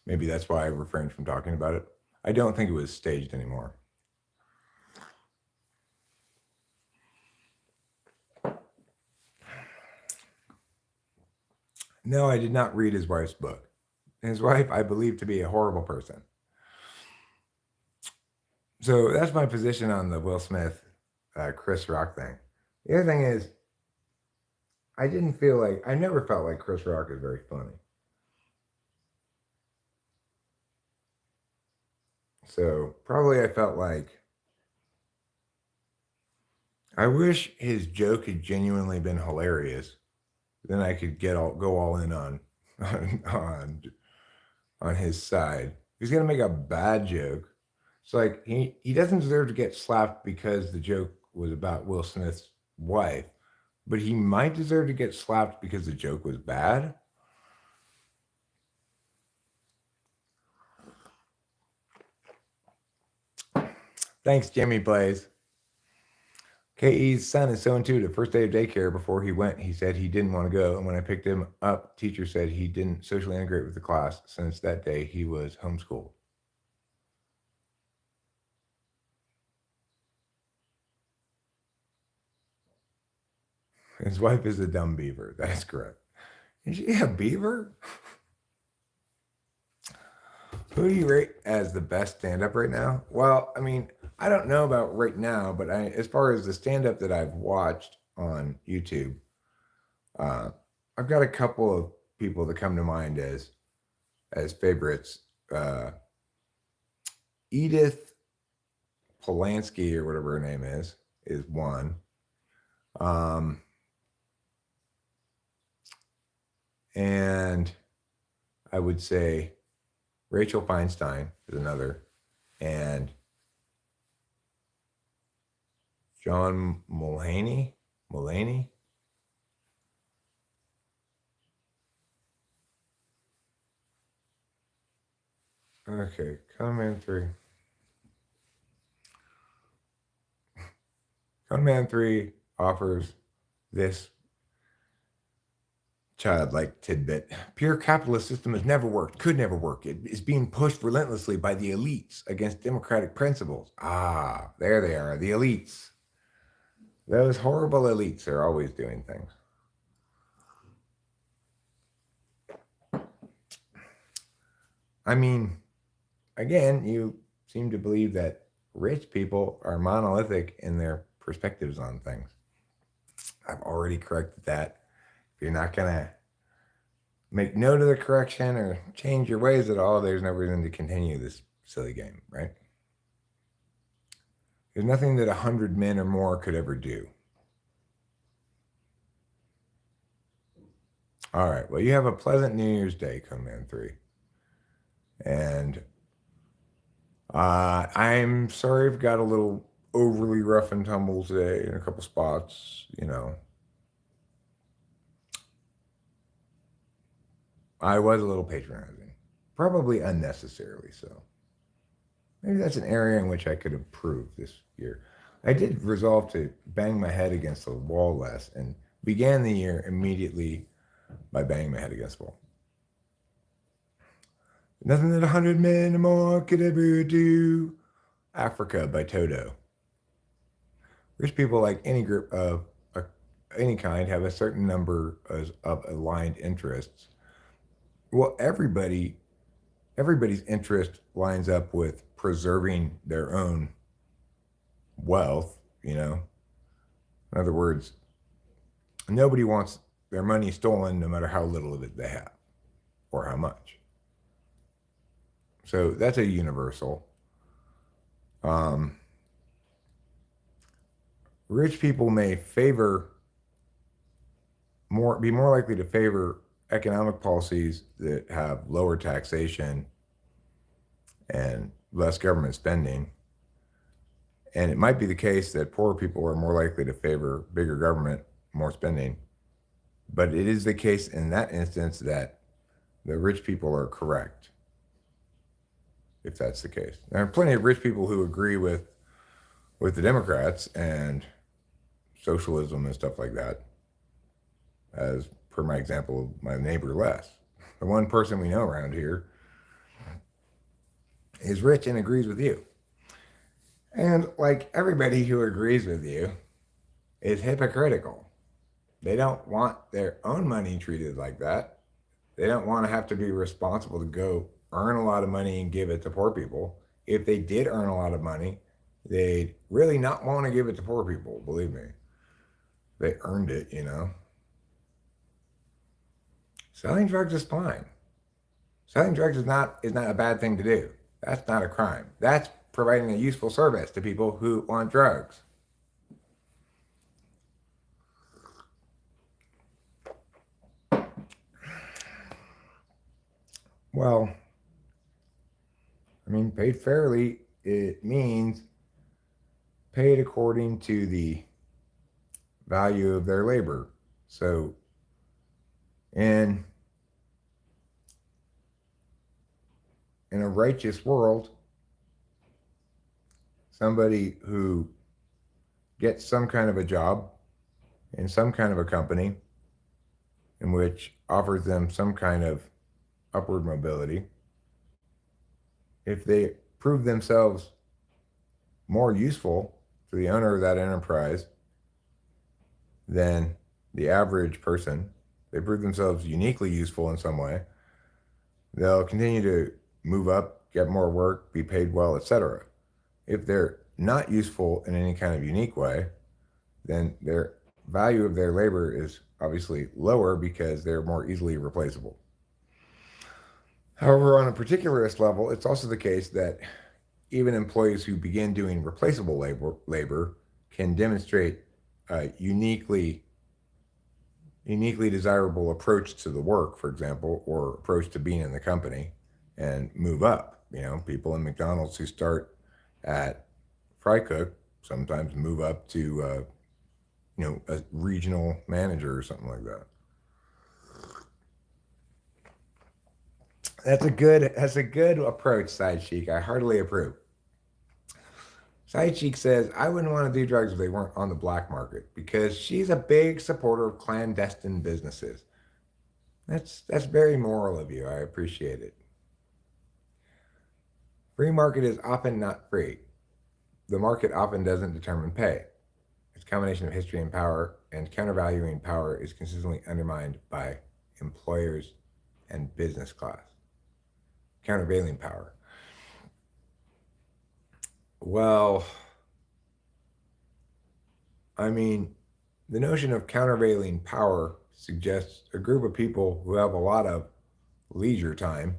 S1: maybe that's why I refrained from talking about it. I don't think it was staged anymore. No, I did not read his wife's book. His wife, I believe to be a horrible person. So that's my position on the Will Smith, Chris Rock thing. The other thing is, I never felt like Chris Rock is very funny. So probably I felt like I wish his joke had genuinely been hilarious. Then I could go all in on on his side. If he's gonna make a bad joke, it's like he doesn't deserve to get slapped because the joke was about Will Smith's wife, but he might deserve to get slapped because the joke was bad. Thanks, Jimmy Blaze. KE's son is so intuitive. First day of daycare, before he went, he said he didn't want to go. And when I picked him up, teacher said he didn't socially integrate with the class. Since that day, he was homeschooled. His wife is a dumb beaver. That's correct. Is she a beaver? Who do you rate as the best stand-up right now? Well, I mean, I don't know about right now, but as far as the stand-up that I've watched on YouTube, I've got a couple of people that come to mind as favorites. Edith Polanski or whatever her name is one. And I would say Rachel Feinstein is another, and John Mulaney. Okay, Conman 3. Conman 3 offers this childlike tidbit. Pure capitalist system has never worked, could never work. It is being pushed relentlessly by the elites against democratic principles. Ah, there they are, the elites. Those horrible elites are always doing things. I mean, again, you seem to believe that rich people are monolithic in their perspectives on things. I've already corrected that. If you're not going to make note of the correction or change your ways at all, there's no reason to continue this silly game, right? There's nothing that 100 men or more could ever do. All right. Well, you have a pleasant New Year's Day, Conan 3. And I'm sorry I've got a little overly rough and tumble today in a couple spots. I was a little patronizing, probably unnecessarily so. Maybe that's an area in which I could improve this year. I did resolve to bang my head against the wall less and began the year immediately by banging my head against the wall. Nothing that 100 men or more could ever do. Africa by Toto. Rich people, like any group of any kind, have a certain number of aligned interests. Well, everybody's interest lines up with preserving their own wealth. In other words, nobody wants their money stolen, no matter how little of it they have or how much. So that's a universal. Um, Rich people may be more likely to favor economic policies that have lower taxation and less government spending. And it might be the case that poor people are more likely to favor bigger government, more spending. But it is the case in that instance that the rich people are correct, if that's the case. There are plenty of rich people who agree with the Democrats and socialism and stuff like that, as per my example of my neighbor Les. The one person we know around here is rich and agrees with you. And like everybody who agrees with you is hypocritical. They don't want their own money treated like that. They don't want to have to be responsible to go earn a lot of money and give it to poor people. If they did earn a lot of money, they'd really not want to give it to poor people, believe me. They earned it. Selling drugs is fine. Selling drugs is not a bad thing to do. That's not a crime. That's providing a useful service to people who want drugs. Well, paid fairly, it means paid according to the value of their labor. So in a righteous world, somebody who gets some kind of a job in some kind of a company in which offers them some kind of upward mobility, if they prove themselves more useful to the owner of that enterprise than the average person, they prove themselves uniquely useful in some way, they'll continue to move up, get more work, be paid well, etc. If they're not useful in any kind of unique way, then their value of their labor is obviously lower because they're more easily replaceable. However, on a particularist level, it's also the case that even employees who begin doing replaceable labor can demonstrate a uniquely desirable approach to the work, for example, or approach to being in the company and move up. People in McDonald's who start at fry cook sometimes move up to a regional manager or something like that. That's a good approach, Side Chic. I heartily approve. Side Chic says, I wouldn't want to do drugs if they weren't on the black market because she's a big supporter of clandestine businesses. That's very moral of you. I appreciate it. Free market is often not free. The market often doesn't determine pay. Its combination of history and power and countervaluing power is consistently undermined by employers and business class. Countervailing power. Well, I mean, the notion of countervailing power suggests a group of people who have a lot of leisure time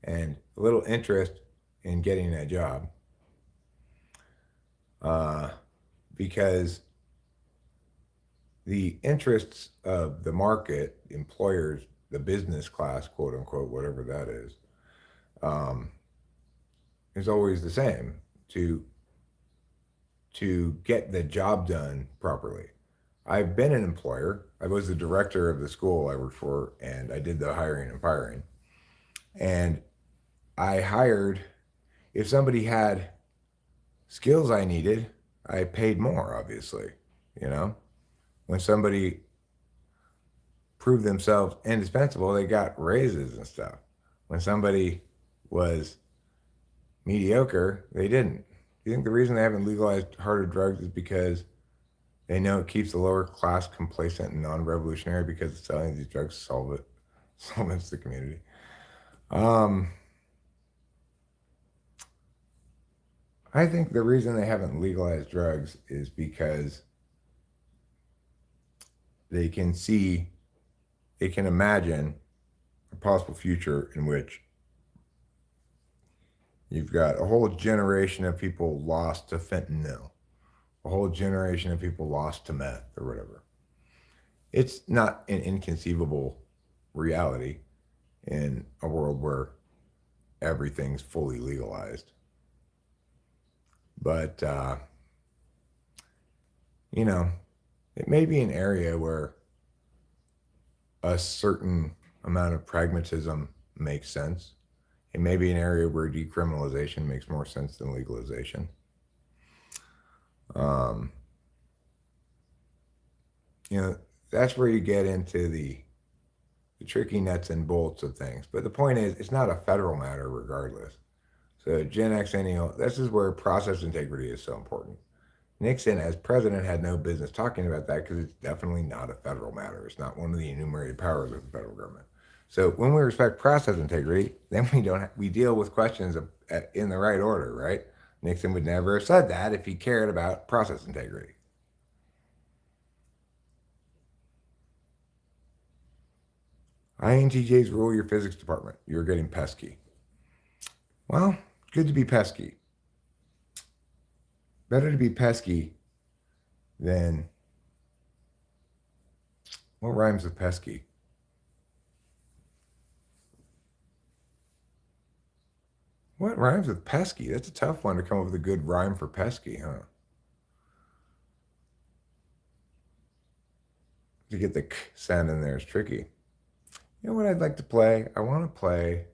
S1: and little interest in getting a job, uh, because the interests of the market, employers, the business class, quote unquote, whatever that um, is always the same to get the job done properly. I've been an employer. I was the director of the school I worked for, and I did the hiring and firing. And I hired, if somebody had skills I needed, I paid more, obviously. You know, when somebody proved themselves indispensable, they got raises and stuff. When somebody was mediocre, they didn't. Do you think the reason they haven't legalized harder drugs is because they know it keeps the lower class complacent and non-revolutionary because selling these drugs solvents the community? Um, I think the reason they haven't legalized drugs is because they can see, they can imagine a possible future in which you've got a whole generation of people lost to fentanyl, a whole generation of people lost to meth or whatever. It's not an inconceivable reality in a world where everything's fully legalized. But, you know, it may be an area where a certain amount of pragmatism makes sense. It may be an area where decriminalization makes more sense than legalization. Um, you know, that's where you get into the tricky nuts and bolts of things. But the point is, it's not a federal matter regardless. So Gen X Xennial, this is where process integrity is so important. Nixon, as president, had no business talking about that because it's definitely not a federal matter. It's not one of the enumerated powers of the federal government. So when we respect process integrity, then we deal with questions in the right order, right? Nixon would never have said that if he cared about process integrity. INTJs rule your physics department. You're getting pesky. Well, good to be pesky. Better to be pesky than what rhymes with pesky? What rhymes with pesky? That's a tough one to come up with a good rhyme for pesky, huh? To get the k sound in there is tricky. You know what I'd like to play? I want to play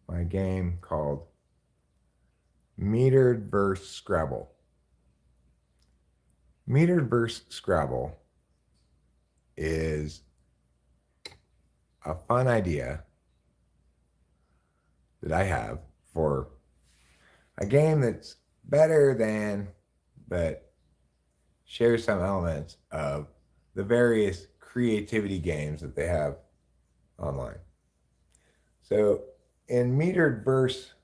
S1: my game called Metered verse Scrabble. Metered verse Scrabble is a fun idea that I have for a game that's better than, but shares some elements of the various creativity games that they have online. So in metered verse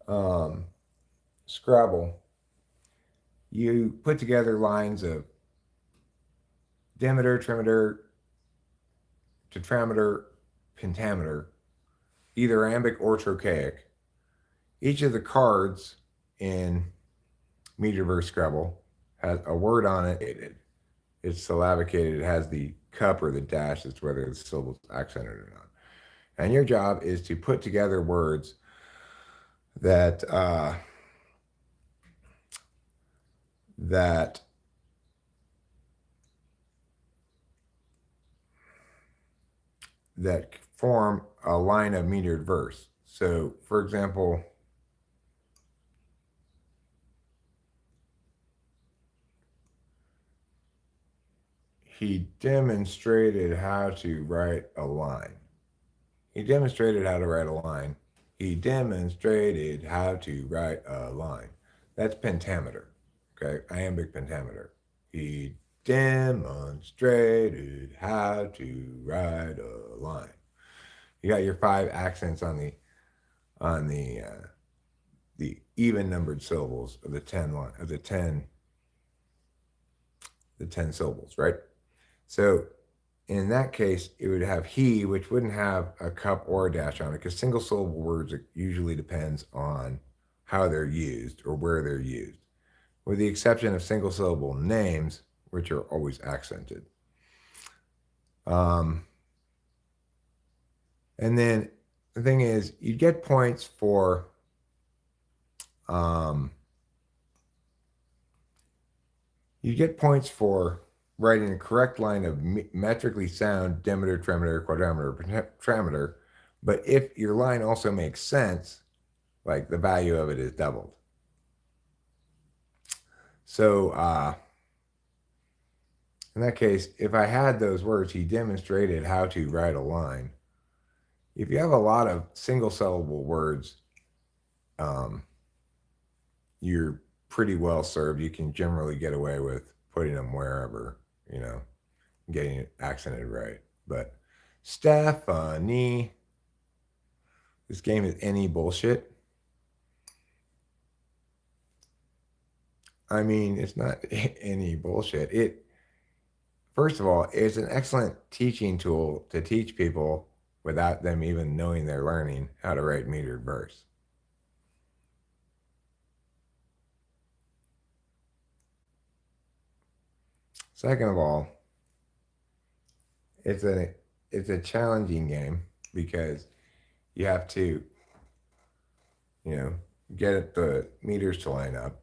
S1: um, Scrabble, you put together lines of dimeter, trimeter, tetrameter, pentameter, either iambic or trochaic. Each of the cards in metered verse Scrabble has a word on it. It's syllabicated. It has the cup or the dash. It's whether the syllable's accented or not. And your job is to put together words that that that form a line of metered verse. So, for example, he demonstrated how to write a line. He demonstrated how to write a line. He demonstrated how to write a line. That's pentameter, okay? Iambic pentameter. He demonstrated how to write a line. You got your five accents on the even numbered syllables of the ten syllables, right? So in that case, it would have he, which wouldn't have a cup or a dash on it, because single syllable words usually depends on how they're used or where they're used, with the exception of single syllable names, which are always accented. Um, and then the thing is, you get points for um, writing a correct line of metrically sound demeter, tremeter, quadrometer, tetrameter. But if your line also makes sense, like the value of it is doubled. So in that case, if I had those words, he demonstrated how to write a line. If you have a lot of single syllable words, um, you're pretty well served. You can generally get away with putting them wherever, getting it accented right. But Stephanie, this game is any bullshit. I mean, it's not any bullshit. First of all, it's an excellent teaching tool to teach people without them even knowing they're learning how to write metered verse. Second of all, it's a challenging game because you have to, you know, get the meters to line up.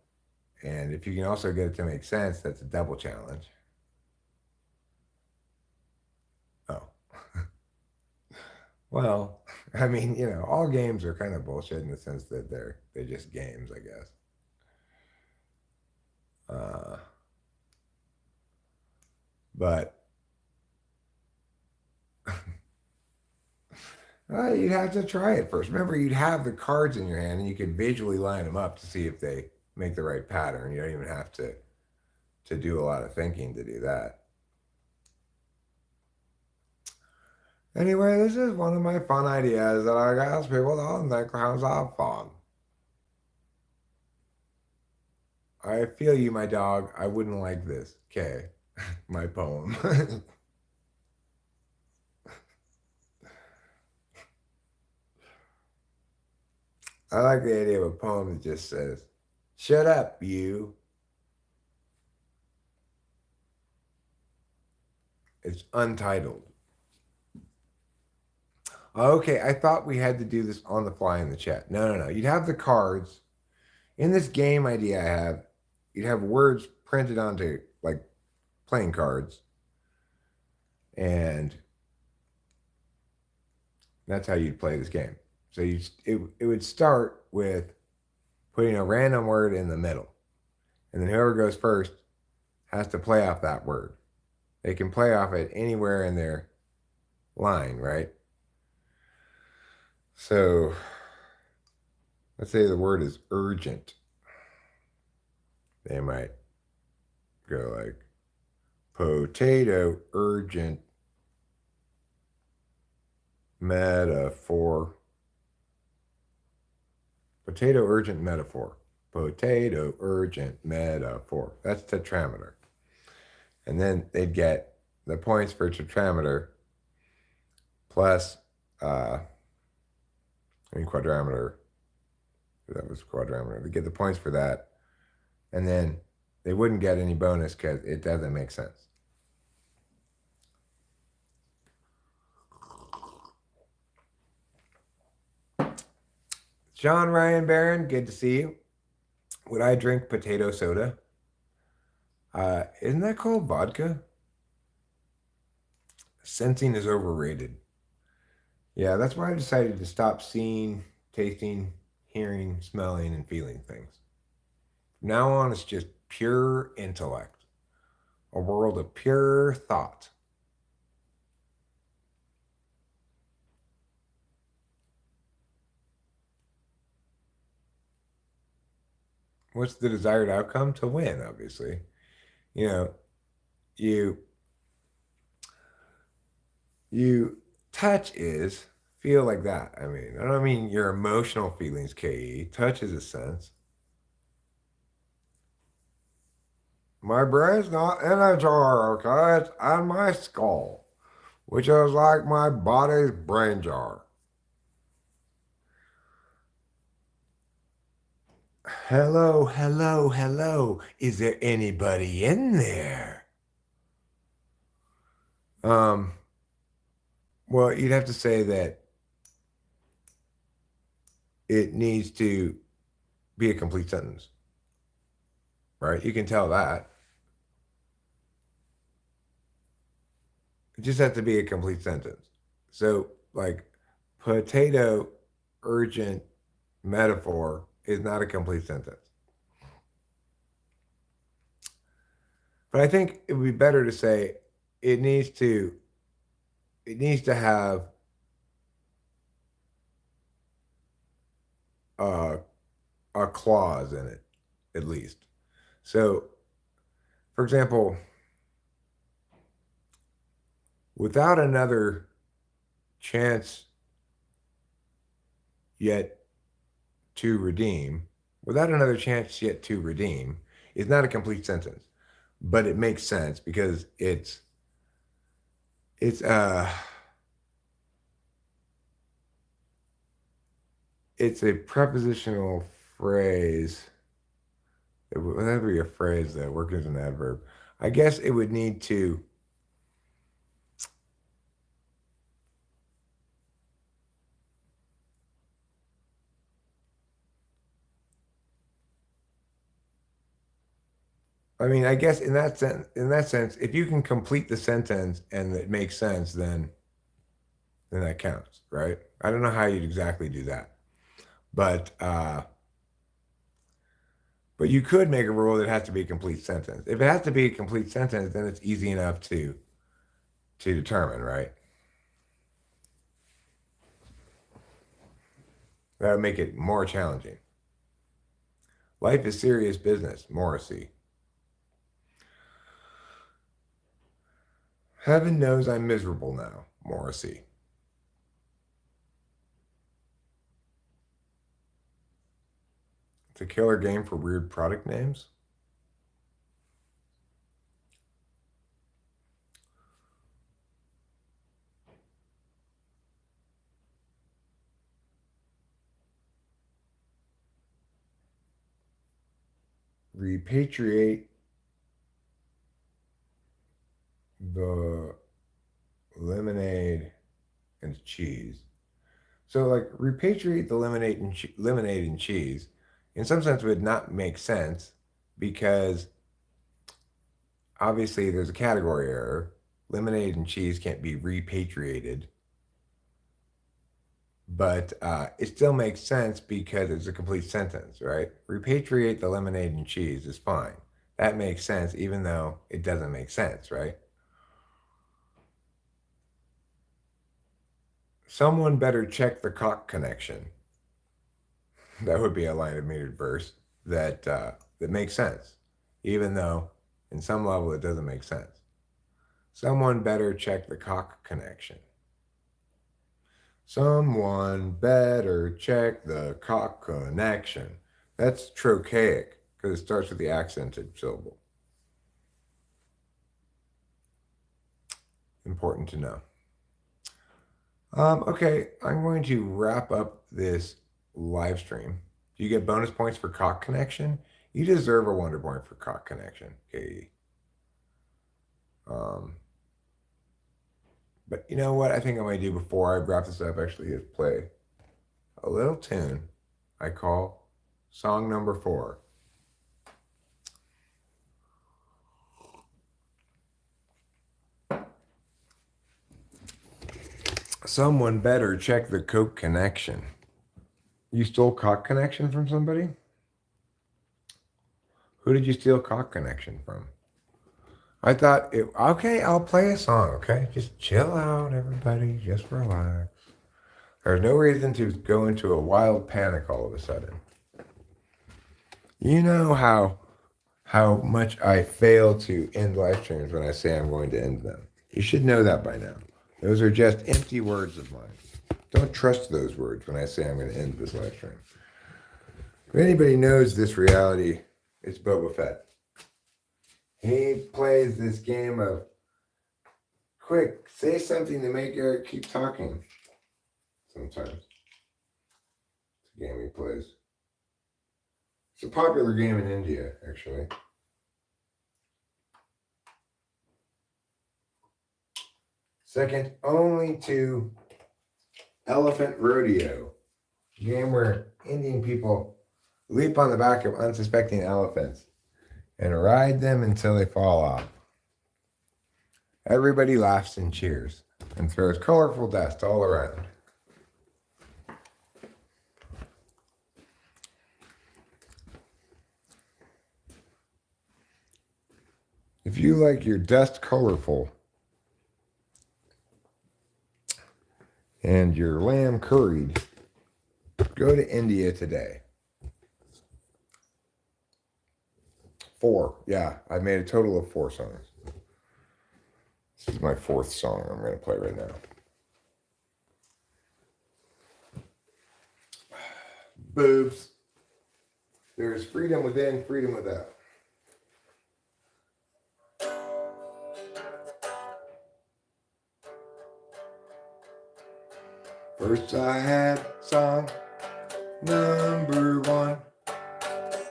S1: And if you can also get it to make sense, that's a double challenge. Oh. Well, I mean, all games are kind of bullshit in the sense that they're just games, I guess. Uh, but you'd have to try it first. Remember, you'd have the cards in your hand, and you could visually line them up to see if they make the right pattern. You don't even have to do a lot of thinking to do that. Anyway, this is one of my fun ideas that I ask people to think clowns are fun. I feel you, my dog. I wouldn't like this. Okay, my poem. I like the idea of a poem that just says, "Shut up, you." It's untitled. Okay, I thought we had to do this on the fly in the chat. No, no, no. You'd have the cards. In this game idea I have, you'd have words printed onto like playing cards. And that's how you'd play this game. So it would start with putting a random word in the middle. And then whoever goes first has to play off that word. They can play off it anywhere in their line, right? So let's say the word is urgent. They might go like potato urgent metaphor. Potato urgent metaphor. Potato urgent metaphor. That's tetrameter. And then they'd get the points for tetrameter plus, quadrometer. That was quadrometer. They get the points for that. And then they wouldn't get any bonus because it doesn't make sense. John Ryan Barron, good to see you. Would I drink potato soda? Isn't that called vodka? Sensing is overrated. Yeah, that's why I decided to stop seeing, tasting, hearing, smelling, and feeling things. From now on, it's just pure intellect, a world of pure thought. What's the desired outcome? To win, obviously. You know, you touch is feel like that. I mean, I don't mean your emotional feelings, KE. Touch is a sense. My brain's not in a jar, okay? It's on my skull, which is like my body's brain jar. Hello, hello, hello. Is there anybody in there? Um, well, you'd have to say that it needs to be a complete sentence, right? You can tell that. It just has to be a complete sentence. So, like, potato urgent metaphor is not a complete sentence. But I think it would be better to say it needs to it needs to have a, a clause in it, at least. So, for example, without another chance yet to redeem, without another chance yet to redeem, is not a complete sentence, but it makes sense because it's it's a prepositional phrase. It would never be a phrase that works as an adverb. I guess it would need to. I mean, I guess in that sense, if you can complete the sentence and it makes sense, then that counts, right? I don't know how you'd exactly do that, but you could make a rule that it has to be a complete sentence. If it has to be a complete sentence, then it's easy enough to determine, right? That would make it more challenging. Life is serious business, Morrissey. Heaven knows I'm miserable now, Morrissey. It's a killer game for weird product names. Repatriate the lemonade and cheese. So, like, repatriate the lemonade and cheese, in some sense, would not make sense because obviously there's a category error. Lemonade and cheese can't be repatriated, but it still makes sense because it's a complete sentence, right? Repatriate the lemonade and cheese is fine. That makes sense, even though it doesn't make sense, right? Someone better check the cock connection. That would be a line of metered verse that makes sense, even though in some level it doesn't make sense. Someone better check the cock connection. Someone better check the cock connection. That's trochaic because it starts with the accented syllable. Important to know. Okay, I'm going to wrap up this live stream. Do you get bonus points for cock connection? You deserve a wonder point for cock connection, Katie. But you know what I think I might do before I wrap this up actually is play a little tune I call song number 4. Someone better check the coke connection. You stole cock connection from somebody? Who did you steal cock connection from? I thought, okay, I'll play a song, okay? Just chill out, everybody. Just relax. There's no reason to go into a wild panic all of a sudden. You know how much I fail to end live streams when I say I'm going to end them. You should know that by now. Those are just empty words of mine. Don't trust those words when I say I'm going to end this live stream. If anybody knows this reality, it's Boba Fett. He plays this game of, quick, say something to make Eric keep talking. Sometimes. It's a game he plays. It's a popular game in India, actually. Second only to Elephant Rodeo, a game where Indian people leap on the back of unsuspecting elephants and ride them until they fall off. Everybody laughs and cheers and throws colorful dust all around. If you like your dust colorful and your lamb curried, go to India today. 4. Yeah, I made a total of 4 songs. This is my 4th song I'm going to play right now. Boobs. There's freedom within, freedom without. First I had song number 1.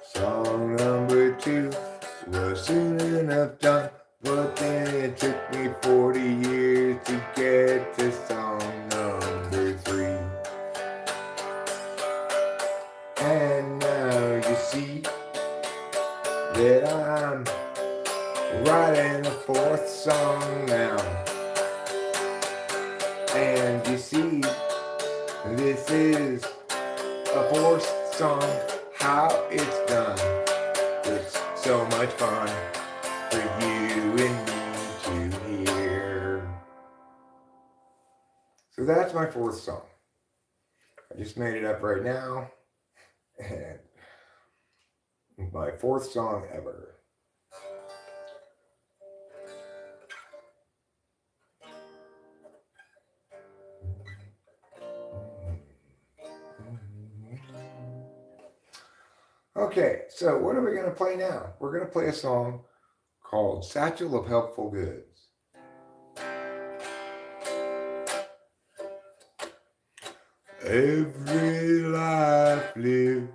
S1: Song number 2 was soon enough done, but then it took me 40 years to get to song number 3. And now you see that I'm writing a 4th song now. And you see, this is a 4th song, how it's done. It's so much fun for you and me to hear. So that's my 4th song. I just made it up right now. And my 4th song ever. Okay, so what are we going to play now? We're going to play a song called Satchel of Helpful Goods. Every life lived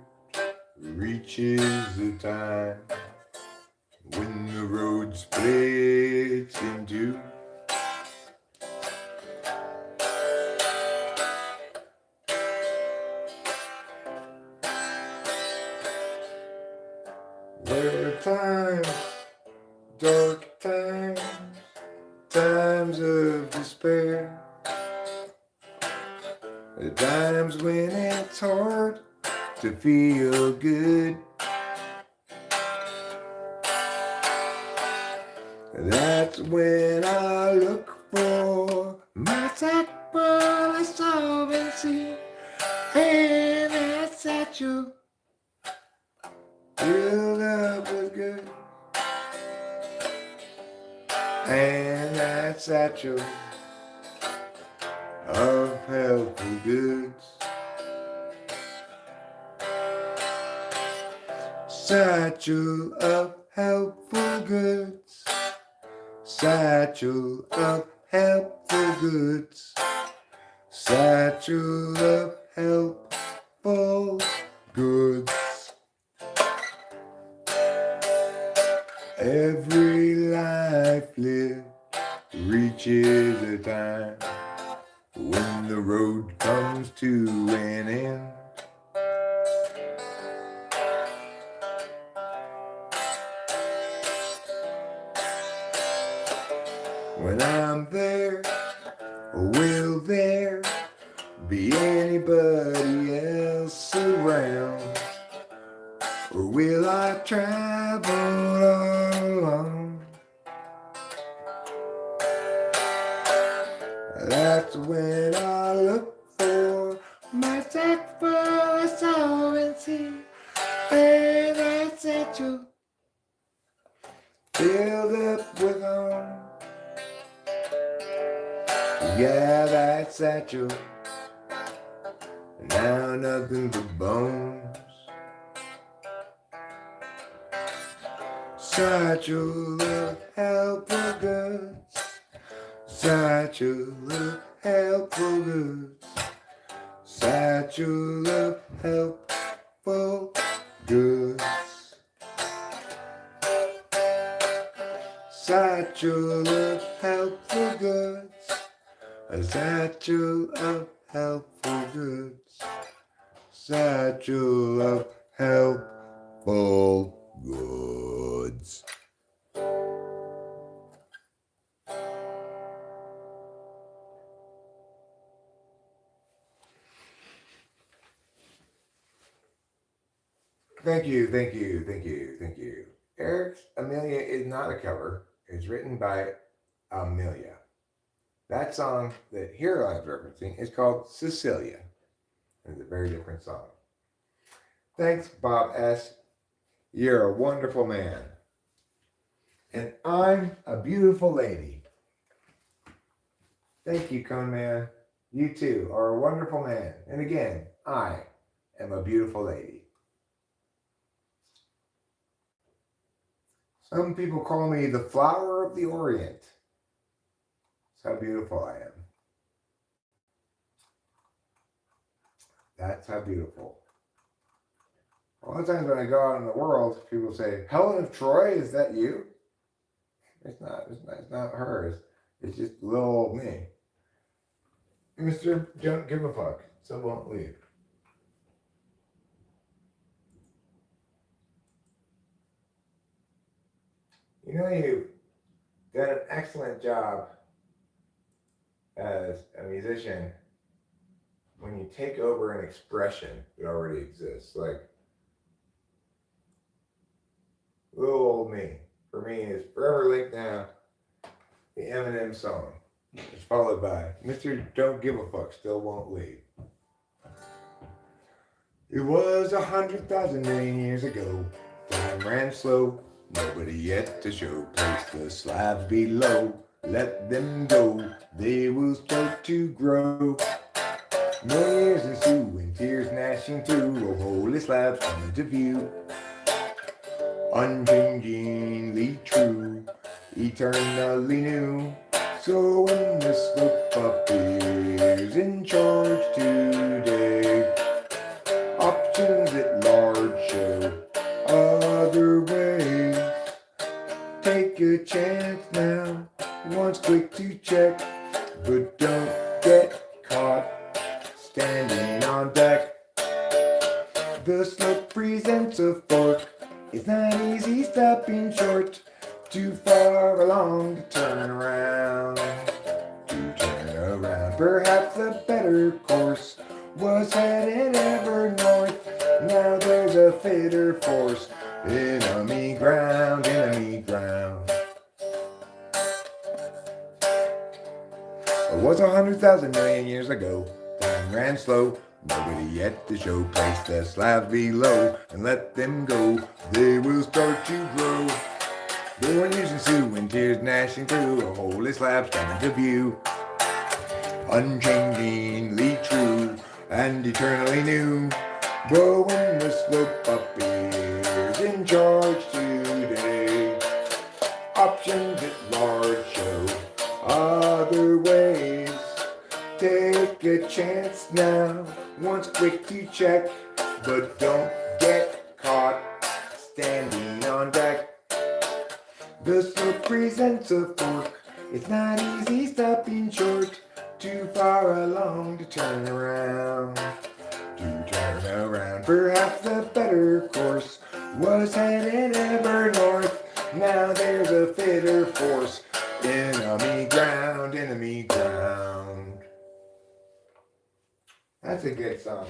S1: reaches a time when the road splits in two. There are times, dark times, times of despair, the times when it's hard to feel good. That's when I look for my sack full of solvency, and that satchel filled up with good, and that satchel of helpful goods. Satchel of helpful goods. Satchel of helpful goods. Satchel of helpful goods. Every life lived reaches a time when the road comes to an end. When I'm there, will there be anybody else around? Or will I travel all alone? That's when I look for my sack full of solvency, and that satchel filled up with home. Yeah, that satchel now nothing but bones. Satchel of helpful goods, satchel of helpful goods, satchel of helpful goods. Satchel of helpful goods, a satchel of helpful goods, satchel of helpful goods. Thank you, thank you, thank you, thank you. Eric's Amelia is not a cover. It's written by Amelia. That song that Hero is referencing is called Cecilia. It's a very different song. Thanks, Bob S. You're a wonderful man. And I'm a beautiful lady. Thank you, Cone Man. You too are a wonderful man. And again, I am a beautiful lady. Some people call me the flower of the Orient. That's how beautiful I am. That's how beautiful. A lot of times when I go out in the world, people say, Helen of Troy, is that you? It's not her. It's just little old me. Mr. Don't give a fuck, so won't leave. You know, you've done an excellent job as a musician when you take over an expression that already exists. Like, little old me, for me, is forever linked now. The Eminem song is followed by Mr. Don't Give a Fuck, Still Won't Leave. It was 100,000 million years ago. Time ran slow. Nobody yet to show. Place the slabs below. Let them go. They will start to grow. No years ensuing, tears gnashing through. Oh, holy slabs come into view. Unchangingly true. Eternally new. So when the slope appears in charge today, options at large show other ways. Take a chance now, once quick to check, but don't get caught standing on deck. The slope presents a fork, it's not easy stopping short. Too far along to turn around, Perhaps a better course was headed ever north. Now there's a fitter force, enemy ground, enemy ground. It was 100,000 million years ago. Time ran slow. Nobody yet to show. Place the slabs below and let them go. They will start to grow. Born using Sue and tears gnashing through. A holy slabs coming to view. Unchangingly true and eternally new. But when the slope appears in charge today, options at large show other ways. Take a chance now, once quick to check, but don't get caught standing on deck. The slope presents a fork, it's not easy stopping short. Too far along to turn around, Perhaps the better course was headed ever north. Now there's a fitter force, enemy ground, enemy ground. That's a good song.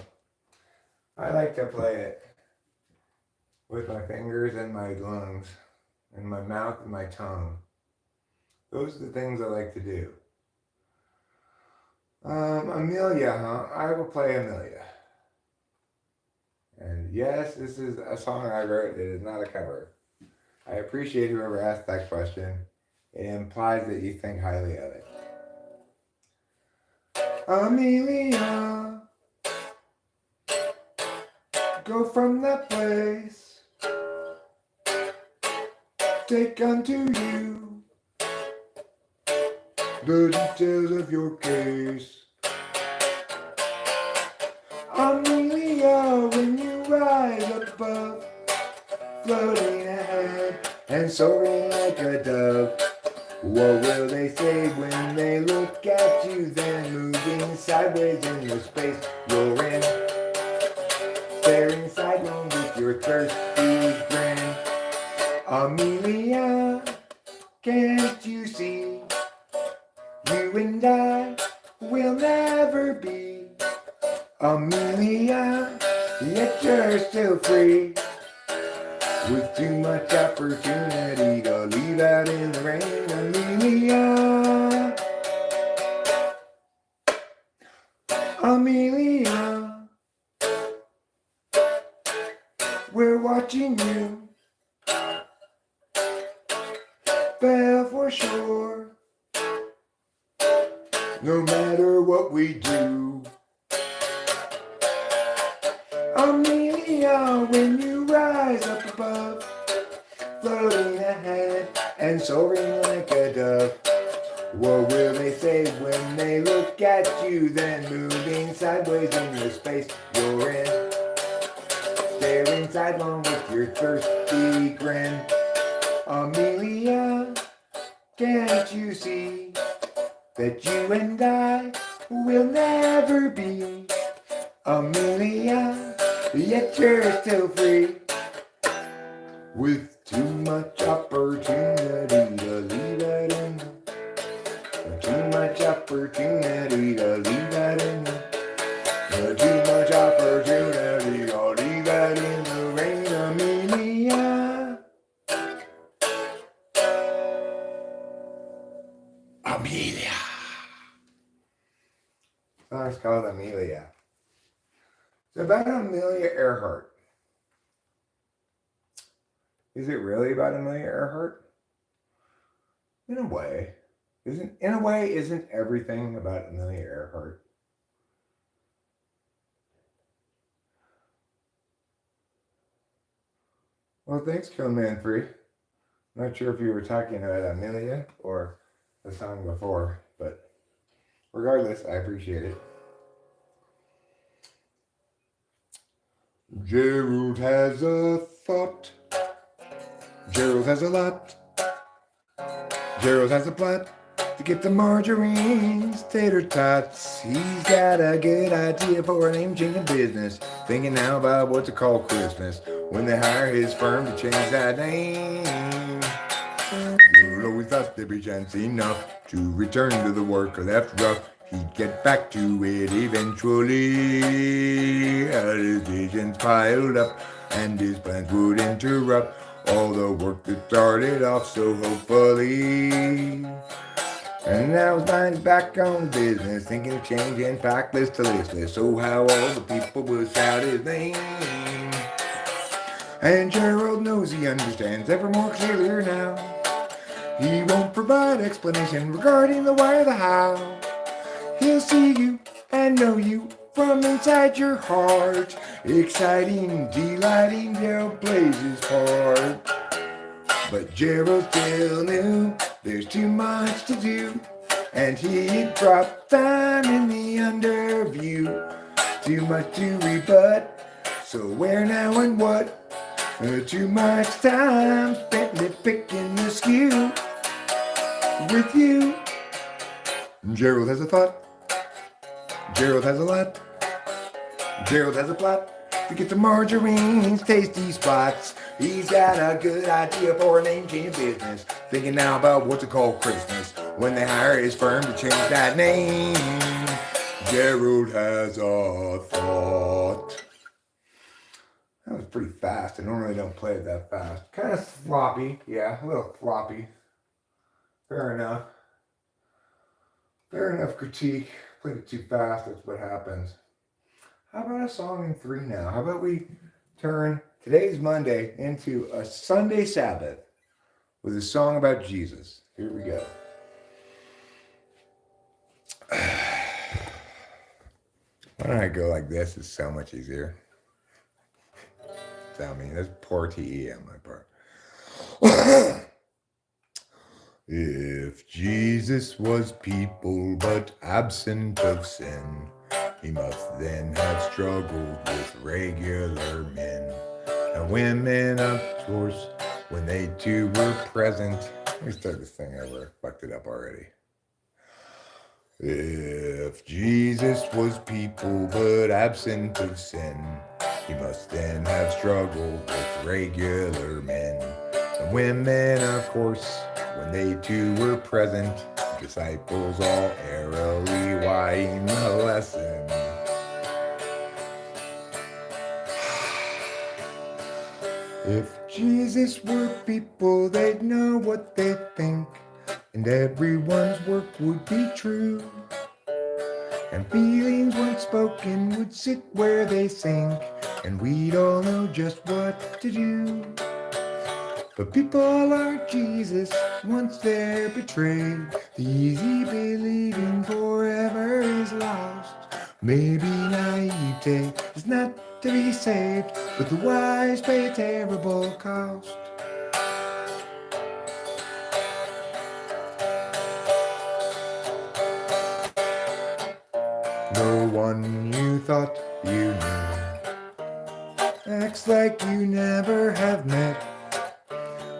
S1: I like to play it with my fingers and my lungs, and my mouth and my tongue. Those are the things I like to do. Amelia, huh? I will play Amelia. And yes, this is a song I wrote. It is not a cover. I appreciate whoever asked that question. It implies that you think highly of it. Amelia, go from that place. Take unto you the details of your case. Amelia, when you rise up above, floating ahead and soaring like a dove, what will they say when they look at you then, moving sideways in the space you're in, staring sidelong with your thirsty grin? Amelia, can't you see, you and I will never be Amelia, yet you're still free, with too much opportunity to leave out in the rain. Amelia, Amelia, we're watching you, fail for sure, no matter what we do. Amelia, when you rise up above, floating ahead and soaring like a dove, what will they say when they look at you then, moving sideways in the space you're in, staring sidelong with your thirsty grin? Amelia, can't you see that you and I will never be Amelia, yet you're still free, with too much opportunity to leave it in, too much opportunity to leave it in, too much opportunity to leave it in the rain. Amelia, Amelia. The song's called Amelia. It's about Amelia Earhart. Is it really about Amelia Earhart? In a way. Isn't everything about Amelia Earhart? Well, thanks, Kill Man Free. Not sure if you were talking about Amelia or the song before, but regardless, I appreciate it. Gerald has a thought. Gerald has a lot. Gerald has a plot to get the margarines, tater tots. He's got a good idea for a name-changing business. Thinking now about what to call Christmas when they hire his firm to change that name. Gerald always thought there'd be chance enough to return to the work left rough. He'd get back to it eventually. As his visions piled up and his plans would interrupt all the work that started off so hopefully. And now his mind's back on business, thinking of changing factless to listless. So how all the people will shout his name. And Gerald knows he understands ever more clearly now. He won't provide explanation regarding the why or the how. He'll see you and know you from inside your heart. Exciting, delighting, Gerald plays his part. But Gerald still knew there's too much to do, and he'd drop time in the underview. Too much to rebut, so where now and what? Too much time spent nitpicking the skew with you. Gerald has a thought. Gerald has a lot. Gerald has a plot to get the margarine's tasty spots. He's got a good idea for a name-changing business. Thinking now about what to call Christmas when they hire his firm to change that name. Gerald has a thought. That was pretty fast. I normally don't play it that fast. Kind of sloppy. Yeah, a little sloppy. Fair enough. Fair enough critique. Played it too fast, that's what happens. How about a song in 3 now? How about we turn today's Monday into a Sunday Sabbath with a song about Jesus? Here we go. Why don't I go like this? It's so much easier. sound mean. That's poor TE on my part. If Jesus was people but absent of sin, he must then have struggled with regular men and women, of course, when they too were present. Let me start this thing over. Fucked it up already. If Jesus was people but absent of sin, he must then have struggled with regular men and women, of course, when they too were present. Disciples all airily whine the lesson. If Jesus were people, they'd know what they think, and everyone's work would be true. And feelings once spoken would sit where they sink, and we'd all know just what to do. But people aren't Jesus once they're betrayed. The easy believing forever is lost. Maybe naivete is not to be saved, but the wise pay a terrible cost. No one you thought you knew acts like you never have met.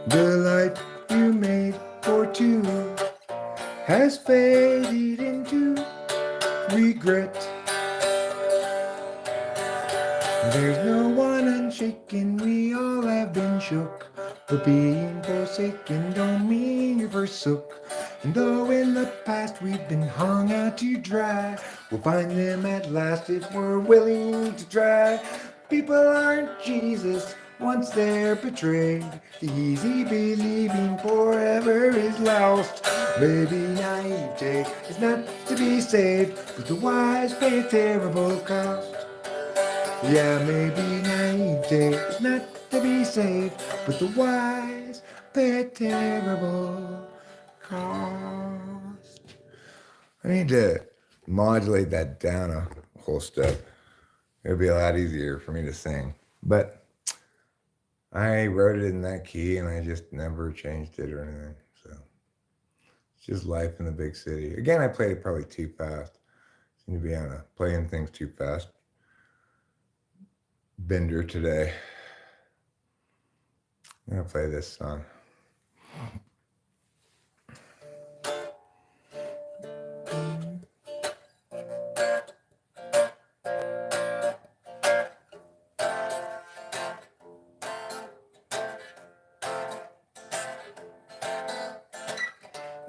S1: The life you made for two has faded into regret. There's no one unshaken, we all have been shook. But being forsaken don't mean you forsook. And though in the past we've been hung out to dry, we'll find them at last if we're willing to try. People aren't Jesus once they're betrayed. The easy believing forever is lost. Maybe naivete is not to be saved, but the wise pay a terrible cost. Yeah, maybe naivete is not to be saved, but the wise pay a terrible cost. I need to modulate that down a whole step. It'll be a lot easier for me to sing. But I wrote it in that key and I just never changed it or anything. So it's just life in the big city. Again, I played it probably too fast. Seem to be on a playing things too fast bender today. I'm gonna play this song.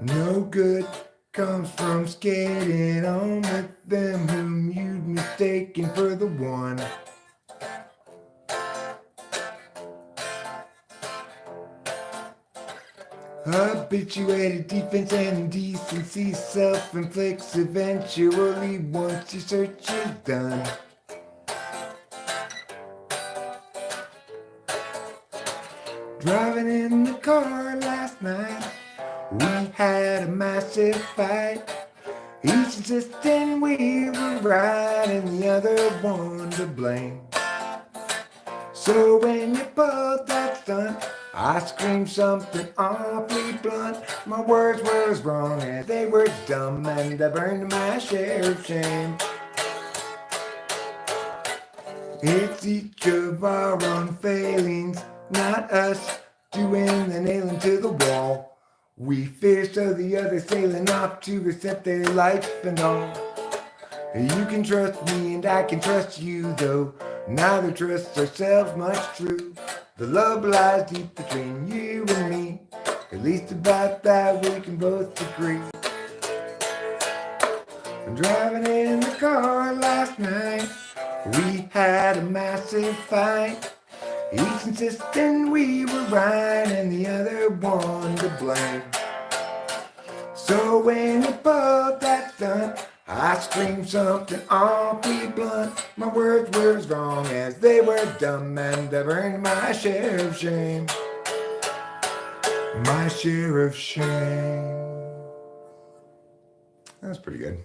S1: No good comes from skating on with them whom you'd mistaken for the one. Habituated defense and indecency self-inflicts eventually once your search is done. Driving in the car last night, we had a massive fight. Each insisting we were right and the other one to blame. So when you pulled that stunt, I screamed something awfully blunt. My words were as wrong as they were dumb, and I burned my share of shame. It's each of our own failings, not us doing the nailing to the wall. We fear so the other sailing off to accept their life and all. You can trust me and I can trust you, though neither trusts ourselves much true. The love lies deep between you and me, at least about that we can both agree. Driving in the car last night, we had a massive fight. Each insisting we were right and the other one to blame. So when you pulled that stunt, I screamed something awfully blunt. My words were as wrong as they were dumb, and I burned my share of shame. My share of shame. That's pretty good.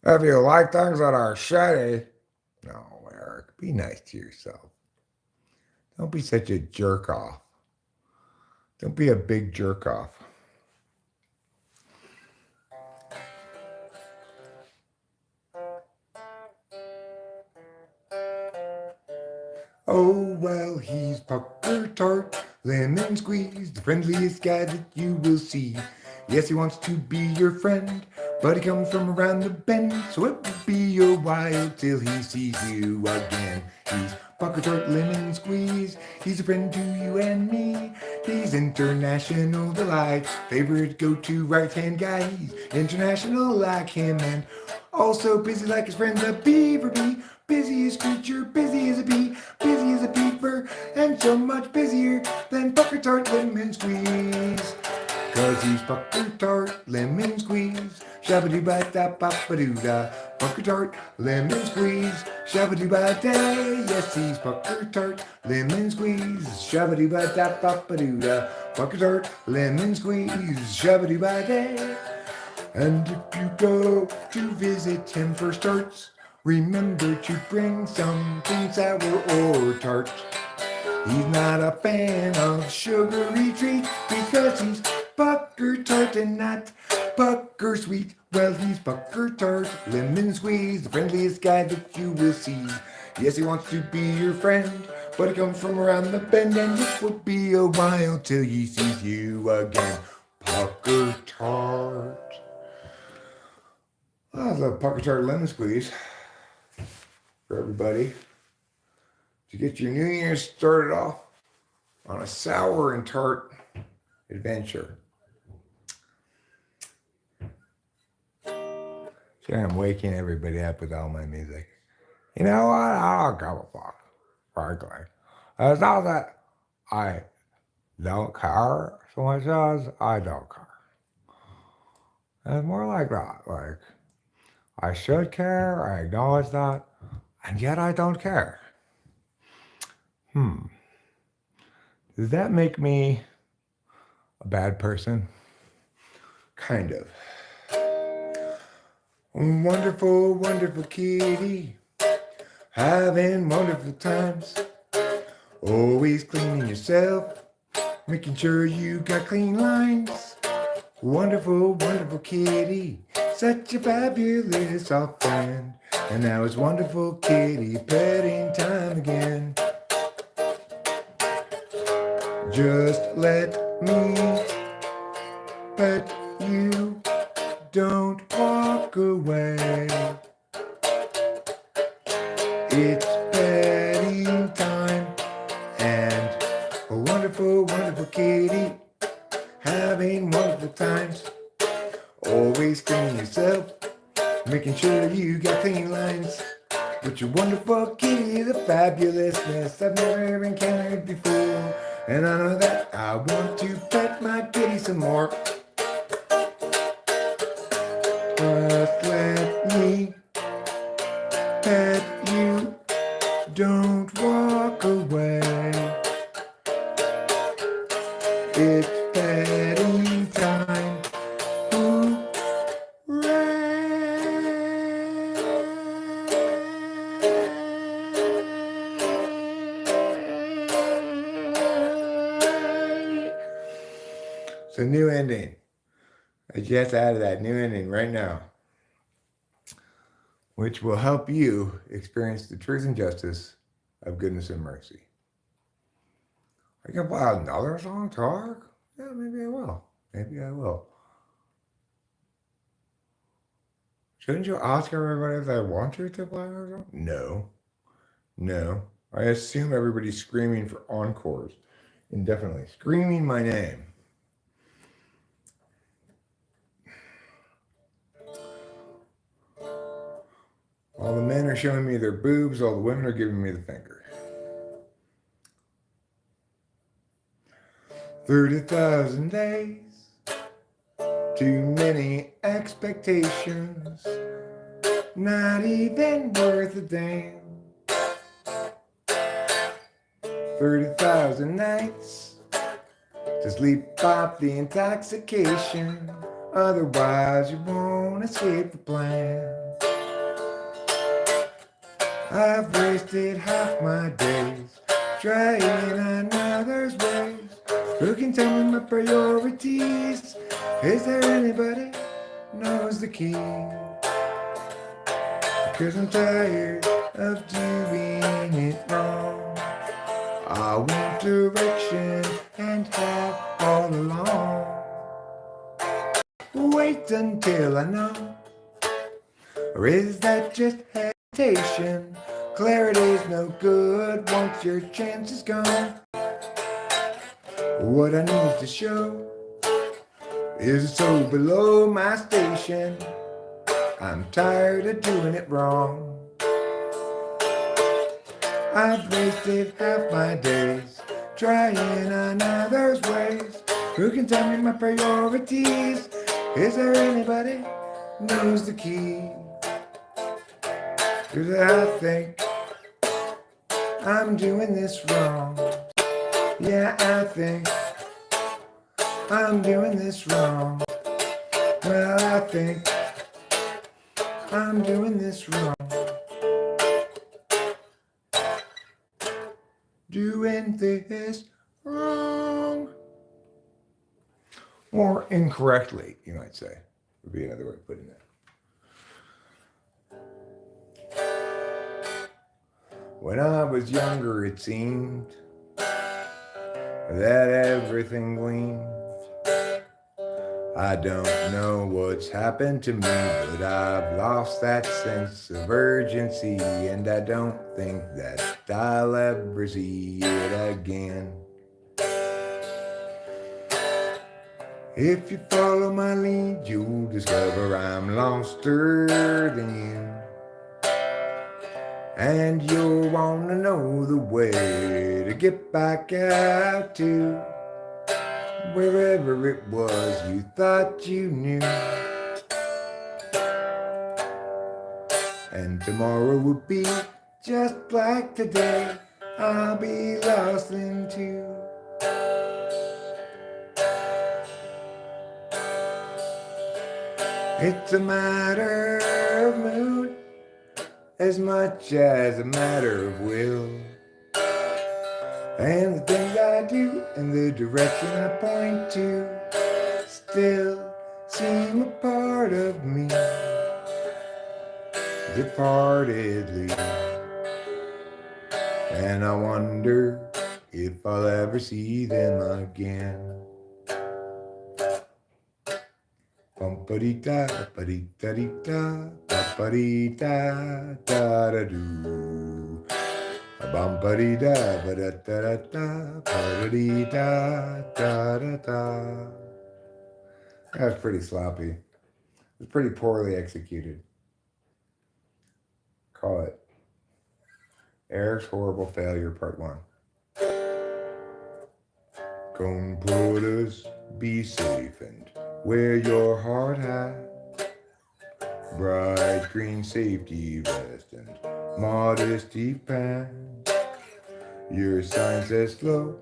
S1: If you like things that are shitty, no, Eric, be nice to yourself. Don't be such a jerk off. Don't be a big jerk off. Oh, well, he's pucker tart, lemon squeeze, the friendliest guy that you will see. Yes, he wants to be your friend, but he comes from around the bend, so it will be a while till he sees you again. He's pucker tart, lemon squeeze, he's a friend to you and me. He's international delight, favorite go-to right-hand guy. He's international like him and also busy like his friend the beaver bee. Busiest creature, busy as a bee, busy as a beaver, and so much busier than pucker tart lemon squeeze. Cause he's pucker tart lemon squeeze, shabba-doo-ba-da-ba-ba-doo-da. Pucker tart lemon squeeze, shabba-doo-ba-day. Yes, he's pucker tart lemon squeeze, shabba-doo-ba-da-ba-ba-doo-da. Pucker tart lemon squeeze, shabba-doo-ba-day. And if you go to visit him for starts, remember to bring something sour or tart. He's not a fan of sugary treats because he's pucker tart and not pucker sweet. Well, he's pucker tart, lemon squeeze, the friendliest guy that you will see. Yes, he wants to be your friend, but he comes from around the bend, and it will be a while till he sees you again. Pucker tart. Well, the pucker tart lemon squeeze for everybody to get your New Year started off on a sour and tart adventure. See, I'm waking everybody up with all my music. You know what? I don't give a fuck, frankly. It's not that I don't care so much as I don't care. It's more like that. Like, I should care, I acknowledge that, and yet I don't care. Does that make me a bad person? Kind of. Wonderful, wonderful kitty, having wonderful times. Always cleaning yourself, making sure you got clean lines. Wonderful, wonderful kitty, such a fabulous soft friend. And now it's wonderful kitty petting time again. Just let me pet you, don't walk away. It's petting time, and a wonderful, wonderful kitty, having wonderful times. Always cleaning yourself, making sure you got clean lines. With your wonderful kitty, the fabulousness I've never encountered before. And I know that I want to pet my kitty some more. Just let me pet you, don't walk away. It's petting time. So new ending. I just added that new ending right now, which will help you experience the truth and justice of goodness and mercy. I can play another song, talk? Yeah, maybe I will. Maybe I will. Shouldn't you ask everybody if they want you to play another song? No. No. I assume everybody's screaming for encores indefinitely. Screaming my name. All the men are showing me their boobs, all the women are giving me the finger. 30,000 days, too many expectations, not even worth a damn. 30,000 nights to sleep off the intoxication, otherwise you won't escape the plan. I've wasted half my days trying another's ways. Who can tell me my priorities? Is there anybody knows the key? Because I'm tired of doing it wrong. I want direction and have all along. Wait until I know. Or is that just hesitation? Clarity's no good once your chance is gone. What I need to show is so below my station. I'm tired of doing it wrong. I've wasted half my days trying another's ways. Who can tell me my priorities? Is there anybody knows the key? 'Cause I think I'm doing this wrong. Yeah, I think I'm doing this wrong. Well, I think I'm doing this wrong. Doing this wrong. Or incorrectly, you might say, would be another way of putting it. When I was younger, it seemed that everything gleamed. I don't know what's happened to me, but I've lost that sense of urgency, and I don't think that I'll ever see it again. If you follow my lead, you'll discover I'm loster than you. And you'll want to know the way to get back out to wherever it was you thought you knew. And tomorrow will be just like today. I'll be lost in too. It's a matter of mood as much as a matter of will. And the things I do and the direction I point to still seem a part of me, departedly. And I wonder if I'll ever see them again. Bum-ba-dee-da, ba-dee-da-dee-da, ba-ba-dee-da, da-da-doo. Bum-ba-dee-da, ba-da-da-da-da, ba-da-dee-da, da-da-da. That was pretty sloppy. It was pretty poorly executed. Call it Eric's Horrible Failure Part 1. Composers, be safe and wear your hard hat, bright green safety vest and modesty pants. Your sign says slow,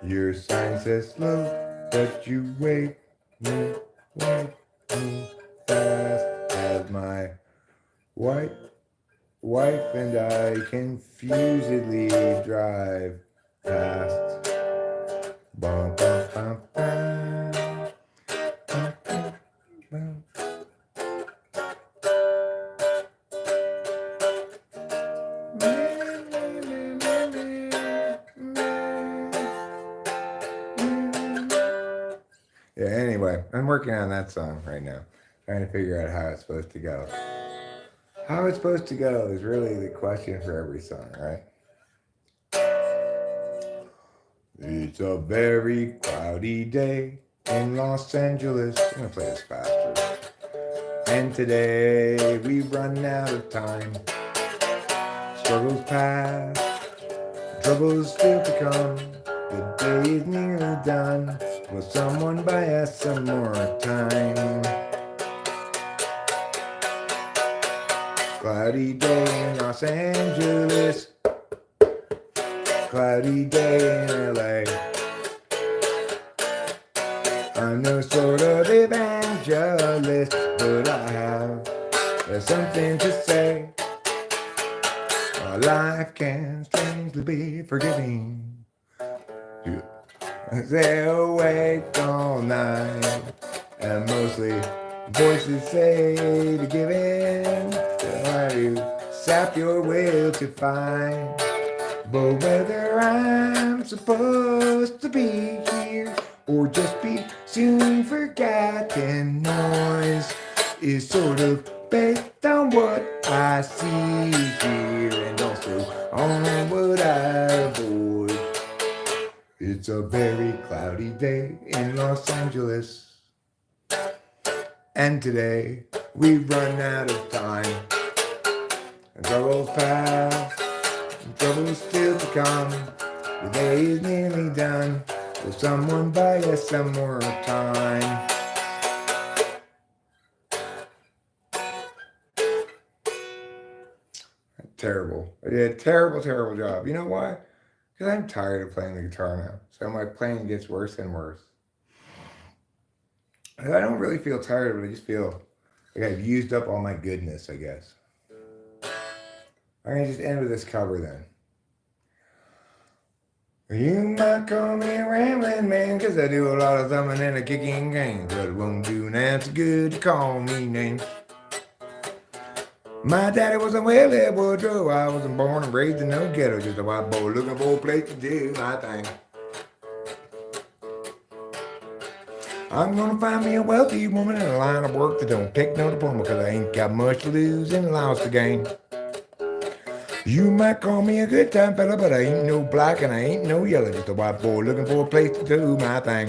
S1: your sign says slow, but you wait me fast as my white wife and I confusedly drive past. Bum, bum, bum, bum. Bum, bum, bum. Yeah, anyway, I'm working on that song right now, trying to figure out how it's supposed to go. How it's supposed to go is really the question for every song, right? It's a very cloudy day in Los Angeles. I'm gonna play this faster. And today we run out of time. Struggles past, troubles still to come. The day is nearly done. Will someone buy us some more time? Cloudy day in Los Angeles. Cloudy day in LA. I'm no sort of evangelist, but I have something to say. Life can strangely be forgiving. Stay awake all night, and mostly voices say to give in. They'll have you sap your will to find. But whether I'm supposed to be here or just be soon forgotten, noise is sort of based on what I see here and also on what I avoid. It's a very cloudy day in Los Angeles, and today we've run out of time. And trouble's past, and trouble's still to come. The day is nearly done. Will someone buy us some more time? Terrible. I did a terrible, terrible job. You know why? Because I'm tired of playing the guitar now. So my playing gets worse and worse. And I don't really feel tired of it. I just feel like I've used up all my goodness, I guess. I'm going to just end with this cover then. You might call me a rambling man, 'cause I do a lot of thumbing and a kicking games, but it won't do now, it's good to call me names. My daddy was a well-led wardrobe. I wasn't born and raised in no ghetto, just a white boy looking for a place to do my thing. I'm gonna find me a wealthy woman in a line of work that don't take no diploma, 'cause I ain't got much to lose and lots to gain. You might call me a good time fella, but I ain't no black and I ain't no yellow, just a white boy looking for a place to do my thing.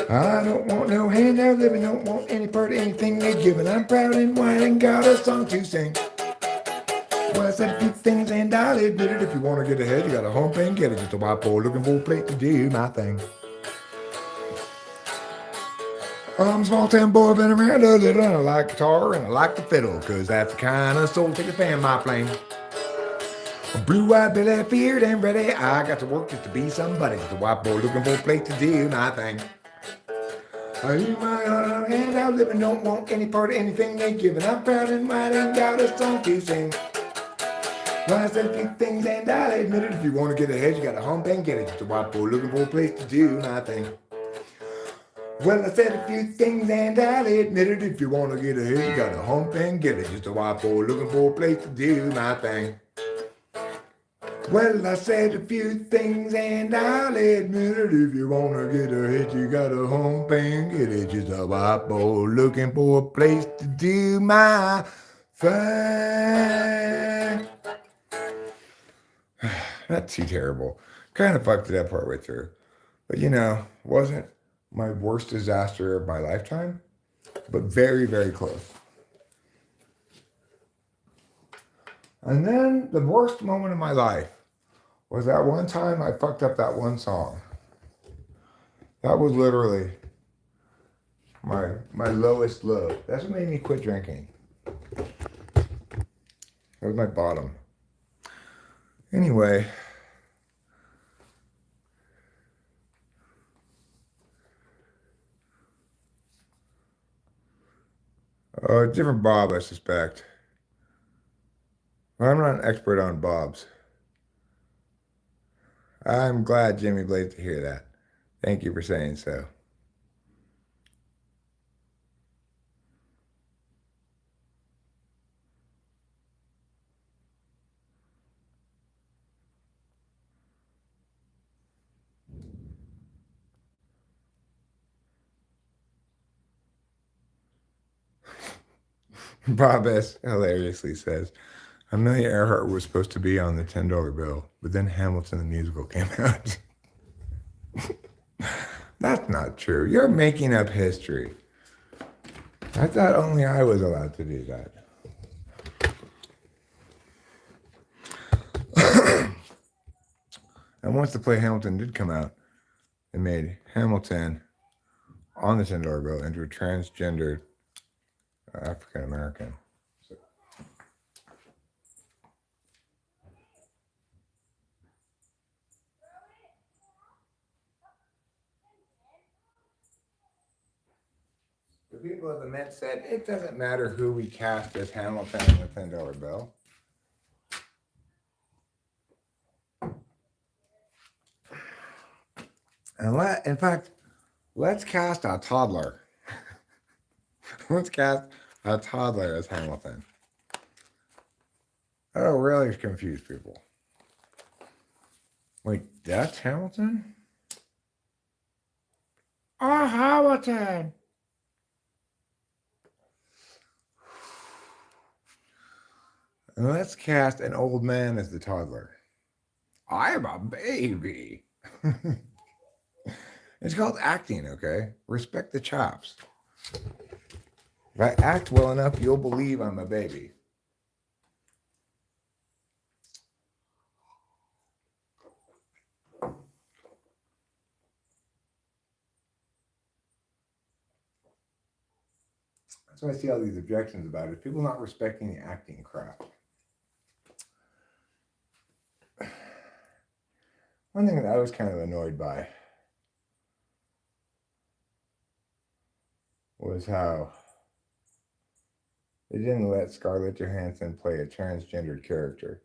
S1: I don't want no handout living, don't want any part of anything they're giving. I'm proud and white and got a song to sing. Well, I said a few things and I'll admit it. If you want to get ahead, you got to hump and get it. Just a white boy looking for a place to do my thing. I'm a small town boy, been around a little, and I like guitar and I like the fiddle, 'cause that's the kind of soul take a fan my flame. Blue-eyed Billy, feared and ready, I got to work just to be somebody. Just a white boy looking for a place to do my thing. You my handout living, don't want any part of anything they giving. I'm proud and white and got a song to sing. Well, I said a few things and I'll admit it. If you want to get ahead, you got to hump and get it. Just a white boy looking for a place to do my thing. Well, I said a few things and I'll admit it. If you want to get ahead, you got to hump and get it. Just a white boy looking for a place to do my thing. Well, I said a few things and I'll admit it. If you want to get ahead, you got to hump and get it. Just a white boy looking for a place to do my thing. Not too terrible. Kind of fucked it up partway through. But you know, wasn't my worst disaster of my lifetime, but very, very close. And then the worst moment of my life was that one time I fucked up that one song. That was literally my lowest low. That's what made me quit drinking. That was my bottom. Anyway. Different Bob, I suspect. I'm not an expert on Bobs. I'm glad Jimmy Blades to hear that. Thank you for saying so. Bob S. hilariously says, Amelia Earhart was supposed to be on the $10 bill, but then Hamilton the musical came out. That's not true. You're making up history. I thought only I was allowed to do that. And once the play Hamilton did come out, it made Hamilton on the $10 bill into a transgendered African American. The people of the Met said it doesn't matter who we cast as Hamilton on the $10 bill. And in fact, let's cast a toddler. Let's cast a toddler as Hamilton. That'll really confuse people. Wait, that's Hamilton? Oh, Hamilton! And let's cast an old man as the toddler. I'm a baby. It's called acting, okay? Respect the chops. If I act well enough, you'll believe I'm a baby. That's why I see all these objections about it. People not respecting the acting craft. One thing that I was kind of annoyed by was how they didn't let Scarlett Johansson play a transgendered character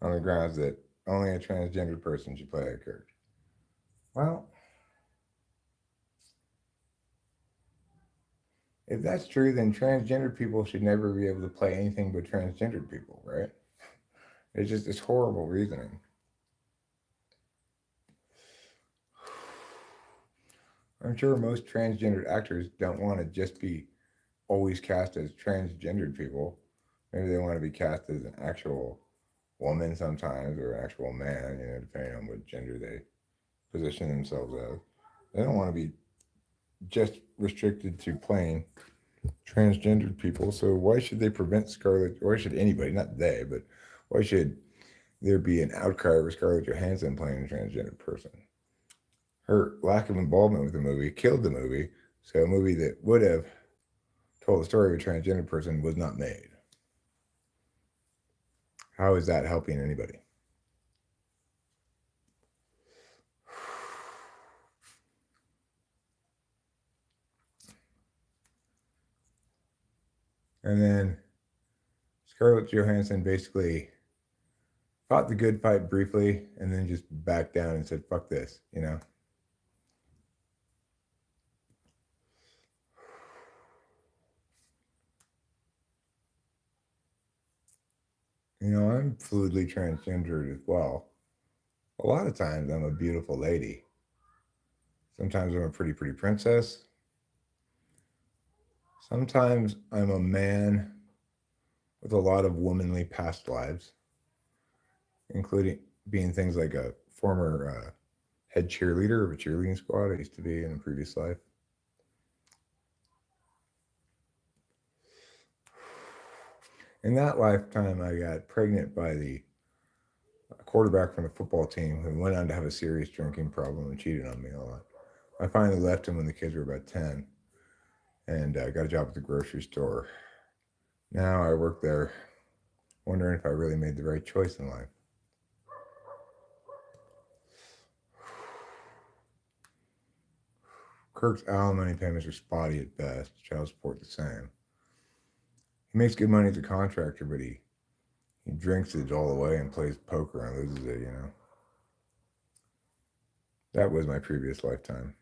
S1: on the grounds that only a transgendered person should play that character. Well, if that's true, then transgendered people should never be able to play anything but transgendered people, right? It's horrible reasoning. I'm sure most transgendered actors don't want to just be always cast as transgendered people. Maybe they want to be cast as an actual woman sometimes or an actual man, depending on what gender they position themselves as. They don't want to be just restricted to playing transgendered people. So why should they prevent Scarlett? Why should anybody, not they, but why should there be an outcry over Scarlett Johansson playing a transgendered person? Her lack of involvement with the movie killed the movie. So a movie that would have told the story of a transgender person was not made. How is that helping anybody? And then Scarlett Johansson basically fought the good fight briefly and then just backed down and said, fuck this. I'm fluidly transgendered as well. A lot of times I'm a beautiful lady. Sometimes I'm a pretty princess. Sometimes I'm a man with a lot of womanly past lives, including being things like a former head cheerleader of a cheerleading squad I used to be in a previous life. In that lifetime, I got pregnant by the quarterback from the football team who went on to have a serious drinking problem and cheated on me a lot. I finally left him when the kids were about 10 and got a job at the grocery store. Now I work there, wondering if I really made the right choice in life. Kirk's alimony payments are spotty at best, child support the same. He makes good money as a contractor, but he drinks it all away and plays poker and loses it. That was my previous lifetime.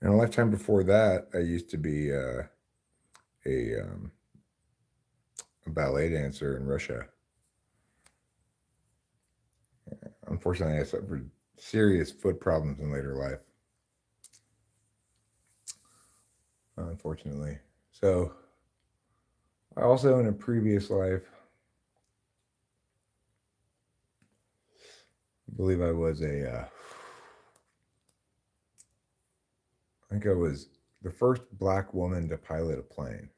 S1: In a lifetime before that, I used to be a ballet dancer in Russia. Unfortunately, I suffered serious foot problems in later life. Unfortunately. So, I also, in a previous life, I believe I was I think I was the first black woman to pilot a plane,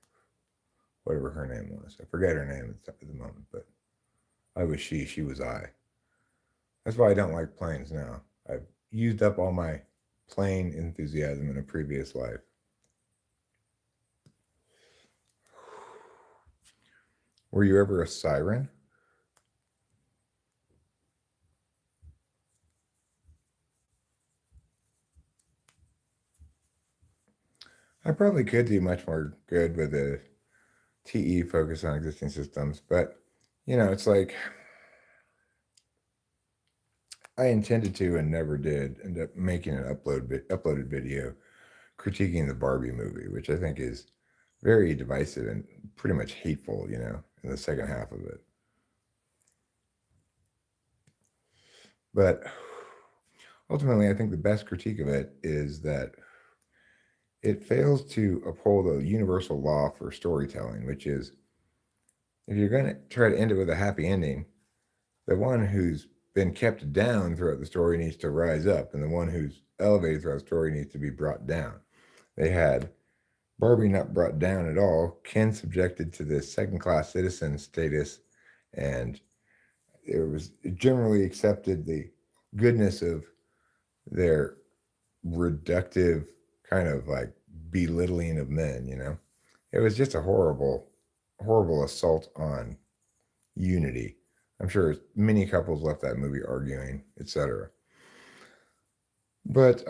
S1: whatever her name was. I forget her name at the moment, but I was she was I. That's why I don't like planes now. I've used up all my plane enthusiasm in a previous life. Were you ever a siren? I probably could do much more good with a TE focus on existing systems, but it's like I intended to and never did end up making an uploaded video critiquing the Barbie movie, which I think is very divisive and pretty much hateful, in the second half of it. But ultimately, I think the best critique of it is that it fails to uphold a universal law for storytelling, which is if you're going to try to end it with a happy ending, the one who's been kept down throughout the story needs to rise up, and the one who's elevated throughout the story needs to be brought down. They had Barbie not brought down at all, Ken subjected to this second class citizen status, and it was generally accepted the goodness of their reductive kind of like belittling of men. It was just a horrible, horrible assault on unity. I'm sure many couples left that movie arguing, etc. But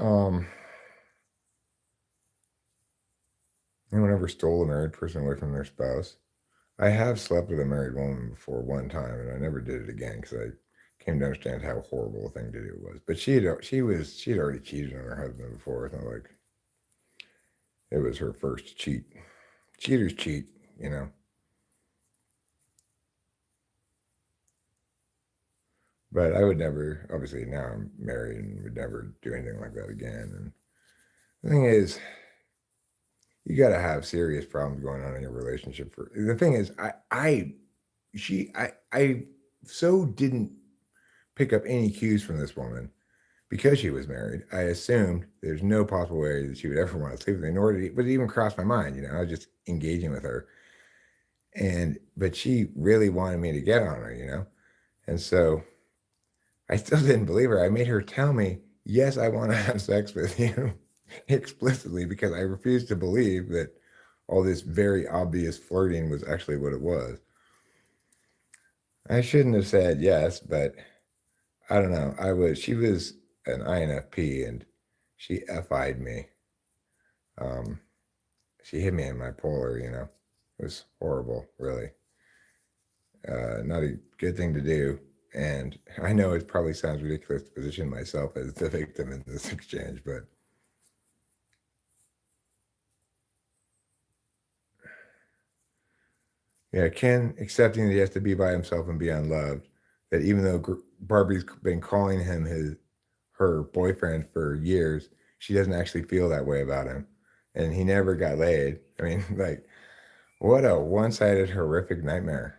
S1: anyone ever stole a married person away from their spouse? I have slept with a married woman before one time, and I never did it again because I came to understand how horrible a thing to do it was. But she had already cheated on her husband before. It's not like it was her first cheat. Cheaters cheat. But I would never. Obviously, now I'm married and would never do anything like that again. And the thing is, you got to have serious problems going on in your relationship. For the thing is, I so didn't pick up any cues from this woman because she was married. I assumed there's no possible way that she would ever want to sleep with me, nor would it even cross my mind. I was just engaging with her, but she really wanted me to get on her. And so I still didn't believe her. I made her tell me, "Yes, I want to have sex with you," explicitly because I refused to believe that all this very obvious flirting was actually what it was. I shouldn't have said yes, but I don't know. She was an INFP and she FI'd me. Um, she hit me in my polar. It was horrible, really. Not a good thing to do. And I know it probably sounds ridiculous to position myself as the victim in this exchange, but yeah, Ken accepting that he has to be by himself and be unloved. That even though Barbie's been calling him her boyfriend for years, she doesn't actually feel that way about him, and he never got laid. I mean, like, what a one-sided horrific nightmare.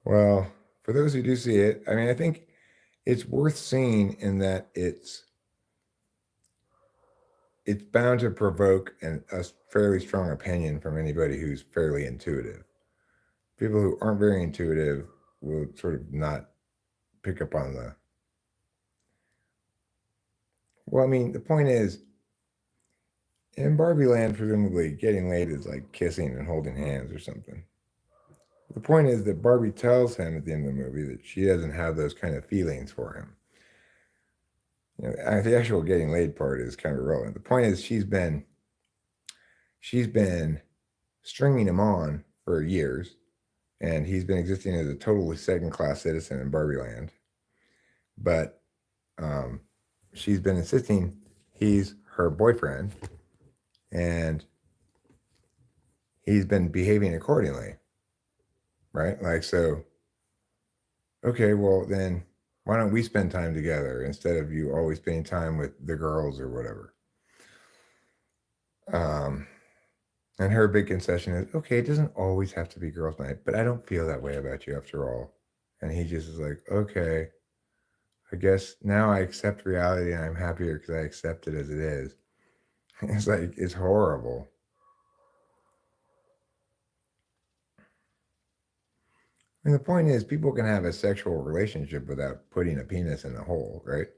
S1: Well, for those who do see it, I mean, I think it's worth seeing in that it's bound to provoke a fairly strong opinion from anybody who's fairly intuitive. People who aren't very intuitive will sort of not pick up on the. Well, I mean, the point is, in Barbie Land, presumably getting laid is like kissing and holding hands or something. The point is that Barbie tells him at the end of the movie that she doesn't have those kind of feelings for him. The actual getting laid part is kind of irrelevant. The point is she's been stringing him on for years, and he's been existing as a totally second class citizen in Barbie Land. But um, she's been insisting he's her boyfriend, and he's been behaving accordingly, right? Like, so, okay, well, then why don't we spend time together instead of you always spending time with the girls or whatever? Um, and her big concession is, okay, it doesn't always have to be girls' night, but I don't feel that way about you after all. And he just is like, okay, I guess now I accept reality and I'm happier because I accept it as it is. It's like, it's horrible. I mean, the point is, people can have a sexual relationship without putting a penis in a hole, right?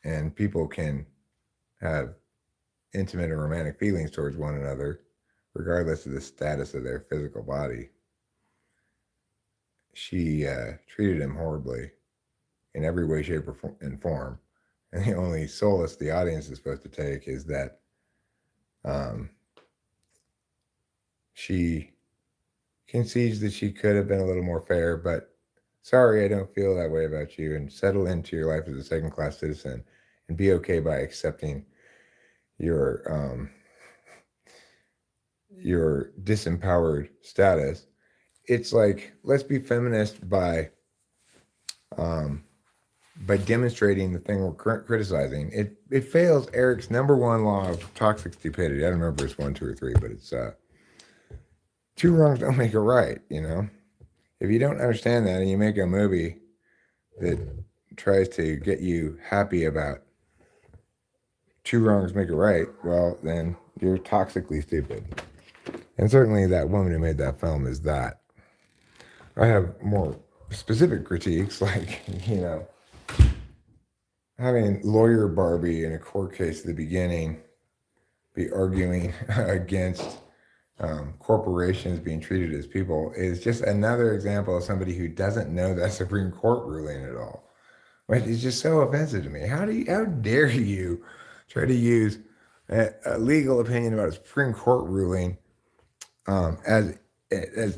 S1: And people can have intimate or romantic feelings towards one another, regardless of the status of their physical body. She treated him horribly in every way, shape, and form. And the only solace the audience is supposed to take is that Um, she concedes that she could have been a little more fair, but sorry, I don't feel that way about you, and settle into your life as a second class citizen and be okay by accepting your your disempowered status. It's like, let's be feminist um, by demonstrating the thing we're criticizing. It fails Eric's number one law of toxic stupidity. I don't remember if it's one, two, or three, but it's two wrongs don't make a right. You know, if you don't understand that and you make a movie that tries to get you happy about two wrongs make a right, well, then you're toxically stupid. And certainly that woman who made that film is that. I have more specific critiques, like, having lawyer Barbie in a court case at the beginning be arguing against corporations being treated as people is just another example of somebody who doesn't know that Supreme Court ruling at all. Like, it's just so offensive to me. How dare you try to use a legal opinion about a Supreme Court ruling as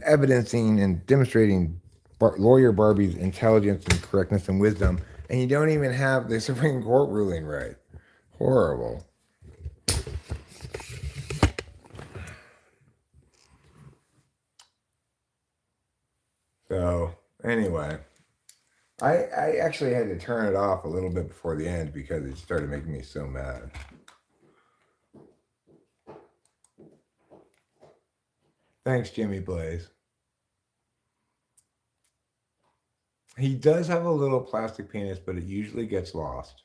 S1: evidencing and demonstrating lawyer Barbie's intelligence and correctness and wisdom, and you don't even have the Supreme Court ruling right. Horrible. So anyway, I actually had to turn it off a little bit before the end because it started making me so mad. Thanks, Jimmy Blaze. He does have a little plastic penis, but it usually gets lost.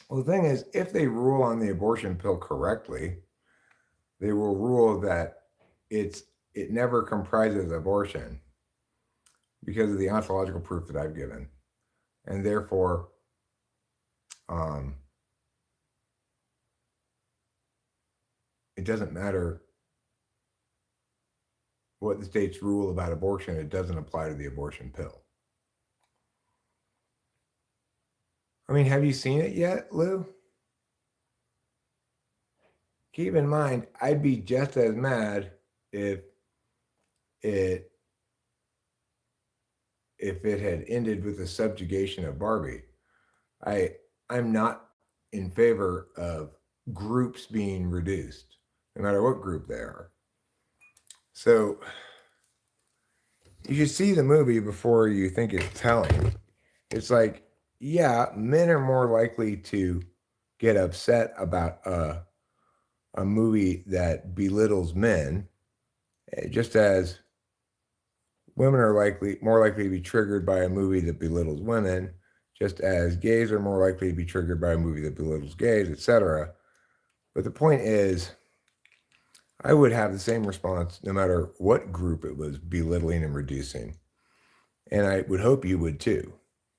S1: Well, the thing is, if they rule on the abortion pill correctly, they will rule that it's it never comprises abortion because of the ontological proof that I've given, and therefore, um, it doesn't matter what the states rule about abortion. It doesn't apply to the abortion pill. I mean, have you seen it yet, Lou? Keep in mind, I'd be just as mad if it if it had ended with the subjugation of Barbie. I I'm not in favor of groups being reduced, no matter what group they are. So you should see the movie before you think it's telling. It's like, yeah, men are more likely to get upset about a movie that belittles men, just as women are more likely to be triggered by a movie that belittles women, just as gays are more likely to be triggered by a movie that belittles gays, etc. But the point is, I would have the same response no matter what group it was belittling and reducing. And I would hope you would too.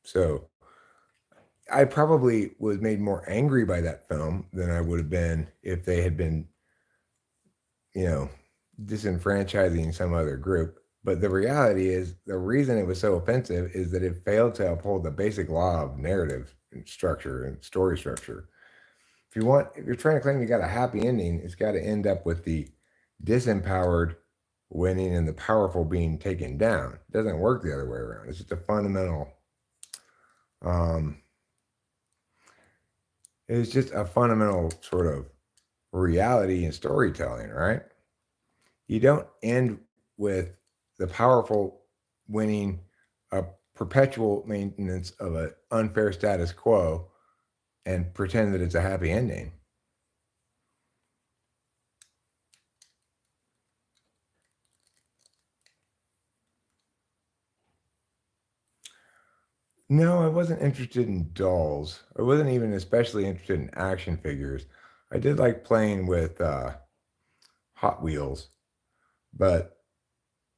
S1: So I probably was made more angry by that film than I would have been if they had been, you know, disenfranchising some other group. But the reality is, the reason it was so offensive is that it failed to uphold the basic law of narrative and structure and story structure. If you're trying to claim you got a happy ending, it's got to end up with the disempowered winning and the powerful being taken down. It doesn't work the other way around. It's just a fundamental. Um, it's just a fundamental sort of reality and storytelling, right? You don't end with the powerful winning a perpetual maintenance of an unfair status quo and pretend that it's a happy ending. No, I wasn't interested in dolls. I wasn't even especially interested in action figures. I did like playing with Hot Wheels, but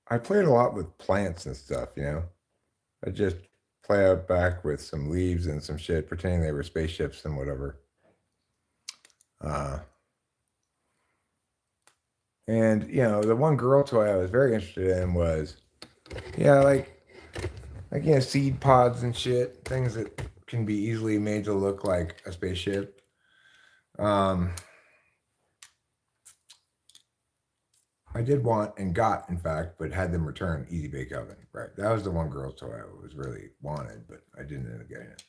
S1: I played a lot with plants and stuff. I just play out back with some leaves and some shit, pretending they were spaceships and whatever. Uh, And the one girl toy I was very interested in was, yeah, like seed pods and shit, things that can be easily made to look like a spaceship. Um, I did want and got, in fact, but had them return Easy Bake Oven. Right, that was the one girl's toy I was really wanted, but I didn't end up getting it.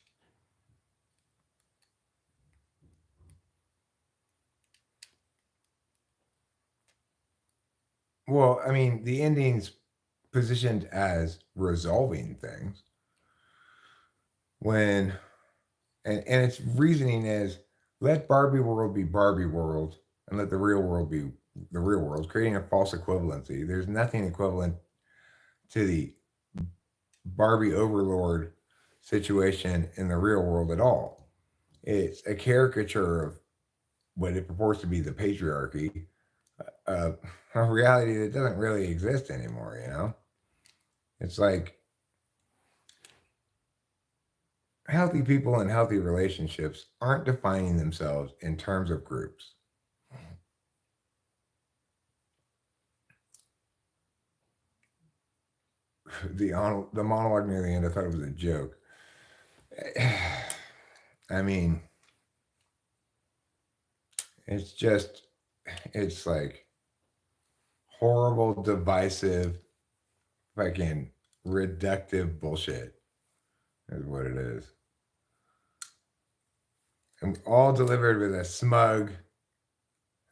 S1: Well, I mean, the ending's positioned as resolving things when, and its reasoning is let Barbie world be Barbie world and let the real world be the real world, creating a false equivalency. There's nothing equivalent to the Barbie overlord situation in the real world at all. It's a caricature of what it purports to be the patriarchy, uh, a reality that doesn't really exist anymore. It's like healthy people and healthy relationships aren't defining themselves in terms of groups. The monologue near the end, I thought it was a joke. I mean, it's just, it's like horrible, divisive, fucking reductive bullshit, is what it is. And all delivered with a smug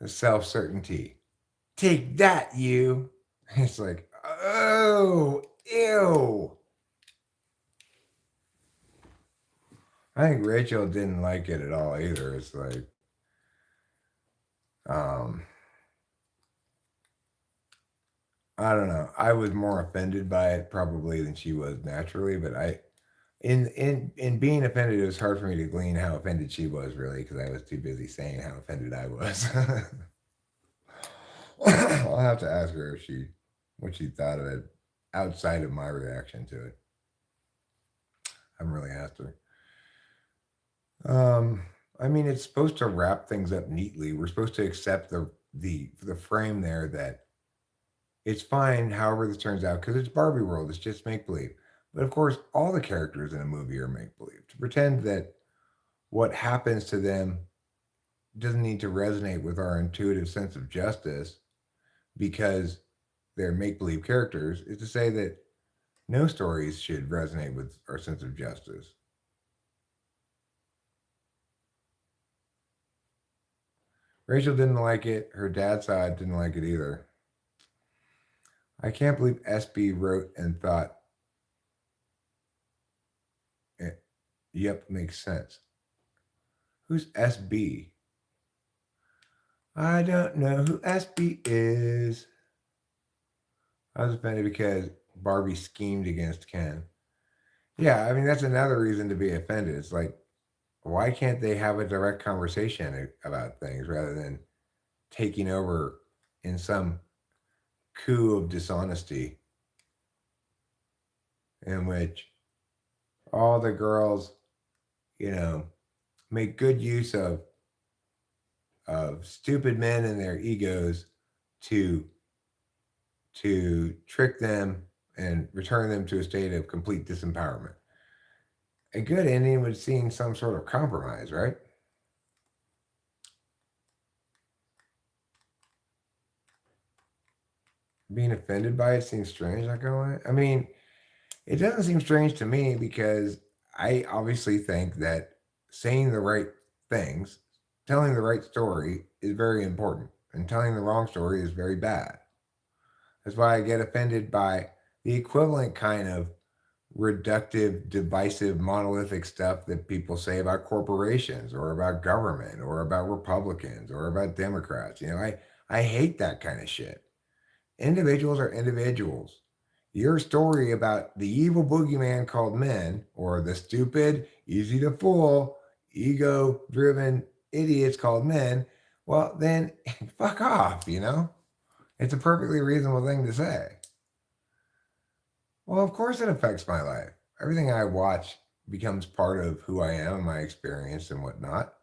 S1: self certainty. Take that, you. It's like, oh, ew. I think Rachel didn't like it at all either. It's like, um, I don't know. I was more offended by it probably than she was naturally, but in being offended, it was hard for me to glean how offended she was really because I was too busy saying how offended I was. I'll have to ask her if she what she thought of it outside of my reaction to it. I haven't really asked her. Um, I mean, it's supposed to wrap things up neatly. We're supposed to accept the frame there that it's fine however this turns out because it's Barbie world. It's just make believe. But of course, all the characters in a movie are make believe. To pretend that what happens to them doesn't need to resonate with our intuitive sense of justice because they're make believe characters is to say that no stories should resonate with our sense of justice. Rachel didn't like it. Her dad side didn't like it either. I can't believe SB wrote and thought, eh, yep, makes sense. Who's SB? I don't know who SB is. I was offended because Barbie schemed against Ken. Yeah, I mean, that's another reason to be offended. It's like, why can't they have a direct conversation about things rather than taking over in some coup of dishonesty in which all the girls, you know, make good use of stupid men and their egos to trick them and return them to a state of complete disempowerment. A good ending would seem some sort of compromise, right? Being offended by it seems strange. Not gonna lie. I mean, it doesn't seem strange to me because I obviously think that saying the right things, telling the right story is very important, and telling the wrong story is very bad. That's why I get offended by the equivalent kind of reductive, divisive, monolithic stuff that people say about corporations or about government or about Republicans or about Democrats. I hate that kind of shit. Individuals are individuals. Your story about the evil boogeyman called men or the stupid, easy to fool, ego driven idiots called men, well, then fuck off. It's a perfectly reasonable thing to say. Well, of course it affects my life. Everything I watch becomes part of who I am, my experience, and whatnot.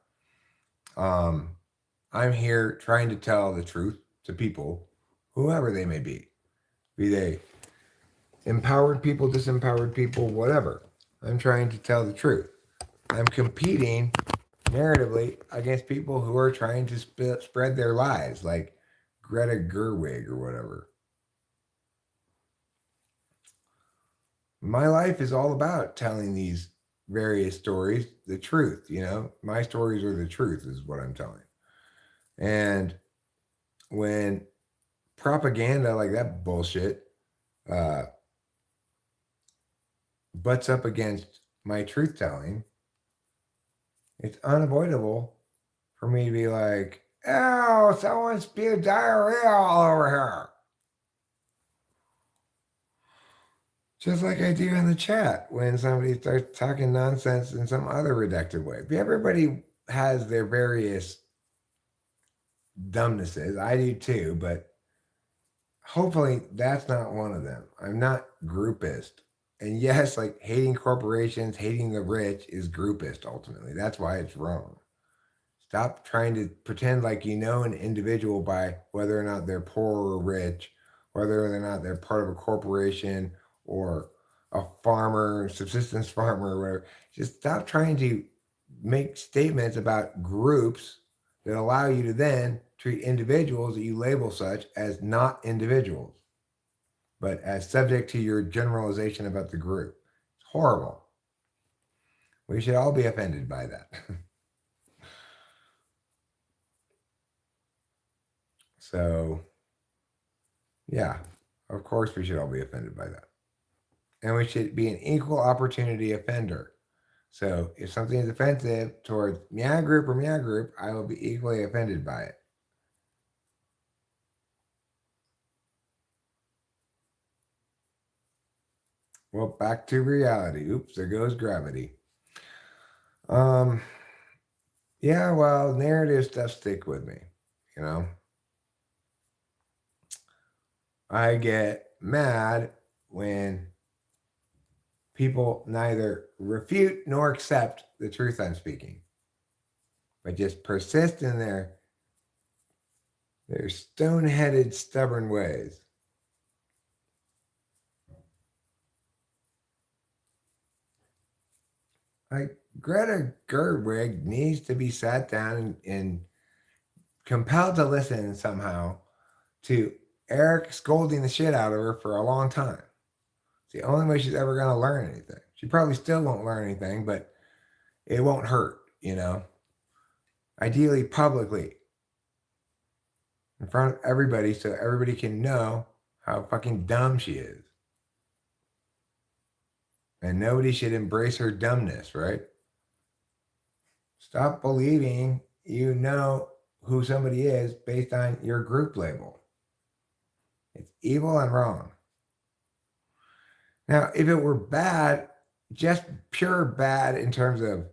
S1: Um, I'm here trying to tell the truth to people whoever they may be they empowered people, disempowered people, whatever. I'm trying to tell the truth. I'm competing narratively against people who are trying to spread their lies, like Greta Gerwig or whatever. My life is all about telling these various stories the truth. My stories are the truth, is what I'm telling. And when propaganda like that bullshit uh, butts up against my truth telling, it's unavoidable for me to be like, oh, someone spewed diarrhea all over here. Just like I do in the chat when somebody starts talking nonsense in some other reductive way. Everybody has their various dumbnesses. I do too, but hopefully that's not one of them. I'm not groupist. And yes, like hating corporations, hating the rich is groupist ultimately. That's why it's wrong. Stop trying to pretend like you know an individual by whether or not they're poor or rich, whether or not they're part of a corporation or a farmer, subsistence farmer, or whatever. Just stop trying to make statements about groups that allow you to then treat individuals that you label such as not individuals, but as subject to your generalization about the group. It's horrible. We should all be offended by that. So, yeah, of course we should all be offended by that. And we should be an equal opportunity offender. So if something is offensive towards meow group or meow group, I will be equally offended by it. Well, back to reality. Oops, there goes gravity. Um, yeah, well, narrative stuff stick with me, you know. I get mad when people neither refute nor accept the truth I'm speaking, but just persist in their stone-headed, stubborn ways. Like Greta Gerwig needs to be sat down and compelled to listen somehow to Eric scolding the shit out of her for a long time. It's the only way she's ever going to learn anything. She probably still won't learn anything, but it won't hurt, Ideally, publicly, in front of everybody, so everybody can know how fucking dumb she is. And nobody should embrace her dumbness, right? Stop believing you know who somebody is based on your group label. It's evil and wrong. Now, if it were bad, just pure bad in terms of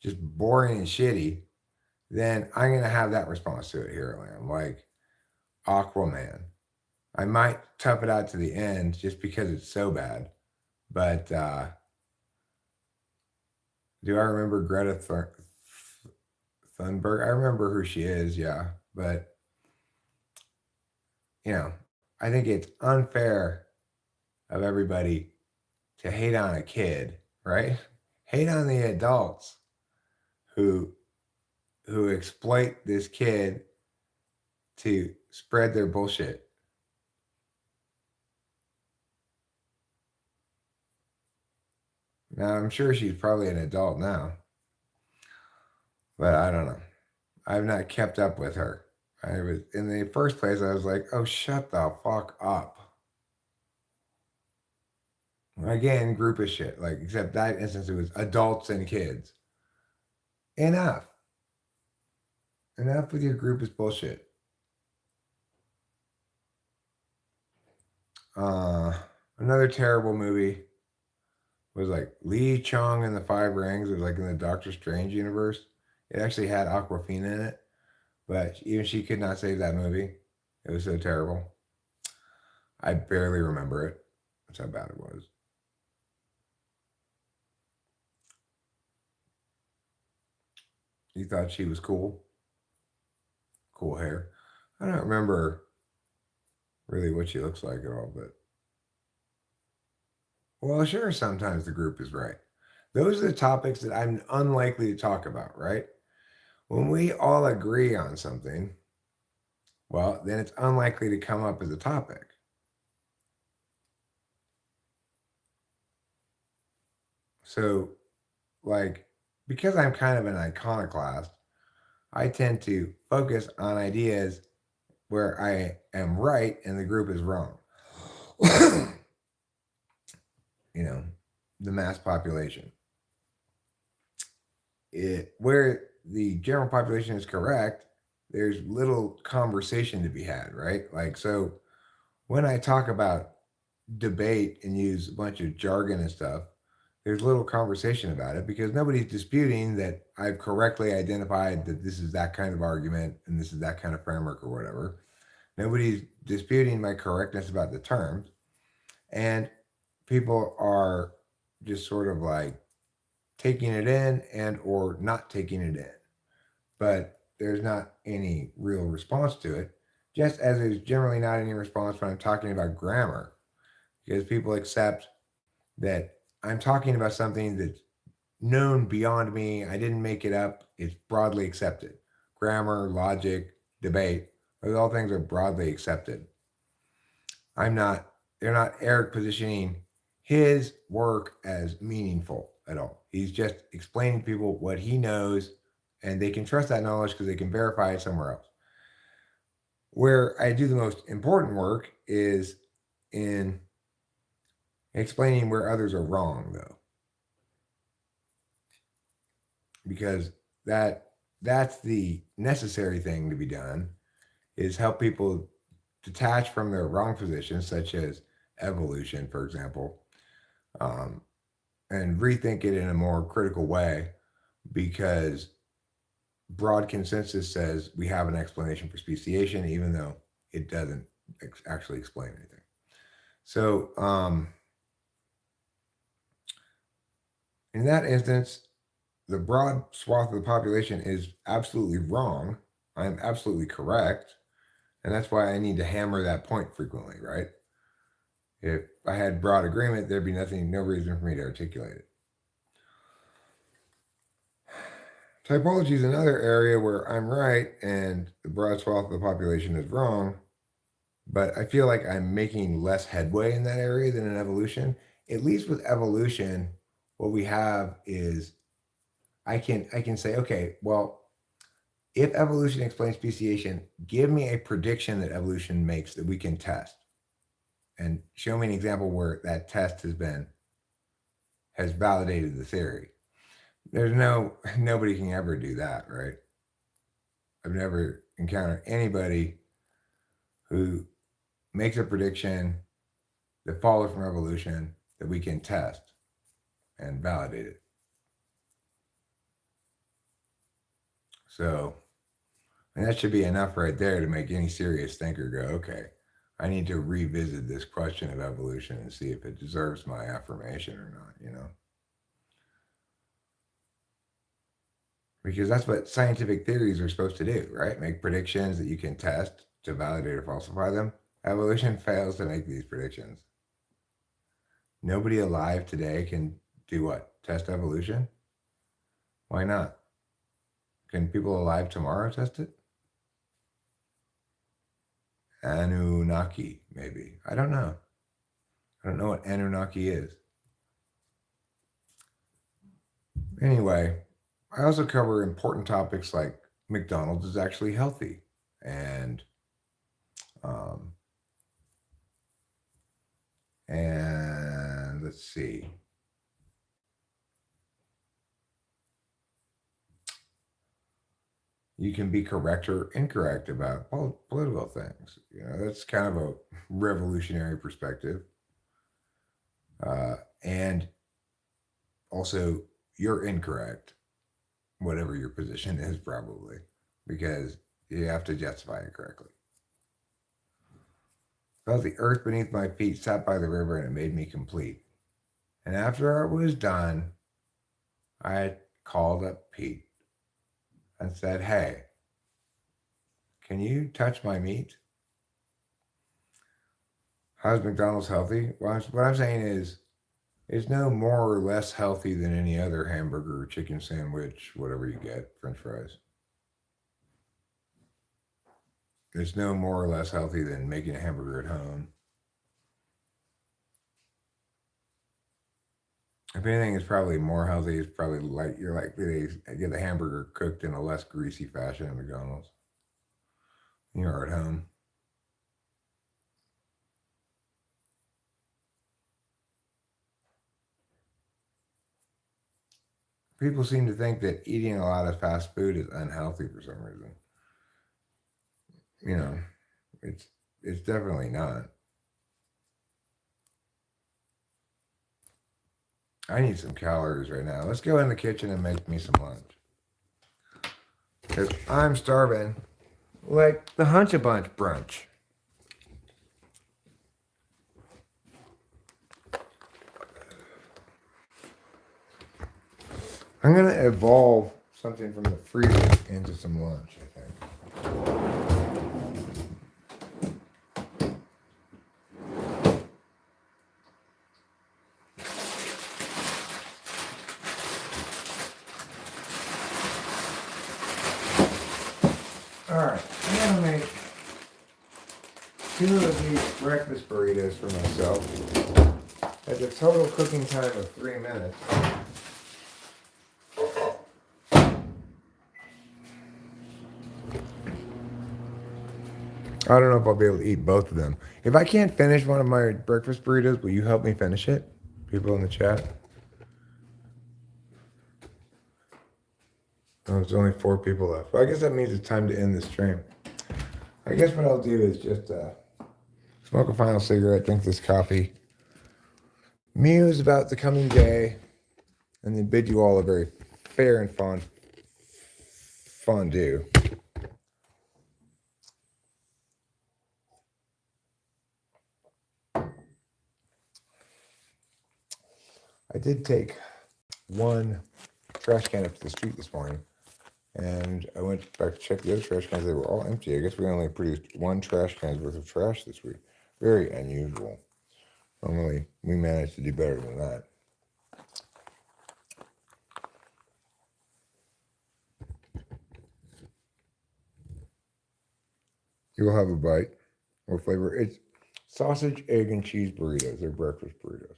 S1: just boring and shitty, then I'm going to have that response to it here. I'm like Aquaman. I might tough it out to the end just because it's so bad. But do I remember Greta Thunberg? I remember who she is, yeah. But, I think it's unfair of everybody to hate on a kid, right? Hate on the adults who exploit this kid to spread their bullshit. Now, I'm sure she's probably an adult now, but I don't know. I've not kept up with her. I was in the first place, I was like, oh, shut the fuck up. Again, group of shit. Like, except that instance, it was adults and kids. Enough. Enough with your group is bullshit. Another terrible movie was like Lee Chong and the Five Rings. It was like in the Doctor Strange universe. It actually had Aquafina in it, but even she could not save that movie. It was so terrible. I barely remember it. That's how bad it was. You thought she was cool? Cool hair. I don't remember really what she looks like at all, but well, sure, sometimes the group is right. Those are the topics that I'm unlikely to talk about, right? When we all agree on something, well, then it's unlikely to come up as a topic. So, like, because I'm kind of an iconoclast, I tend to focus on ideas where I am right and the group is wrong. You know, the mass population. Where the general population is correct, there's little conversation to be had, right? Like, so when I talk about debate and use a bunch of jargon and stuff, there's little conversation about it because nobody's disputing that I've correctly identified that this is that kind of argument and this is that kind of framework or whatever. Nobody's disputing my correctness about the terms. And people are just sort of like taking it in and or not taking it in. But there's not any real response to it, just as there's generally not any response when I'm talking about grammar, because people accept that I'm talking about something that's known beyond me. I didn't make it up. It's broadly accepted. Grammar, logic, debate, those all things are broadly accepted. I'm not, they're not Eric positioning his work as meaningful at all. He's just explaining to people what he knows and they can trust that knowledge because they can verify it somewhere else. Where I do the most important work is in explaining where others are wrong, though, because that's the necessary thing to be done is help people detach from their wrong positions, such as evolution, for example, um, and rethink it in a more critical way because broad consensus says we have an explanation for speciation, even though it doesn't actually explain anything. So, in that instance, the broad swath of the population is absolutely wrong. I'm absolutely correct. And that's why I need to hammer that point frequently, right? If I had broad agreement, there'd be nothing, no reason for me to articulate it. Typology is another area where I'm right and the broad swath of the population is wrong, but I feel like I'm making less headway in that area than in evolution. At least with evolution, what we have is I can say, okay, well, if evolution explains speciation, give me a prediction that evolution makes that we can test. And show me an example where that test has validated the theory. There's nobody can ever do that, right? I've never encountered anybody who makes a prediction that follows from evolution that we can test and validate it. So, and that should be enough right there to make any serious thinker go, okay, I need to revisit this question of evolution and see if it deserves my affirmation or not. Because that's what scientific theories are supposed to do, right? Make predictions that you can test to validate or falsify them. Evolution fails to make these predictions. Nobody alive today can do what? Test evolution? Why not? Can people alive tomorrow test it? Anunnaki, maybe. I don't know. I don't know what Anunnaki is. Anyway, I also cover important topics like McDonald's is actually healthy. And um, and let's see. You can be correct or incorrect about political things. That's kind of a revolutionary perspective. And also, you're incorrect, whatever your position is, probably, because you have to justify it correctly. Felt the earth beneath my feet, sat by the river, and it made me complete. And after it was done, I called up Pete and said, "Hey, can you touch my meat?" How's McDonald's healthy? Well, what I'm saying is, it's no more or less healthy than any other hamburger, chicken sandwich, whatever you get, French fries. It's no more or less healthy than making a hamburger at home. If anything, it's probably more healthy. It's probably like you're likely to get a hamburger cooked in a less greasy fashion at McDonald's. You're at home. People seem to think that eating a lot of fast food is unhealthy for some reason. You know, it's it's definitely not. I need some calories right now. Let's go in the kitchen and make me some lunch. Because I'm starving. Like the Hunch a Bunch brunch. I'm going to evolve something from the freezer into some lunch, I think. Alright, I'm going to make 2 of these breakfast burritos for myself. At the total cooking time of 3 minutes. I don't know if I'll be able to eat both of them. If I can't finish one of my breakfast burritos, will you help me finish it? People in the chat. Oh, there's only 4 people left. Well, I guess that means it's time to end the stream. I guess what I'll do is just smoke a final cigarette, drink this coffee, muse about the coming day, and then bid you all a very fair and fondue. I did take 1 trash can up to the street this morning, and I went back to check the other trash cans. They were all empty. I guess we only produced 1 trash can's worth of trash this week. Very unusual. Normally, we manage to do better than that. You will have a bite. What flavor? It's sausage, egg, and cheese burritos. They're breakfast burritos.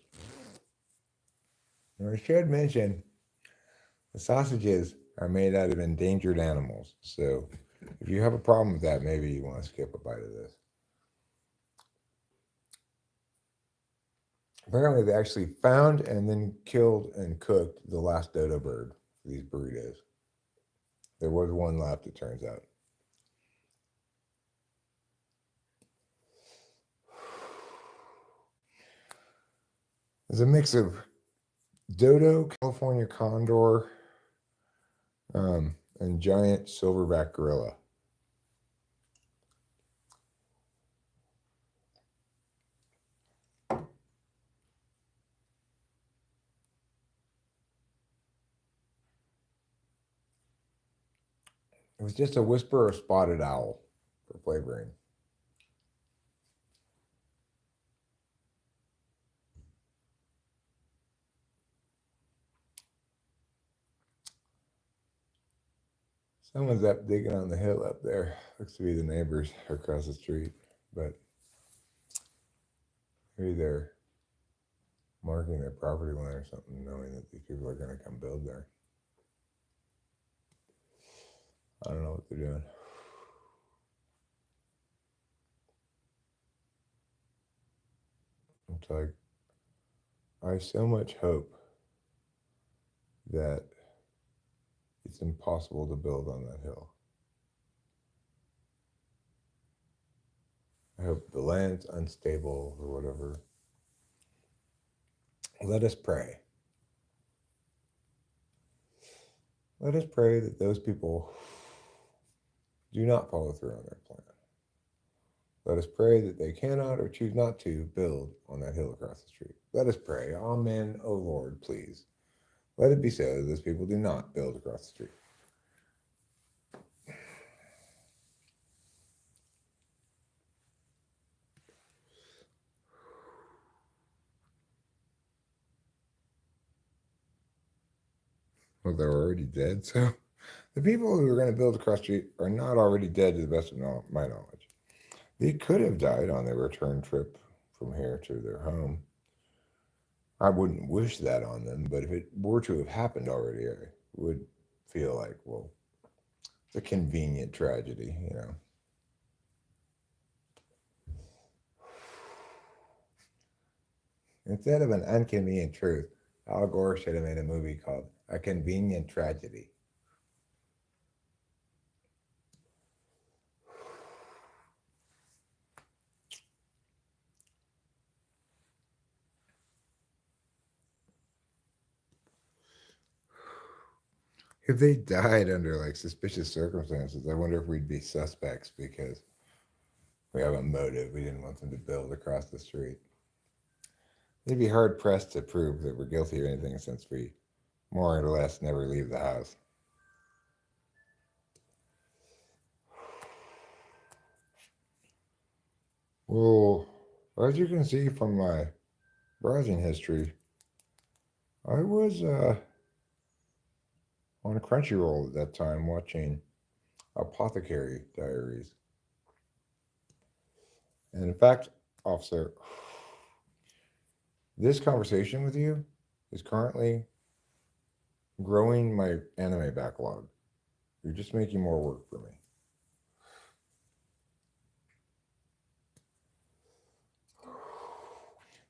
S1: Now, I should mention the sausages are made out of endangered animals. So if you have a problem with that, maybe you want to skip a bite of this. Apparently, they actually found and then killed and cooked the last dodo bird for these burritos. There was 1 left, it turns out. There's a mix of dodo, California condor, and giant silverback gorilla. It was just a whisper of spotted owl for flavoring. Someone's up digging on the hill up there. Looks to be the neighbors across the street, but maybe they're marking their property line or something, knowing that these people are going to come build there. I don't know what they're doing. It's like, I so much hope that it's impossible to build on that hill. I hope the land's unstable or whatever. Let us pray. Let us pray that those people do not follow through on their plan. Let us pray that they cannot or choose not to build on that hill across the street. Let us pray. Amen, O Lord, please. Let it be so that those people do not build across the street. Well, they're already dead. So the people who are going to build across the street are not already dead to the best of my knowledge. They could have died on their return trip from here to their home. I wouldn't wish that on them, but if it were to have happened already, I would feel like, well, it's a convenient tragedy, you know. Instead of an inconvenient truth, Al Gore should have made a movie called A Convenient Tragedy. If they died under like suspicious circumstances, I wonder if we'd be suspects because we have a motive. We didn't want them to build across the street. They'd be hard pressed to prove that we're guilty of anything since we more or less never leave the house. Well, as you can see from my browsing history, I was on Crunchyroll at that time watching Apothecary Diaries. And in fact, officer, this conversation with you is currently growing my anime backlog. You're just making more work for me.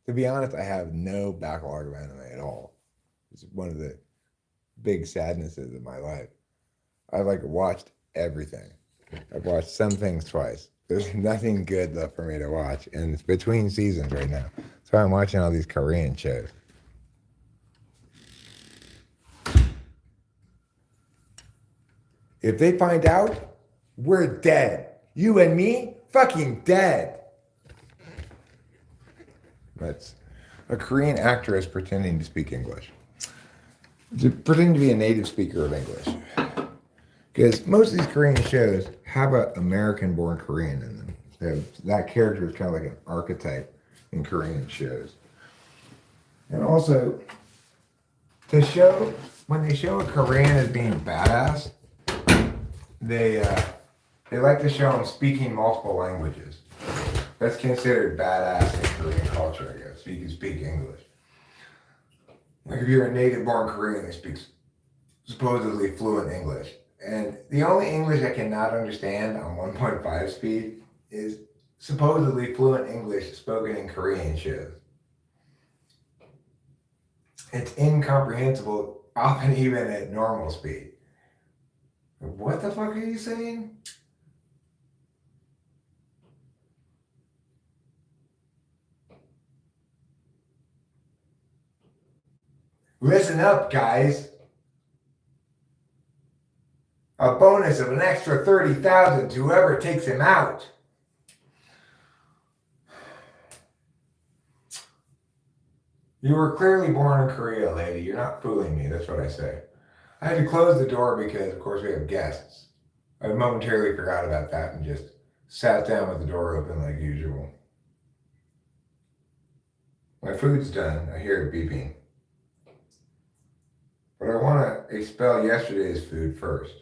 S1: To be honest, I have no backlog of anime at all. It's one of the big sadnesses of my life. I've like watched everything. I've watched some things twice. There's nothing good left for me to watch, and it's between seasons right now. So I'm watching all these Korean shows. If they find out, we're dead. You and me, fucking dead. That's a Korean actress pretending to speak English. Pretending to be a native speaker of English. Because most of these Korean shows have an American-born Korean in them. That character is kind of like an archetype in Korean shows. And also, when they show a Korean as being badass, they like to show them speaking multiple languages. That's considered badass in Korean culture, I guess. So you can speak English. Like if you're a native-born Korean that speaks supposedly fluent English. And the only English I cannot understand on 1.5 speed is supposedly fluent English spoken in Korean shows. It's incomprehensible, often even at normal speed. What the fuck are you saying? Listen up, guys. A bonus of an extra 30,000 to whoever takes him out. You were clearly born in Korea, lady. You're not fooling me. That's what I say. I had to close the door because, of course, we have guests. I momentarily forgot about that and just sat down with the door open like usual. My food's done. I hear it beeping. But I want to expel yesterday's food first.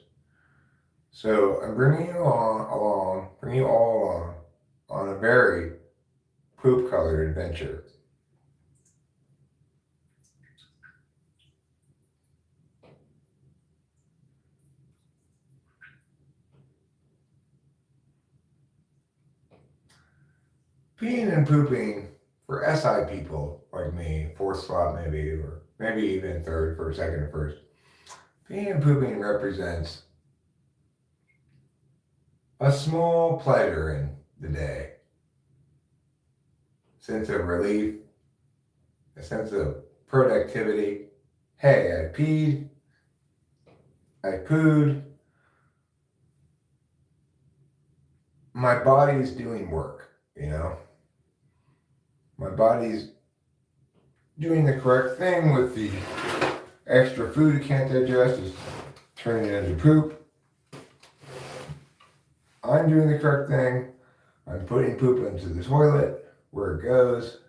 S1: So I'm bringing you all along on a very poop-colored adventure. Peeing and pooping for SI people like me, fourth slot maybe, or maybe even third, first, second, or first. Peeing and pooping represents a small pleasure in the day. Sense of relief, a sense of productivity. Hey, I peed, I pooed, my body's doing work, you know? My body's doing the correct thing with the extra food it can't digest, is turning it into poop. I'm doing the correct thing. I'm putting poop into the toilet where it goes.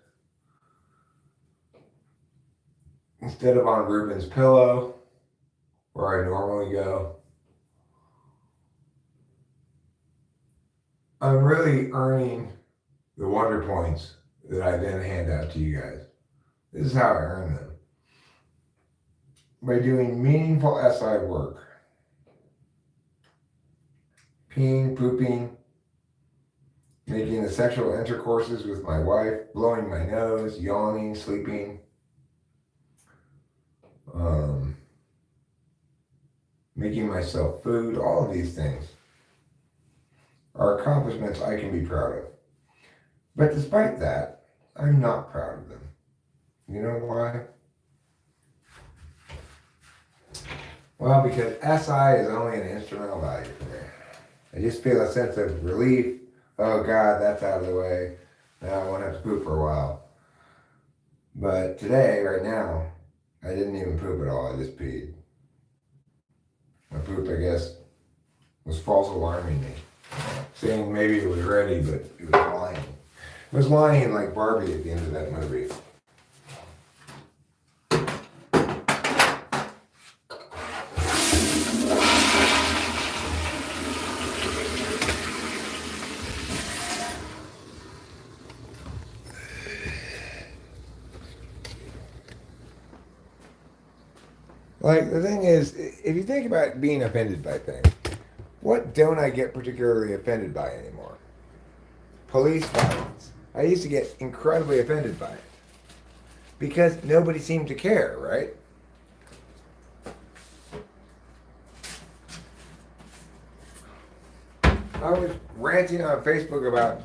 S1: Instead of on Ruben's pillow. where I normally go, I'm really earning the wonder points that I then hand out to you guys. This is how I earn them. By doing meaningful SI work. Peeing, pooping, making the sexual intercourses with my wife, blowing my nose, yawning, sleeping, um, making myself food, all of these things are accomplishments I can be proud of. But despite that, I'm not proud of them. You know why? Well, because SI is only an instrumental value for me. I just feel a sense of relief. Oh God, that's out of the way. Now I won't have to poop for a while. But today, right now, I didn't even poop at all. I just peed. My poop, I guess, was false alarming me, saying maybe it was ready, but it was lying. It was lying like Barbie at the end of that movie. Like, the thing is, if you think about being offended by things, what don't I get particularly offended by anymore? Police violence. I used to get incredibly offended by it because nobody seemed to care, right? I was ranting on Facebook about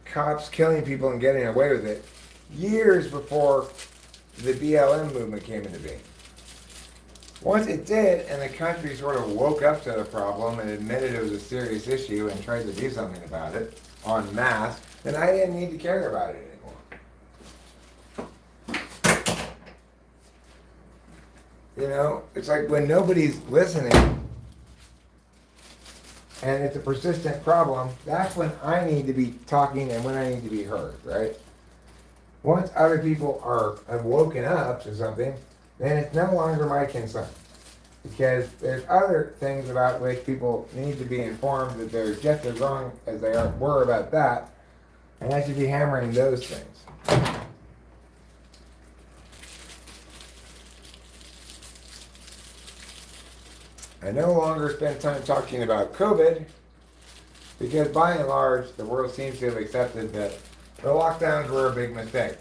S1: cops killing people and getting away with it years before the BLM movement came into being. Once it did, and the country sort of woke up to the problem and admitted it was a serious issue and tried to do something about it en masse, then I didn't need to care about it anymore. You know, it's like when nobody's listening and it's a persistent problem, that's when I need to be talking and when I need to be heard, right? Once other people have woken up to something, then it's no longer my concern. Because there's other things about which people need to be informed that they're just as wrong as they were about that, and I should be hammering those things. I no longer spend time talking about COVID, because by and large, the world seems to have accepted that the lockdowns were a big mistake.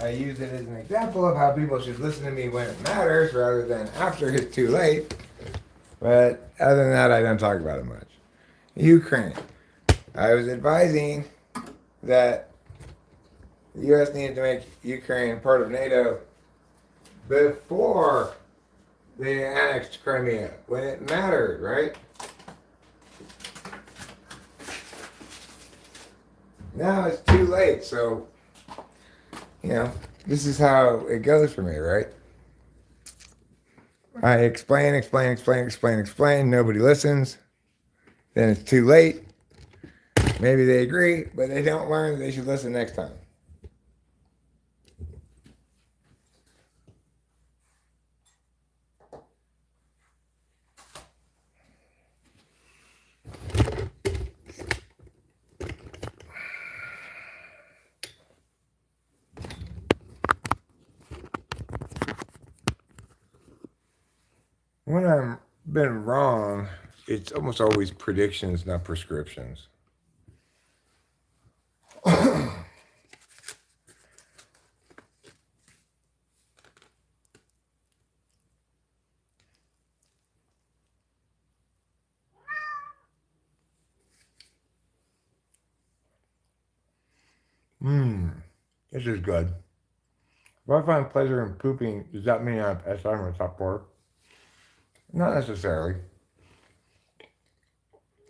S1: I use it as an example of how people should listen to me when it matters rather than after it's too late. But other than that, I don't talk about it much. Ukraine. I was advising that the U.S. needed to make Ukraine part of NATO before they annexed Crimea, when it mattered, right? Now it's too late, so you know, this is how it goes for me, right? I explain, nobody listens. Then it's too late. Maybe they agree, but they don't learn that they should listen next time. When I've been wrong, it's almost always predictions, not prescriptions. This is good. If I find pleasure in pooping, does that mean I have SI on the top part? Not necessarily.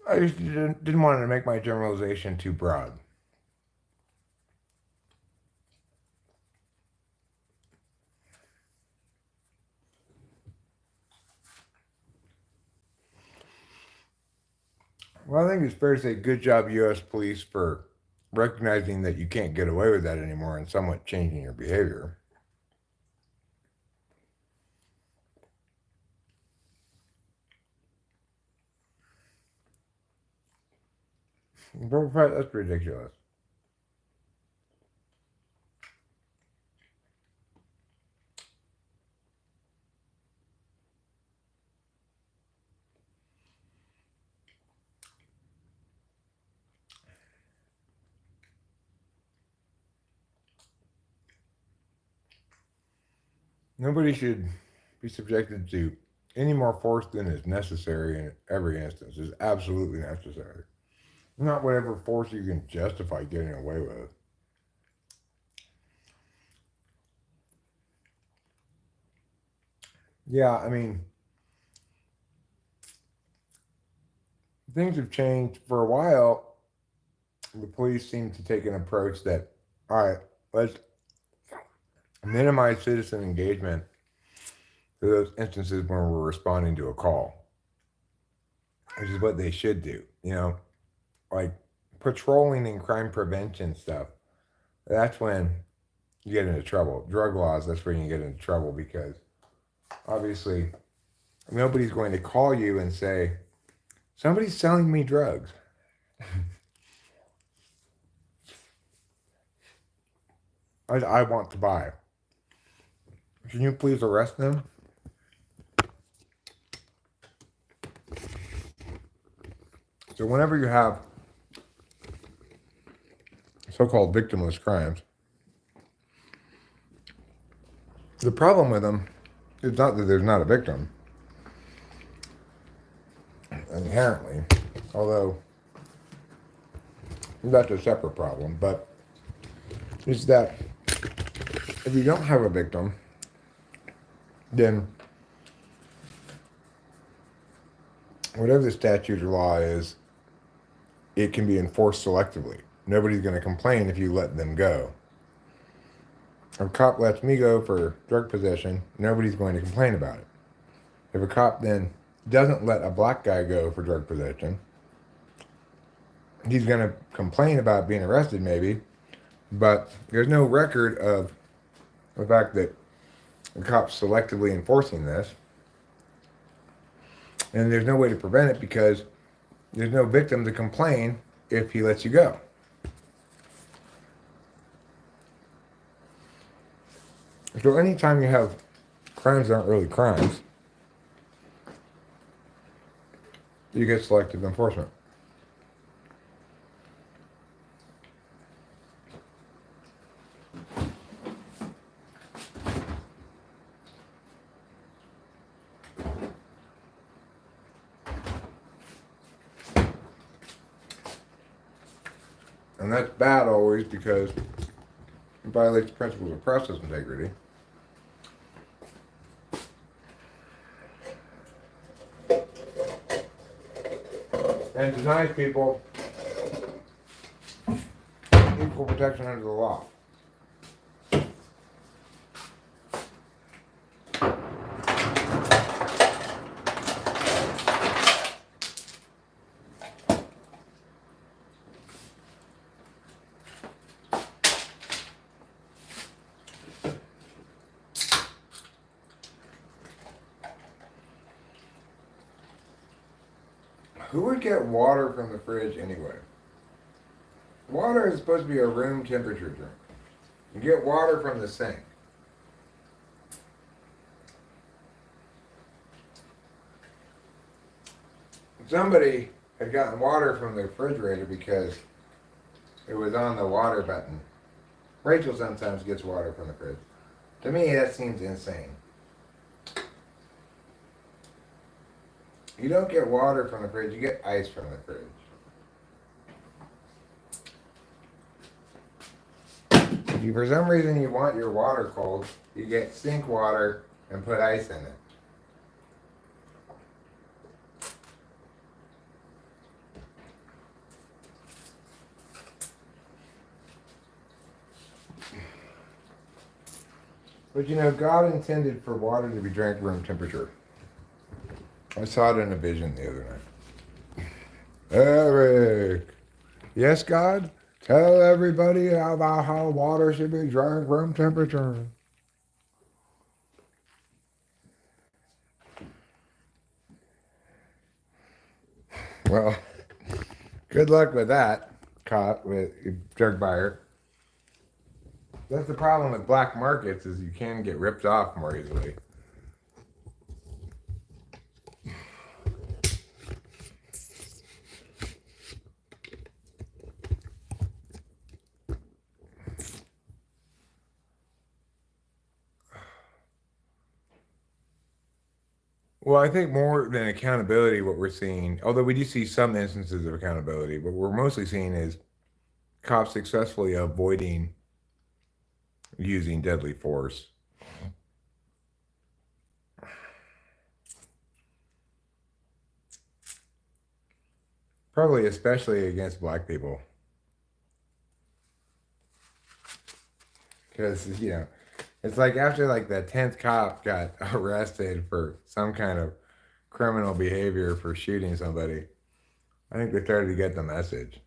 S1: I just didn't want to make my generalization too broad. Well, I think it's fair to say good job, U.S. police, for recognizing that you can't get away with that anymore and somewhat changing your behavior. That's ridiculous. Nobody should be subjected to any more force than is necessary in every instance. Is absolutely necessary. Not whatever force you can justify getting away with. Yeah, I mean, things have changed for a while. The police seem to take an approach that, all right, let's minimize citizen engagement for those instances when we're responding to a call, which is what they should do. Like patrolling and crime prevention stuff. That's when you get into trouble. Drug laws, that's when you get into trouble because obviously nobody's going to call you and say, somebody's selling me drugs. I want to buy. Can you please arrest them? So whenever you have so-called victimless crimes, the problem with them is not that there's not a victim, inherently, although that's a separate problem, but it's that if you don't have a victim, then whatever the statute or law is, it can be enforced selectively. Nobody's going to complain if you let them go. If a cop lets me go for drug possession, nobody's going to complain about it. If a cop then doesn't let a black guy go for drug possession, he's going to complain about being arrested maybe, but there's no record of the fact that the cop's selectively enforcing this. And there's no way to prevent it because there's no victim to complain if he lets you go. So anytime you have crimes that aren't really crimes, you get selective enforcement. And that's bad always because it violates principles of process integrity. And denies people equal protection under the law. Who would get water from the fridge anyway? Water is supposed to be a room temperature drink. You get water from the sink. Somebody had gotten water from the refrigerator because it was on the water button. Rachel sometimes gets water from the fridge. To me, that seems insane. You don't get water from the fridge, you get ice from the fridge. If you, for some reason you want your water cold, you get sink water and put ice in it. But God intended for water to be drank room temperature. I saw it in a vision the other night. Eric, yes, God? Tell everybody about how water should be drank room temperature. Well, Good luck with that, caught with drug buyer. That's the problem with black markets is you can get ripped off more easily. Well, I think more than accountability, what we're seeing, although we do see some instances of accountability, what we're mostly seeing is cops successfully avoiding using deadly force. Probably especially against black people. Because, it's like after like the 10th cop got arrested for some kind of criminal behavior for shooting somebody, I think they started to get the message.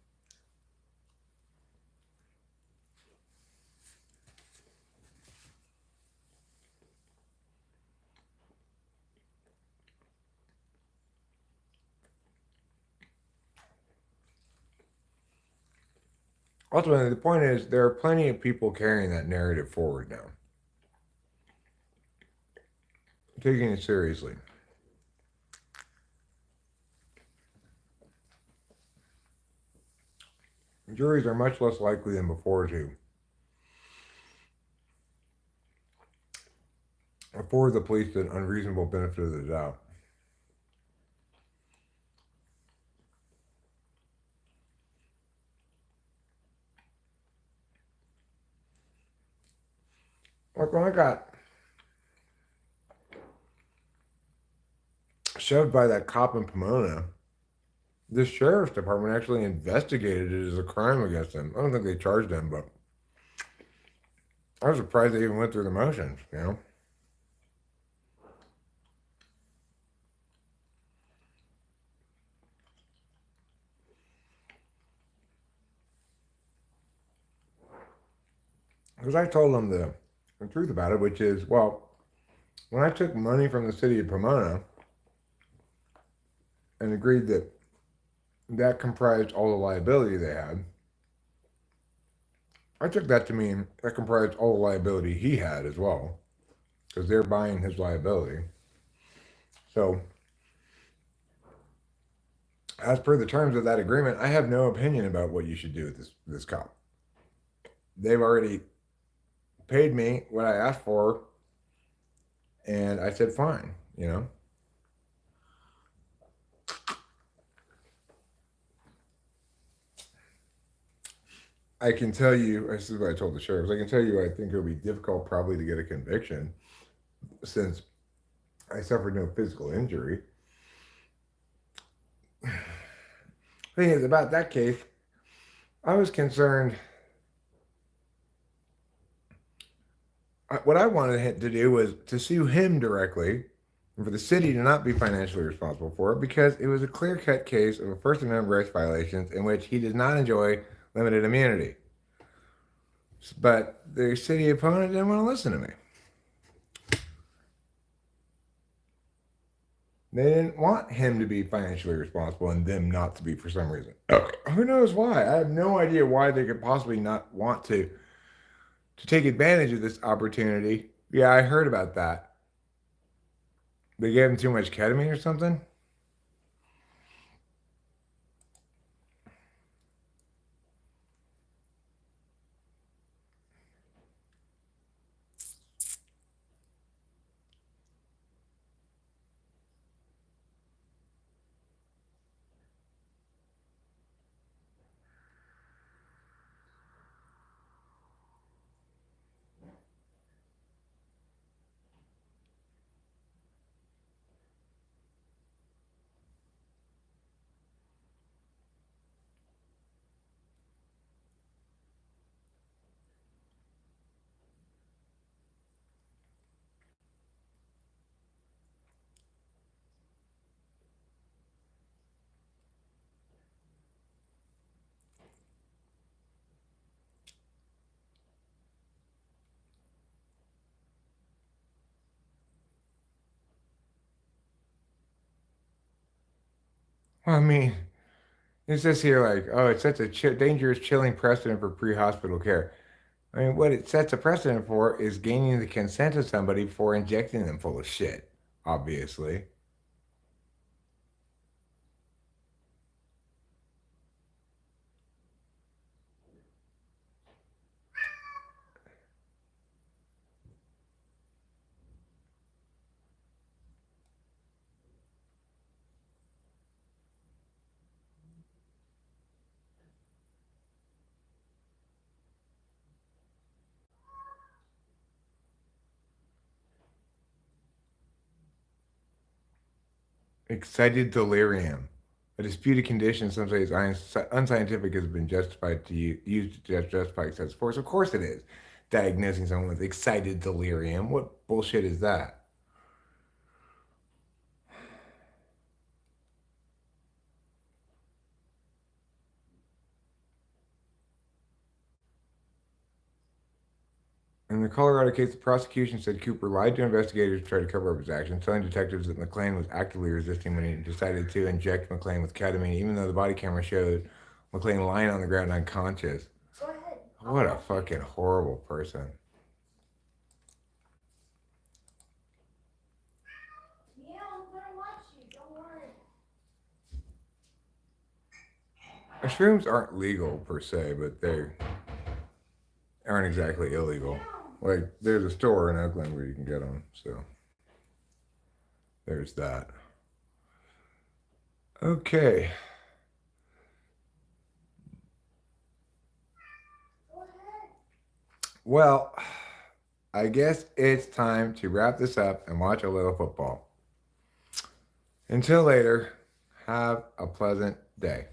S1: Ultimately, the point is there are plenty of people carrying that narrative forward now, taking it seriously. Juries are much less likely than before to afford the police an unreasonable benefit of the doubt. Like when I got shoved by that cop in Pomona, the sheriff's department actually investigated it as a crime against him. I don't think they charged him, but I was surprised they even went through the motions. Because I told them the truth about it, which is, well, when I took money from the city of Pomona and agreed that that comprised all the liability they had, I took that to mean that comprised all the liability he had as well, because they're buying his liability. So, as per the terms of that agreement, I have no opinion about what you should do with this cop. They've already paid me what I asked for, and I said fine. I can tell you, this is what I told the sheriffs. I can tell you, I think it'll be difficult probably to get a conviction since I suffered no physical injury. Thing is, about that case, I was concerned. What I wanted to do was to sue him directly and for the city to not be financially responsible for it because it was a clear cut case of a First Amendment rights violations in which he does not enjoy limited immunity. But the city opponent didn't want to listen to me. They didn't want him to be financially responsible and them not to be for some reason. Who knows why? I have no idea why they could possibly not want to take advantage of this opportunity. Yeah, I heard about that. They gave him too much ketamine or something. I mean, It says here like, oh, it sets a dangerous, chilling precedent for pre-hospital care. I mean, what it sets a precedent for is gaining the consent of somebody before injecting them full of shit, obviously. Excited delirium. A disputed condition, some say is unscientific, has been justified to used to justify excessive force. Of course it is. Diagnosing someone with excited delirium. What bullshit is that? In the Colorado case, the prosecution said Cooper lied to investigators to try to cover up his actions, telling detectives that McLean was actively resisting when he decided to inject McLean with ketamine, even though the body camera showed McLean lying on the ground unconscious. Go ahead. What a fucking horrible person. Yeah, I'm gonna watch you. Don't worry. Shrooms aren't legal per se, but they aren't exactly illegal. Like, there's a store in Oakland where you can get them, so there's that. Okay. Well, I guess it's time to wrap this up and watch a little football. Until later, have a pleasant day.